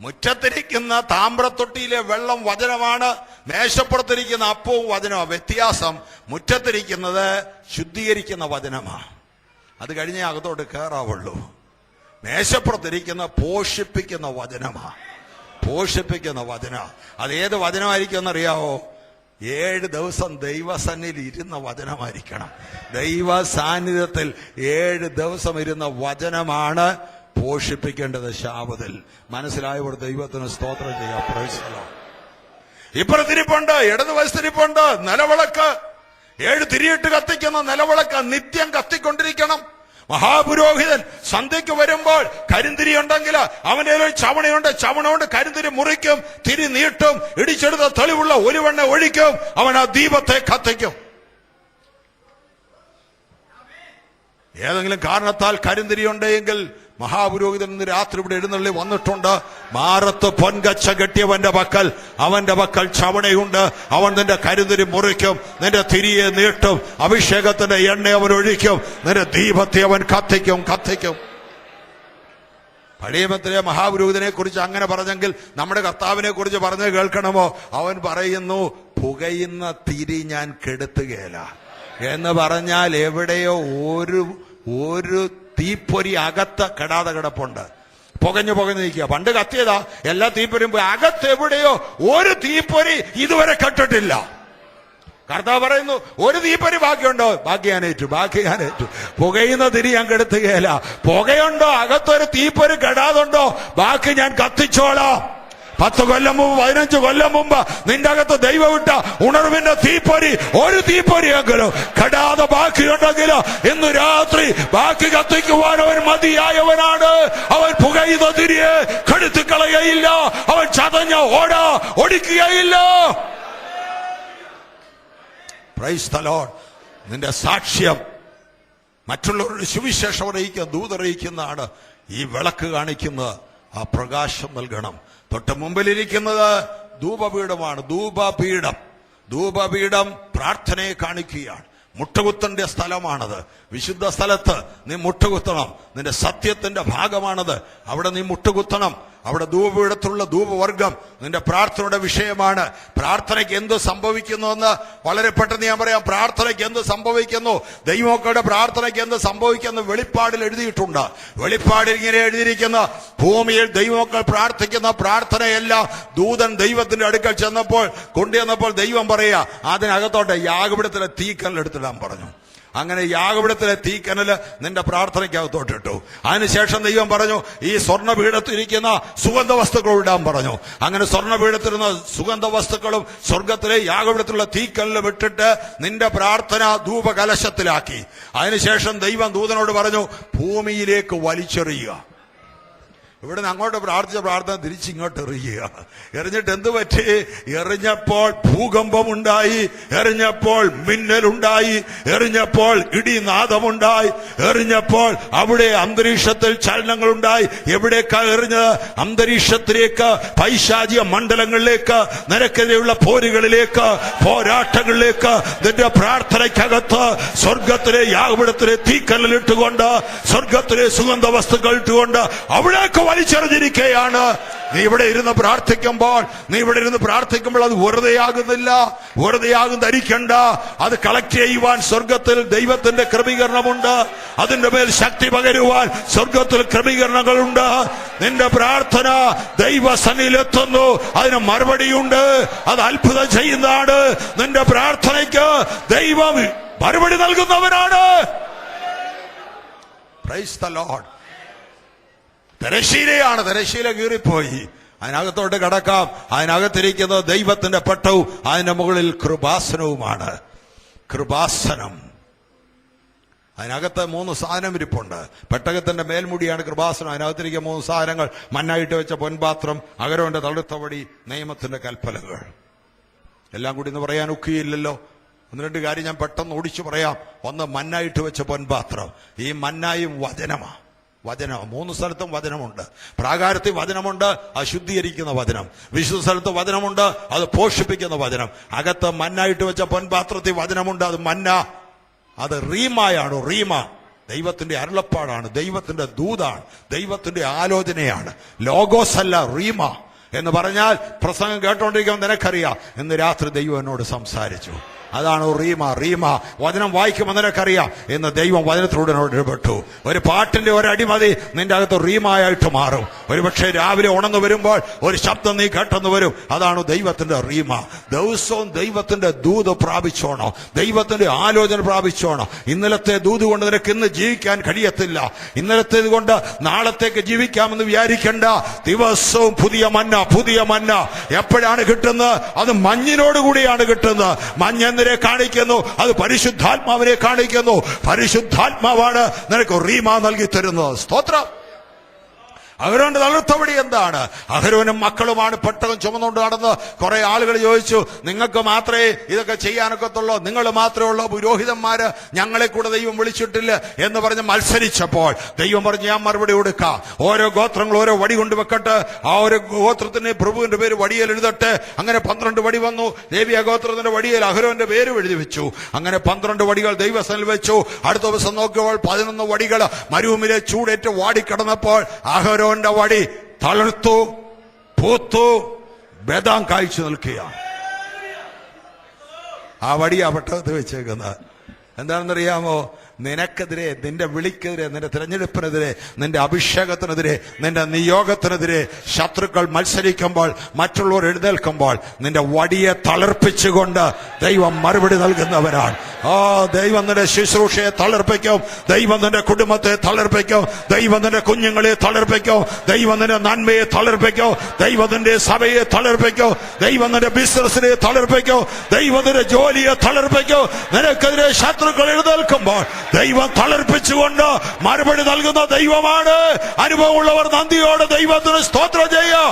A: മുറ്റത്തിരിക്കുന്ന താമ്രത്തൊട്ടിയിലെ വെള്ളം വചനമാണ്, മേശപ്പുറത്തിരിക്കുന്ന അപ്പവും വചനമാണ്. വ്യത്യാസം, മുറ്റത്തിരിക്കുന്നത് ശുദ്ധീകരിക്കുന്ന വചനമാണ്, അത് കഴിഞ്ഞേ അകത്തോട്ട് കയറാവുള്ളൂ. മേശപ്പുറത്തിരിക്കുന്ന പോഷിപ്പിക്കുന്ന വചനമാണ്, പോഷിപ്പിക്കുന്ന വചന. അത് ഏത് വചനമായിരിക്കും എന്നറിയാവോ? 7 ദിവസം ദൈവസന്നിധിയിൽ ഇരുന്ന വചനമായിരിക്കണം. ദൈവ സാന്നിധ്യത്തിൽ 7 ദിവസം ഇരുന്ന വചനമാണ് പോഷിപ്പിക്കേണ്ടത് ശാബത്തിൽ. മനസ്സിലായവർ ദൈവത്തിന് സ്തോത്രം ചെയ്യാം. Praise the lord. ഇപ്പുറത്തിരിപ്പുണ്ട്, ഇടതുവശത്തിരിപ്പുണ്ട് നിലവിളക്ക്. 7 തിരിയിട്ട് കത്തിക്കുന്ന നിലവിളക്ക് നിത്യം കത്തിക്കൊണ്ടിരിക്കണം. മഹാപുരോഹിതൻ സന്ധ്യയ്ക്ക് വരുമ്പോൾ കരിന്തിരി ഉണ്ടെങ്കിൽ അവന്റെ ചവണയുണ്ട്, ചവണ കൊണ്ട് കരിന്തിരി മുറിക്കും, തിരി നീട്ടും, ഇടിച്ചെടുത്ത തെളിവുള്ള ഒലിവെണ്ണ ഒഴിക്കും, അവൻ ആ ദീപത്തെ കത്തിക്കും. ഏതെങ്കിലും കാരണത്താൽ കരിന്തിരി ഉണ്ടെങ്കിൽ മഹാപുരോഹിതൻ ഇന്ന് രാത്രി ഇവിടെ എഴുന്നള്ളി വന്നിട്ടുണ്ട്. മാറത്ത് പൊൻകച്ച കെട്ടിയവന്റെ പക്കൽ, അവന്റെ പക്കൽ ചവണയുണ്ട്. അവൻ നിന്റെ കരിന്തിരി മുറിക്കും, നിന്റെ തിരിയെ നീട്ടും, അഭിഷേകത്തിന്റെ എണ്ണ അവൻ ഒഴിക്കും, നിന്റെ ദീപത്തെ അവൻ കത്തിക്കും. പഴയമത്തിലെ മഹാപുരോഹിതനെ കുറിച്ച് അങ്ങനെ പറഞ്ഞെങ്കിൽ നമ്മുടെ കർത്താവിനെ കുറിച്ച് പറഞ്ഞ് കേൾക്കണമോ? അവൻ പറയുന്നു, പുകയുന്ന തിരി ഞാൻ കെടുത്തുകയില്ല എന്ന് പറഞ്ഞാൽ എവിടെയോ ഒരു തീപ്പൊരി അകത്ത് കെടാതെ കിടപ്പുണ്ട്. പുകഞ്ഞു നിൽക്കുക. പണ്ട് കത്തിയതാ, എല്ലാ തീപ്പൊരിയും പോയി. അകത്ത് എവിടെയോ ഒരു തീപ്പൊരി ഇതുവരെ കെട്ടിട്ടില്ല. കർത്താവ് പറയുന്നു, ഒരു തീപ്പൊരി ബാക്കിയുണ്ടോ? ബാക്കി ഞാൻ ഏറ്റു. പുകയുന്ന തിരി ഞാൻ കെടുത്തുകയില്ല. പുകയുണ്ടോ? അകത്തൊരു തീപ്പൊരി കെടാതുണ്ടോ? ബാക്കി ഞാൻ കത്തിച്ചോളാം. 10 കൊല്ലം മുമ്പ്, 15 കൊല്ലം മുമ്പ് നിന്റെ അകത്ത് ദൈവം വിട്ട ഉണർവിന്റെ തീപ്പൊരി, ഒരു തീപ്പൊരിയെങ്കിലും കെടാതെ ബാക്കിയുണ്ടെങ്കിൽ ഇന്ന് രാത്രി ബാക്കി കത്തിക്കുവാൻ അവൻ മതിയായവനാണ്. അവൻ പുകയുന്ന തിരിയെ കെടുത്തിക്കളയയില്ല. അവൻ ചതഞ്ഞ ഓടിക്കുകയില്ല. Praise the lord. നിന്റെ സാക്ഷ്യം മറ്റുള്ളവരുടെ സുവിശേഷം അറിയിക്കുന്ന, ദൂതറിയിക്കുന്നതാണ് ഈ വിളക്ക് കാണിക്കുന്നത്. ആ പ്രകാശം നൽകണം. തൊട്ട് മുമ്പിലിരിക്കുന്നത് ധൂപപീഠമാണ്. ധൂപപീഠം പ്രാർത്ഥനയെ കാണിക്കുകയാണ്. മുട്ടുകുത്തന്റെ സ്ഥലമാണത്. വിശുദ്ധ സ്ഥലത്ത് നീ മുട്ടുകുത്തണം. നിന്റെ സത്യത്തിന്റെ ഭാഗമാണത്. അവിടെ നീ മുട്ടുകുത്തണം. അവിടെ ധൂപപീഠത്തിലുള്ള ധൂപവർഗം നിന്റെ പ്രാർത്ഥനയുടെ വിഷയമാണ്. പ്രാർത്ഥനയ്ക്ക് എന്ത് സംഭവിക്കുന്നു എന്ന് വളരെ പെട്ടെന്ന് ഞാൻ പറയാം. പ്രാർത്ഥനയ്ക്ക് എന്ത് സംഭവിക്കുന്നു, ദൈവമക്കളുടെ പ്രാർത്ഥനയ്ക്ക് എന്ത് സംഭവിക്കുന്നു വെളിപ്പാടിൽ എഴുതിയിട്ടുണ്ട്. വെളിപ്പാടിൽ ഇങ്ങനെ എഴുതിയിരിക്കുന്ന, ഭൂമിയിൽ ദൈവമക്കൾ പ്രാർത്ഥിക്കുന്ന പ്രാർത്ഥനയെല്ലാം ദൂതൻ ദൈവത്തിന്റെ അടുക്കൽ കൊണ്ടുവന്നപ്പോൾ ദൈവം പറയുക, അതിനകത്തോട്ടെ യാഗപീഠത്തിലെ തീക്കല്ലെടുത്തിടാൻ പറഞ്ഞു. അങ്ങനെ യാഗപീഠത്തിലെ തീക്കനല് നിന്റെ പ്രാർത്ഥനയ്ക്കകത്തോട്ടിട്ടു. അതിനുശേഷം ദൈവം പറഞ്ഞു, ഈ സ്വർണ്ണപീഠത്തിരിക്കുന്ന സുഗന്ധ വസ്തുക്കൾ ഇടാൻ പറഞ്ഞു. അങ്ങനെ സ്വർണ്ണപീഠത്തിരുന്ന സുഗന്ധ വസ്തുക്കളും സ്വർഗത്തിലെ യാഗപീഠത്തിലുള്ള തീക്കനല് വിട്ടിട്ട് നിന്റെ പ്രാർത്ഥന ധൂപകലശത്തിലാക്കി. അതിനുശേഷം ദൈവം ദൂതനോട് പറഞ്ഞു, ഭൂമിയിലേക്ക് വലിച്ചെറിയുക. ഇവിടുന്ന് അങ്ങോട്ട് പ്രാർത്ഥിച്ച പ്രാർത്ഥന തിരിച്ചിങ്ങോട്ട് എറിഞ്ഞിട്ട് എന്ത് പറ്റി? എറിഞ്ഞപ്പോൾ ഭൂകമ്പമുണ്ടായി, എറിഞ്ഞപ്പോൾ മിന്നലുണ്ടായി, എറിഞ്ഞപ്പോൾ ഇടിനാദമുണ്ടായി, എറിഞ്ഞപ്പോൾ അവിടെ അന്തരീക്ഷത്തിൽ ചലനങ്ങളുണ്ടായി. എവിടേക്കാ എറിഞ്ഞത്? അന്തരീക്ഷത്തിലേക്ക്, പൈശാചിക മണ്ഡലങ്ങളിലേക്ക്, നിനക്കെതിരെയുള്ള പോരുകളിലേക്ക്, പോരാട്ടങ്ങളിലേക്ക്. നിന്റെ പ്രാർത്ഥനയ്ക്കകത്ത് സ്വർഗത്തിലെ യാഗപീഠത്തിലെ തീക്കല്ലിട്ടുകൊണ്ട്, സ്വർഗത്തിലെ സുഗന്ധ വസ്തുക്കൾ ഇട്ടുകൊണ്ട് അവിടേക്ക് വലിച്ചെറിഞ്ഞിരിക്കുകയാണ്. നീ ഇവിടെ ഇരുന്ന് പ്രാർത്ഥിക്കുമ്പോൾ അത് വെറുതെയാകുന്നില്ല. വെറുതെയാകും ധരിക്കണ്ട. അത് കളക്ട് ചെയ്യുവാൻ സ്വർഗത്തിൽ ദൈവത്തിന്റെ ക്രമീകരണമുണ്ട്. അതിന്റെ മേൽ ശക്തി പകരുവാൻ സ്വർഗത്തിൽ ക്രമീകരണങ്ങളുണ്ട്. നിന്റെ പ്രാർത്ഥന ദൈവസന്നിധിയിലെത്തുന്നു, അതിന് മറുപടിയുണ്ട്. അത് അത്ഭുതം ചെയ്യുന്നതാണ്. നിന്റെ പ്രാർത്ഥനയ്ക്ക് ദൈവം മറുപടി നൽകുന്നവനാണ്. Price the Lord. തിരശ്ശീല കീറിപ്പോയി. അതിനകത്തോട്ട് കടക്കാം. അതിനകത്തിരിക്കുന്നത് ദൈവത്തിന്റെ പട്ടവും അതിന്റെ മുകളിൽ കൃപാസനവുമാണ്. കൃപാസനം. അതിനകത്ത് 3 സാധനം ഇരിപ്പുണ്ട്. പെട്ടകത്തിന്റെ മേൽമുടിയാണ് കൃപാസനം. അതിനകത്തിരിക്കുന്ന 3 സാധനങ്ങൾ: മണ്ണായിട്ട് വെച്ച പൊൻപാത്രം, അകരോന്റെ തളുത്തവടി, നിയമത്തിന്റെ കൽപ്പലകൾ. എല്ലാം കൂടി എന്ന് പറയാൻ ഒക്കെയില്ലല്ലോ. ഒന്ന് രണ്ട് കാര്യം ഞാൻ പെട്ടെന്ന് ഓടിച്ചു പറയാം. ഒന്ന്, മന്നായിട്ട് വെച്ച പൊൻപാത്രം. ഈ മന്നായും വചനമാ. വചനം 3 സ്ഥലത്തും വചനമുണ്ട്. പ്രാകാരത്തിൽ വചനമുണ്ട്, അശുദ്ധീകരിക്കുന്ന വചനം. വിശുദ്ധ സ്ഥലത്ത് വചനമുണ്ട്, അത് പോഷിപ്പിക്കുന്ന വചനം. അകത്ത് മന്നായിട്ട് വെച്ച പൊൻപാത്രത്തിൽ വചനമുണ്ട്, അത് മന്ന. അത് റീമായാണ്. റീമ ദൈവത്തിന്റെ അരുളപ്പാടാണ്, ദൈവത്തിന്റെ ദൂതാണ്, ദൈവത്തിന്റെ ആലോചനയാണ്. ലോഗോസ് അല്ല, റീമ എന്ന് പറഞ്ഞാൽ പ്രസംഗം കേട്ടോണ്ടിരിക്കുമ്പോൾ നിനക്കറിയാം ഇന്ന് രാത്രി ദൈവം എന്നോട് സംസാരിച്ചു. അതാണ് റീമ. റീമ വചനം വായിക്കുമ്പോൾ നിനക്കറിയാം ഇന്ന് ദൈവം വചനത്തിലൂടെ എന്നോട് ഇടപെട്ടു. ഒരു പാട്ടിന്റെ ഒരടിമതി നിന്റെ അകത്ത് റീമായായിട്ട് മാറും. ഒരുപക്ഷെ രാവിലെ ഉണർന്നു വരുമ്പോൾ ഒരു ശബ്ദം നീ കേട്ടെന്ന് വരും. അതാണ് ദൈവത്തിന്റെ റീമ. ദിവസവും ദൈവത്തിന്റെ ദൂത് പ്രാപിച്ചോണം, ദൈവത്തിന്റെ ആലോചന പ്രാപിച്ചോണം. ഇന്നലത്തെ ദൂത് കൊണ്ട് നിനക്ക് ഇന്ന് ജീവിക്കാൻ കഴിയത്തില്ല. ഇന്നലത്തേത് കൊണ്ട് നാളത്തേക്ക് ജീവിക്കാമെന്ന് വിചാരിക്കണ്ട. ദിവസവും പുതിയ മന്ന, പുതിയ മന്ന. എപ്പോഴാണ് കിട്ടുന്നത്? അത് മഞ്ഞിനോടുകൂടിയാണ് കിട്ടുന്നത്. മഞ്ഞ കാണിക്കുന്നു, അത് പരിശുദ്ധാത്മാവിനെ കാണിക്കുന്നു. പരിശുദ്ധാത്മാവാണ് നിനക്ക് റീമ നൽകി തരുന്നത്. സ്തോത്രം. അഹരോന്റെ തളർത്തവടി എന്താണ്? അഹരോനും മക്കളുമാണ് പെട്ടകം ചുമന്നുകൊണ്ട് നടന്ന്. കുറെ ആളുകൾ ചോദിച്ചു, നിങ്ങൾക്ക് മാത്രമേ ഇതൊക്കെ ചെയ്യാനൊക്കത്തുള്ളൂ, നിങ്ങൾ മാത്രമേ ഉള്ളൂ പുരോഹിതന്മാര്, ഞങ്ങളെ കൂടെ ദൈവം വിളിച്ചിട്ടില്ല എന്ന് പറഞ്ഞ് മത്സരിച്ചപ്പോൾ ദൈവം പറഞ്ഞ്, ഞാൻ മറുപടി കൊടുക്കാം. ഓരോ ഗോത്രങ്ങൾ ഓരോ വടി കൊണ്ടുവെക്കട്ടെ, ആ ഓരോ ഗോത്രത്തിന് പ്രഭുവിന്റെ പേര് വടിയിൽ എഴുതട്ടെ. അങ്ങനെ 12 വടി വന്നു. ലേവ്യ ഗോത്രത്തിന്റെ വടിയിൽ അഹരോന്റെ പേര് എഴുതി വെച്ചു. അങ്ങനെ 12 വടികൾ ദൈവസന്നിധിയിൽ വെച്ചു. അടുത്ത ദിവസം നോക്കിയപ്പോൾ 11 വടികൾ മരുഭൂമിയിലെ ചൂടേറ്റ് വാടിക്കിടന്നപ്പോൾ അഹരോന്റെ വടി തളർത്തു, പൂത്തു, ബദാം കായ്ച്ചു നിൽക്കുക. ആ വടിയാ പെട്ടകത്ത് വെച്ചേക്കുന്നത്. എന്താണെന്നറിയാമോ? നിനക്കെതിരെ, നിന്റെ വിളിക്കെതിരെ, നിന്റെ തിരഞ്ഞെടുപ്പിനെതിരെ, നിന്റെ അഭിഷേകത്തിനെതിരെ, നിന്റെ നിയോഗത്തിനെതിരെ ശത്രുക്കൾ മത്സരിക്കുമ്പോൾ, മറ്റുള്ളവർ എഴുന്നേൽക്കുമ്പോൾ നിന്റെ വടിയെ തളർപ്പിച്ചുകൊണ്ട് ദൈവം മറുപടി നൽകുന്നവരാണ്. ദൈവം നിന്റെ ശുശ്രൂഷയെ തളർപ്പിക്കും, ദൈവം നിന്റെ കുടുംബത്തെ തളർപ്പിക്കും, ദൈവം നിന്റെ കുഞ്ഞുങ്ങളെ തളർപ്പിക്കും, ദൈവം നിന്റെ നന്മയെ തളർപ്പിക്കും, ദൈവം നിന്റെ സഭയെ തളർപ്പിക്കും, ദൈവം നിന്റെ ബിസിനസിനെ തളർപ്പിക്കും, ദൈവം നിന്റെ ജോലിയെ തളർപ്പിക്കും. നിനക്കെതിരെ ശത്രുക്കൾ എഴുന്നേൽക്കുമ്പോൾ ദൈവം തളർപ്പിച്ചുകൊണ്ട് മറുപടി നൽകുന്ന ദൈവമാണ്. അനുഭവമുള്ളവർ നന്ദിയോടെ ദൈവത്തിന് സ്തോത്രം ചെയ്യുക.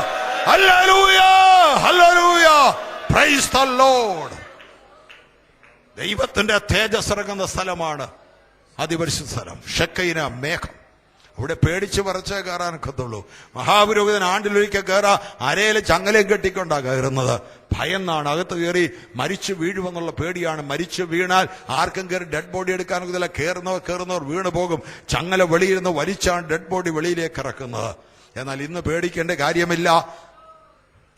A: Hallelujah, hallelujah, price the Lord. ദൈവത്തിന്റെ തേജസ് ഇറങ്ങുന്ന സ്ഥലമാണ് അതിപരിശുദ്ധ സ്ഥലം. ഷെക്കൈന മേഘം. അവിടെ പേടിച്ച് പറച്ചേ കയറാനൊക്കത്തുള്ളൂ. മഹാപുരോഹിതൻ ആണ്ടിലൊരിക്കൽ കയറാ അരയിലെ ചങ്ങലയും കെട്ടിക്കൊണ്ടാ കയറുന്നത്. ഭയന്നാണ്. അകത്ത് കയറി മരിച്ചു വീഴുമെന്നുള്ള പേടിയാണ്. മരിച്ചു വീണാൽ ആർക്കും കയറി ഡെഡ് ബോഡി എടുക്കാനൊക്കത്തില്ല. കയറുന്നവർ വീണു പോകും. ചങ്ങല വെളിയിരുന്ന് വലിച്ചാണ് ഡെഡ് ബോഡി വെളിയിലേക്ക് ഇറക്കുന്നത്. എന്നാൽ ഇന്ന് പേടിക്കേണ്ട കാര്യമില്ല.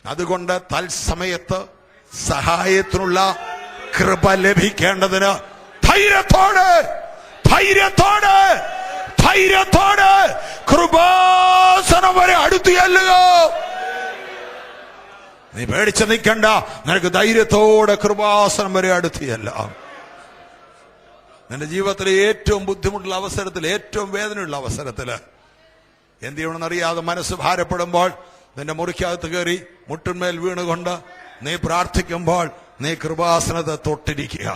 A: അതുകൊണ്ട് തത്സമയത്ത് സഹായത്തിനുള്ള കൃപ ലഭിക്കേണ്ടതിന് ധൈര്യത്തോടെ കൃപാസനം വരെ അടുത്തു ചെല്ലുക. നീ പേടിച്ച് നിൽക്കണ്ട. നിനക്ക് ധൈര്യത്തോടെ കൃപാസനം വരെ അടുത്തു ചെല്ലാം. നിന്റെ ജീവിതത്തിലെ ഏറ്റവും ബുദ്ധിമുട്ടുള്ള അവസരത്തിൽ, ഏറ്റവും വേദനയുള്ള അവസരത്തില് എന്ത് ചെയ്യണമെന്നറിയാതെ മനസ്സ് ഭാരപ്പെടുമ്പോൾ നിന്റെ മുറിക്കകത്ത് കയറി മുട്ടിന്മേൽ വീണുകൊണ്ട് നീ പ്രാർത്ഥിക്കുമ്പോൾ നീ കൃപാസനത്തെ തൊട്ടിരിക്കുക.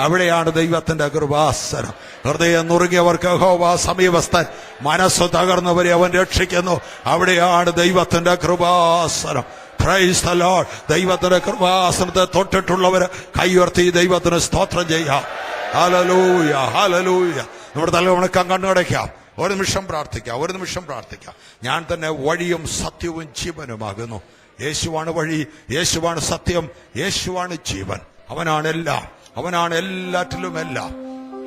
A: അവിടെയാണ് ദൈവത്തിന്റെ കൃപാസനം. ഹൃദയം നുറുങ്ങിയവർക്ക് യഹോവ സമീപസ്ഥൻ, മനസ്സ് തകർന്നവരെ അവൻ രക്ഷിക്കുന്നു. അവിടെയാണ് ദൈവത്തിന്റെ കൃപാസനം. Price the Lord. ദൈവത്തിന്റെ കൃപാസനത്തെ തൊട്ടിട്ടുള്ളവര് കൈയുയർത്തി ദൈവത്തിന് സ്തോത്രം ചെയ്യാം. Hallelujah, hallelujah. നമ്മുടെ തലമുണക്കം കണ്ണടയ്ക്കാം. ഒരു നിമിഷം പ്രാർത്ഥിക്കാം. ഞാൻ തന്നെ വഴിയും സത്യവും ജീവനുമാകുന്നു. യേശുവാണ് വഴി, യേശുവാണ് സത്യം, യേശുവാണ് ജീവൻ. അവനാണ് എല്ലാം, അവനാണ് എല്ലാറ്റിലും എല്ലാം.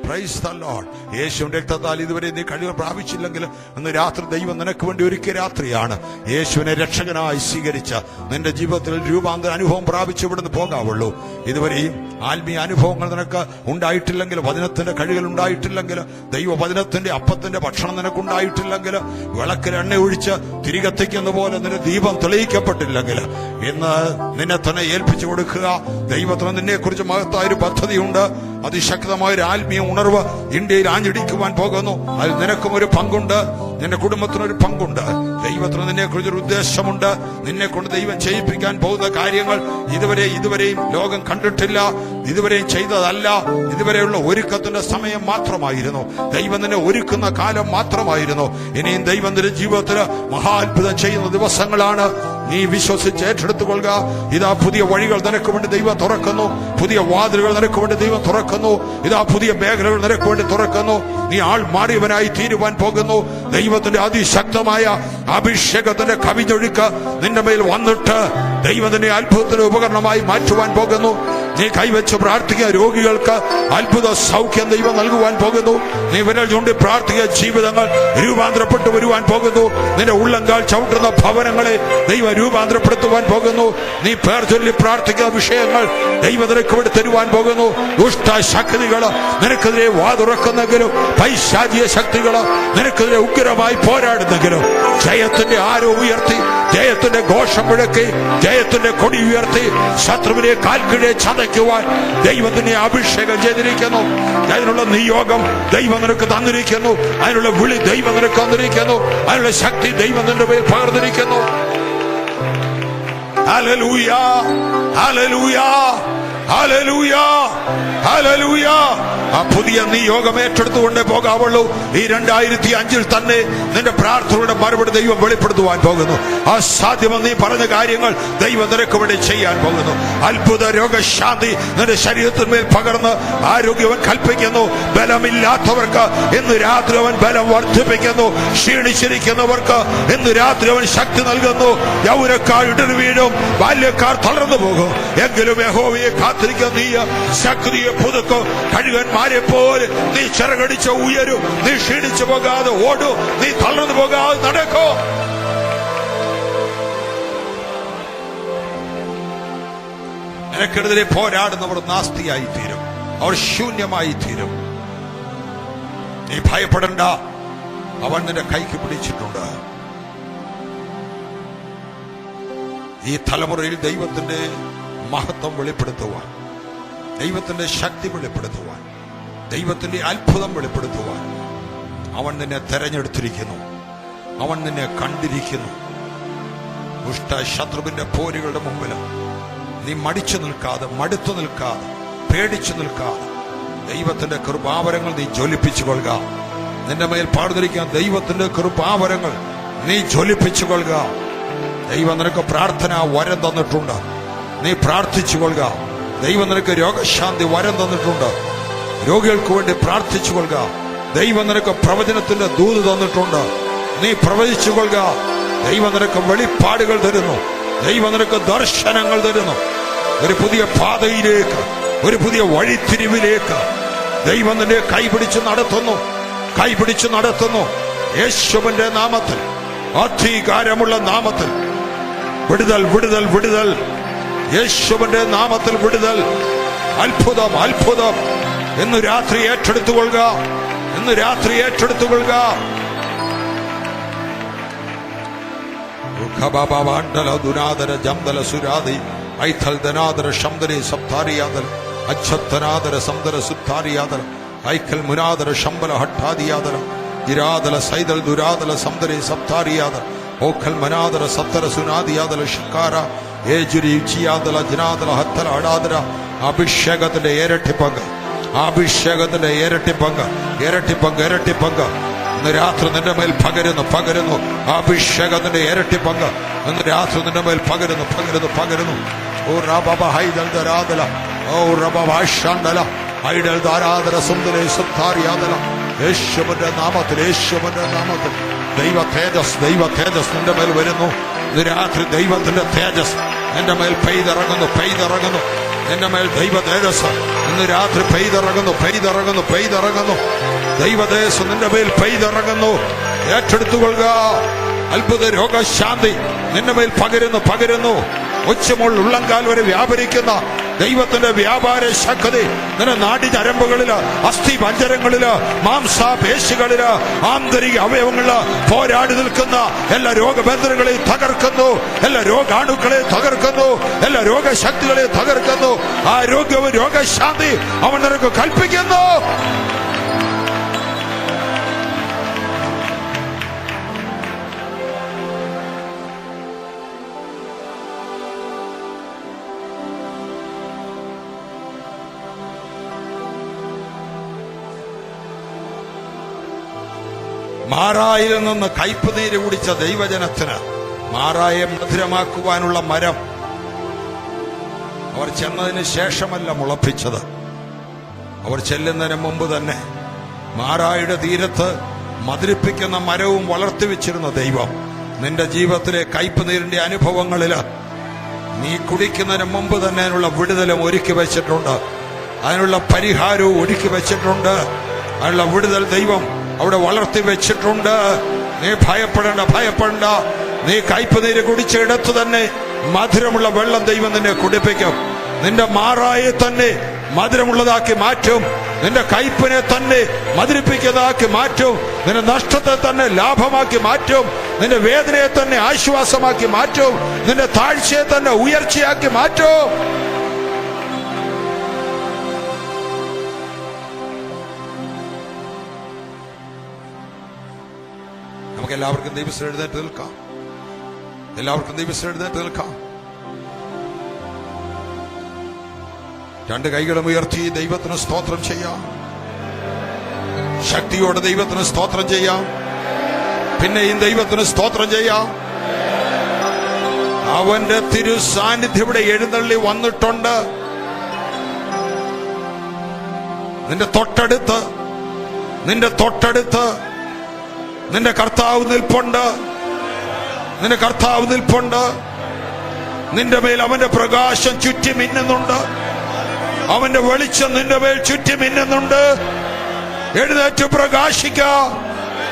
A: Price the Lord. യേശുവിന്റെ രക്തത്താൽ ഇതുവരെ നീ കഴിവ് പ്രാപിച്ചില്ലെങ്കിൽ ഇന്ന് രാത്രി ദൈവം നിനക്ക് വേണ്ടി ഒരുക്കിയ രാത്രിയാണ്. യേശുവിനെ രക്ഷകനായി സ്വീകരിച്ച നിന്റെ ജീവിതത്തിൽ രൂപാന്തര അനുഭവം പ്രാപിച്ച് ഇവിടുന്ന് പോകാവുള്ളൂ. ഇതുവരെയും ആത്മീയ അനുഭവങ്ങൾ നിനക്ക് ഉണ്ടായിട്ടില്ലെങ്കിൽ, വചനത്തിന്റെ കഴിവുകൾ ഉണ്ടായിട്ടില്ലെങ്കിൽ, ദൈവ വചനത്തിന്റെ അപ്പത്തിന്റെ ഭക്ഷണം നിനക്കുണ്ടായിട്ടില്ലെങ്കിൽ, വിളക്കിൽ എണ്ണ ഒഴിച്ച് തിരികെത്തിക്കുന്ന പോലെ നിന്റെ ദീപം തെളിയിക്കപ്പെട്ടില്ലെങ്കിൽ ഇന്ന് നിന്നെ തന്നെ ഏൽപ്പിച്ചു കൊടുക്കുക. ദൈവത്തിന് നിന്നെ കുറിച്ച് മഹത്തായൊരു പദ്ധതിയുണ്ട്. അതിശക്തമായ ഒരു ആത്മീയ ഉണർവ് ഇന്ത്യയിൽ ആഞ്ഞടിക്കുവാൻ പോകുന്നു. അതിൽ നിനക്കും ഒരു പങ്കുണ്ട്. നിന്റെ കുടുംബത്തിനൊരു പങ്കുണ്ട്. ദൈവത്തിന് നിന്നെ കുറിച്ചൊരു ഉദ്ദേശമുണ്ട്. നിന്നെ കൊണ്ട് ദൈവം ചെയ്യിപ്പിക്കാൻ പോകുന്ന കാര്യങ്ങൾ ഇതുവരെയും ലോകം കണ്ടിട്ടില്ല, ഇതുവരെയും ചെയ്തതല്ല. ഇതുവരെയുള്ള ഒരുക്കത്തിന്റെ സമയം മാത്രമായിരുന്നു. ദൈവം നിന്നെ ഒരുക്കുന്ന കാലം മാത്രമായിരുന്നു. ഇനിയും ദൈവം നിന്റെ ജീവിതത്തിൽ മഹാത്ഭുതം ചെയ്യുന്ന ദിവസങ്ങളാണ്. നീ വിശ്വസിച്ച് ഏറ്റെടുത്തുകൊള്ളുക. ഇതാ പുതിയ വഴികൾ നിനക്ക് വേണ്ടി ദൈവം തുറക്കുന്നു. പുതിയ വാതിലുകൾ നിനക്ക് വേണ്ടി ദൈവം തുറക്കുന്നു. ഇതാ പുതിയ മേഖലകൾ നിനക്ക് വേണ്ടി തുറക്കുന്നു. നീ ആൾ മാറിയവനായി തീരുവാൻ പോകുന്നു. ദൈവത്തിന്റെ അതിശക്തമായ അഭിഷേകത്തിന്റെ കവിഞ്ഞൊഴുക്ക് നിന്റെ മേൽ വന്നിട്ട് ദൈവത്തിന്റെ അത്ഭുതത്തിന് ഉപകരണമായി മാറ്റുവാൻ പോകുന്നു. നീ കൈവച്ച് പ്രാർത്ഥിക്കുക. രോഗികൾക്ക് അത്ഭുത സൗഖ്യം ദൈവം നൽകുവാൻ പോകുന്നു. നീ വിരൽ ചൂണ്ടി പ്രാർത്ഥിക്കുക. ജീവിതങ്ങൾ രൂപാന്തരപ്പെട്ടു വരുവാൻ പോകുന്നു. നിന്റെ ഉള്ളങ്കാൽ ചവിട്ടുന്ന ഭവനങ്ങളെ ദൈവം രൂപാന്തരപ്പെടുത്തുവാൻ പോകുന്നു. നീ പേർ ചൊല്ലി പ്രാർത്ഥിക്കുന്ന വിഷയങ്ങൾ ദൈവം നിനക്ക് വേണ്ടി തരുവാൻ പോകുന്നു. ദുഷ്ട ശക്തികൾ നിനക്കെതിരെ വാതുറക്കുന്നെങ്കിലും, പൈശാചിക ശക്തികൾ നിനക്കെതിരെ ഉഗ്രമായി പോരാടുന്നെങ്കിലും ജയത്തിന്റെ ആരോ ഉയർത്തി, ജയത്തിന്റെ ഘോഷം മുഴക്കി, ജയത്തിന്റെ കൊടി ഉയർത്തി ശത്രുവിനെ കാൽക്കീഴെ ചതയ്ക്കുവാൻ ദൈവത്തിനെ അഭിഷേകം ചെയ്തിരിക്കുന്നു. അതിനുള്ള നിയോഗം ദൈവം നിനക്ക് തന്നിരിക്കുന്നു. അതിനുള്ള വിളി ദൈവം നിനക്ക് തന്നിരിക്കുന്നു. അതിനുള്ള ശക്തി ദൈവം നിന്റെ മേൽ പകർന്നിരിക്കുന്നു. Hallelujah, hallelujah, hallelujah, hallelujah. ആ പുതിയ നിയോഗം ഏറ്റെടുത്തുകൊണ്ടേ പോകാവുള്ളൂ. ഈ 2005 തന്നെ നിന്റെ പ്രാർത്ഥനയുടെ മറുപടി ദൈവം വെളിപ്പെടുത്തുവാൻ പോകുന്നു. അസാധ്യമെന്ന് നീ പറഞ്ഞ കാര്യങ്ങൾ ദൈവം നിനക്ക് വേണ്ടി ചെയ്യാൻ പോകുന്നു. അത്ഭുത രോഗശാന്തി നിന്റെ ശരീരത്തിന്മേൽ പകർന്ന് ആരോഗ്യവൻ കൽപ്പിക്കുന്നു. ബലമില്ലാത്തവർക്ക് ഇന്ന് രാത്രി അവൻ ബലം വർദ്ധിപ്പിക്കുന്നു. ക്ഷീണിച്ചിരിക്കുന്നവർക്ക് ഇന്ന് രാത്രി അവൻ ശക്തി നൽകുന്നു. യൗവനക്കാർ ഇടറി വീഴും, ബാല്യക്കാർ തളർന്നു പോകും. എങ്കിലും യഹോവയെ കാത്തിരിക്കുന്ന നീ ശക്തിയെ പുതുക്കും. കഴുകന്മാരെ പോലെ നീ ചിറകടിച്ച് ഉയരും. നീ ക്ഷീണിച്ചു പോകാതെ ഓടും. നീ തളർന്നു പോകാതെ നടക്കും. നിനക്കെതിരെ പോരാടുന്നവർ നാസ്തിയായി തീരും. അവർ ശൂന്യമായി തീരും. നീ ഭയപ്പെടണ്ട. അവൻ നിന്റെ കൈക്ക് പിടിച്ചിട്ടുണ്ട്. ഈ തലമുറയിൽ ദൈവത്തിന്റെ മഹത്വം വെളിപ്പെടുത്തുവാൻ, ദൈവത്തിന്റെ ശക്തി വെളിപ്പെടുത്തുവാൻ, ദൈവത്തിന്റെ അത്ഭുതം വെളിപ്പെടുത്തുവാൻ അവൻ നിന്നെ തെരഞ്ഞെടുത്തിരിക്കുന്നു. അവൻ നിന്നെ കണ്ടിരിക്കുന്നു. ദുഷ്ട ശത്രുവിന്റെ പോരുകളുടെ മുമ്പിൽ നീ മടിച്ചു നിൽക്കാതെ, മടുത്തു നിൽക്കാതെ, പേടിച്ചു നിൽക്കാതെ ദൈവത്തിന്റെ കൃപാവരങ്ങൾ നീ ജ്വലിപ്പിച്ചുകൊള്ളുക. നിന്റെ മേൽ പാടുതിരിക്കാൻ ദൈവത്തിന്റെ കൃപാവരങ്ങൾ നീ ജ്വലിപ്പിച്ചുകൊള്ളുക. ദൈവം നിനക്ക് പ്രാർത്ഥന വരം തന്നിട്ടുണ്ട്. നീ പ്രാർത്ഥിച്ചുകൊള്ളുക. ദൈവം നിനക്ക് രോഗശാന്തി വരം തന്നിട്ടുണ്ട്. രോഗികൾക്ക് വേണ്ടി പ്രാർത്ഥിച്ചുകൊള്ളുക. ദൈവം നിനക്ക് പ്രവചനത്തിന്റെ ദൂത് തന്നിട്ടുണ്ട്. നീ പ്രവചിച്ചുകൊള്ളുക. ദൈവം നിനക്ക് വെളിപ്പാടുകൾ തരുന്നു. ദൈവം നിനക്ക് ദർശനങ്ങൾ തരുന്നു. ഒരു പുതിയ പാതയിലേക്ക്, ഒരു പുതിയ വഴിത്തിരിവിലേക്ക് ദൈവം നിന്നെ കൈപിടിച്ച് നടത്തുന്നു. കൈപിടിച്ച് നടത്തുന്നു. യേശുവിന്റെ നാമത്തിൽ, അധികാരമുള്ള നാമത്തിൽ വിടുതൽ, വിടുതൽ, വിടുതൽ. യേശുവിന്റെ നാമത്തിൽ വിടുതൽ. അത്ഭുതം, അത്ഭുതം. ഇന്ന് രാത്രി ഏറ്റെടുത്തുകൊള്ളുക. ഇന്ന് രാത്രി ഏറ്റെടുത്തുകൊള്ളുക. ദുനാദര ജംദല സുരാദി ഐഥൽ ദനാദര ശംദരി സപ്താരിയാദൽ അച്ഛത്തനാദര സംദര സുത്താരിയാദൽ ഐക്കൽ മുനാദര ശംബല ഹഠാദിയാദല ഇരാദല സൈദൽ ദുരാദല സംദരി സപ്താരിയാദൽ ഓഖൽ മനാദര സത്തര സുനാദിയാദല ഷിക്കാര ഏജുരി ചിയാദല ജനാദല ഹത്തല അടാദര. അഭിഷേകത്തിന്റെ ഇരട്ടി പങ്ക്, അഭിഷേകത്തിന്റെ ഇരട്ടി പങ്ക്, ഇരട്ടി പങ്ക്, ഇരട്ടി പങ്ക് ഇന്ന് രാത്രി നിന്റെ മേൽ പകരുന്നു, പകരുന്നു. അഭിഷേകത്തിന്റെ ഇരട്ടി പങ്ക് ഇന്ന് രാത്രി നിന്റെ മേൽ പകരുന്നു, പകരുന്നു, പകരുന്നു. ഓ റബബ ഹൈദൽ ദരാദല, ഓ റബബ ഷണ്ടല ഹൈദൽ ദരാദല സുന്ദരേ സുത്താരിയാദല. യേശുവിന്റെ നാമത്തിൽ, യേശുവിന്റെ നാമത്തിൽ ദൈവ തേജസ്, ദൈവ തേജസ് നിന്റെ മേൽ വരുന്നു. ഇന്ന് രാത്രി ദൈവത്തിന്റെ തേജസ് നിന്റെ മേൽ പെയ്തിറങ്ങുന്നു, പെയ്തിറങ്ങുന്നു. നിന്റെ മേൽ ദൈവ തേജസ് ഇന്ന് രാത്രി പെയ്തിറങ്ങുന്നു, പെയ്തിറങ്ങുന്നു, പെയ്തിറങ്ങുന്നു. ദൈവ തേജസ് നിന്റെ മേൽ പെയ്തിറങ്ങുന്നു. ഏറ്റെടുത്തുകൊള്ളുക. അത്ഭുത രോഗശാന്തി നിന്റെ മേൽ പകരുന്നു, പകരുന്നു. ഉച്ചമുൾ ഉള്ളങ്കാൽ വരെ വ്യാപരിക്കുന്ന ദൈവത്തിന്റെ വ്യാപാര ശക്തി നിന്റെ നാടി ഞരമ്പുകളില്, അസ്ഥി പഞ്ചരങ്ങളില്, മാംസപേശികളില്, ആന്തരിക അവയവങ്ങളില് പോരാടി നിൽക്കുന്ന എല്ലാ രോഗബന്ധനങ്ങളെയും തകർക്കുന്നു. എല്ലാ രോഗാണുക്കളെ തകർക്കുന്നു. എല്ലാ രോഗശക്തികളെ തകർക്കുന്നു. ആരോഗ്യവും രോഗശാന്തി അവൻ നിനക്ക് കൽപ്പിക്കുന്നു. മാറായിൽ നിന്ന് കയ്പ് നീര് കുടിച്ച ദൈവജനത്തിന് മാറായെ മധുരമാക്കുവാനുള്ള മരം അവർ ചെന്നതിന് ശേഷമല്ല മുളപ്പിച്ചത്. അവർ ചെല്ലുന്നതിന് മുമ്പ് തന്നെ മാറായുടെ തീരത്ത് മധുരിപ്പിക്കുന്ന മരവും വളർത്തിവെച്ചിരുന്ന ദൈവം നിന്റെ ജീവിതത്തിലെ കയ്പ് നീരിന്റെ അനുഭവങ്ങളില് നീ കുടിക്കുന്നതിന് മുമ്പ് തന്നെ അതിനുള്ള വിടുതലും ഒരുക്കി വെച്ചിട്ടുണ്ട്. അതിനുള്ള പരിഹാരവും ഒരുക്കി വെച്ചിട്ടുണ്ട്. അതിനുള്ള വിടുതൽ ദൈവം അവിടെ വളർത്തി വെച്ചിട്ടുണ്ട്. നീ ഭയപ്പെടേണ്ട. നീ കയ്പ് നീര് കുടിച്ച ഇടത്ത് തന്നെ മധുരമുള്ള വെള്ളം ദൈവം നിന്നെ കുടിപ്പിക്കും. നിന്റെ മാറായെ തന്നെ മധുരമുള്ളതാക്കി മാറ്റും. നിന്റെ കയ്പിനെ തന്നെ മധുരിപ്പിക്കുന്നതാക്കി മാറ്റും. നിന്റെ നഷ്ടത്തെ തന്നെ ലാഭമാക്കി മാറ്റും. നിന്റെ വേദനയെ തന്നെ ആശ്വാസമാക്കി മാറ്റും. നിന്റെ താഴ്ചയെ തന്നെ ഉയർച്ചയാക്കി മാറ്റും. നമുക്ക് എല്ലാവർക്കും ദൈവത്തിൽ എഴുന്നേറ്റ് നിൽക്കാം. രണ്ട് കൈകളും ഉയർത്തി ദൈവത്തിന് സ്തോത്രം ചെയ്യാം. ശക്തിയോടെ ദൈവത്തിന് സ്തോത്രം ചെയ്യാം. പിന്നെയും ദൈവത്തിന് സ്തോത്രം ചെയ്യാം. അവന്റെ തിരു സാന്നിധ്യം ഇവിടെ എഴുന്നള്ളി വന്നിട്ടുണ്ട്. നിന്റെ തൊട്ടടുത്ത് നിന്റെ കർത്താവ് നിൽപ്പുണ്ട്. നിന്റെ മേൽ അവന്റെ പ്രകാശം ചുറ്റി മിന്നുന്നുണ്ട്. അവന്റെ വെളിച്ചം നിന്റെ മേൽ ചുറ്റി മിന്നുന്നുണ്ട്. എഴുന്നേറ്റ് പ്രകാശിക്ക.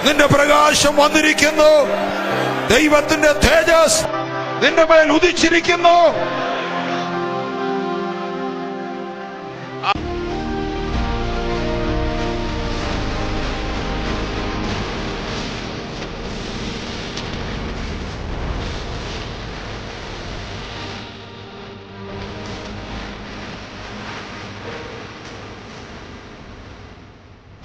A: നിന്റെ പ്രകാശം വന്നിരിക്കുന്നു. ദൈവത്തിന്റെ തേജസ് നിന്റെ മേൽ ഉദിച്ചിരിക്കുന്നു.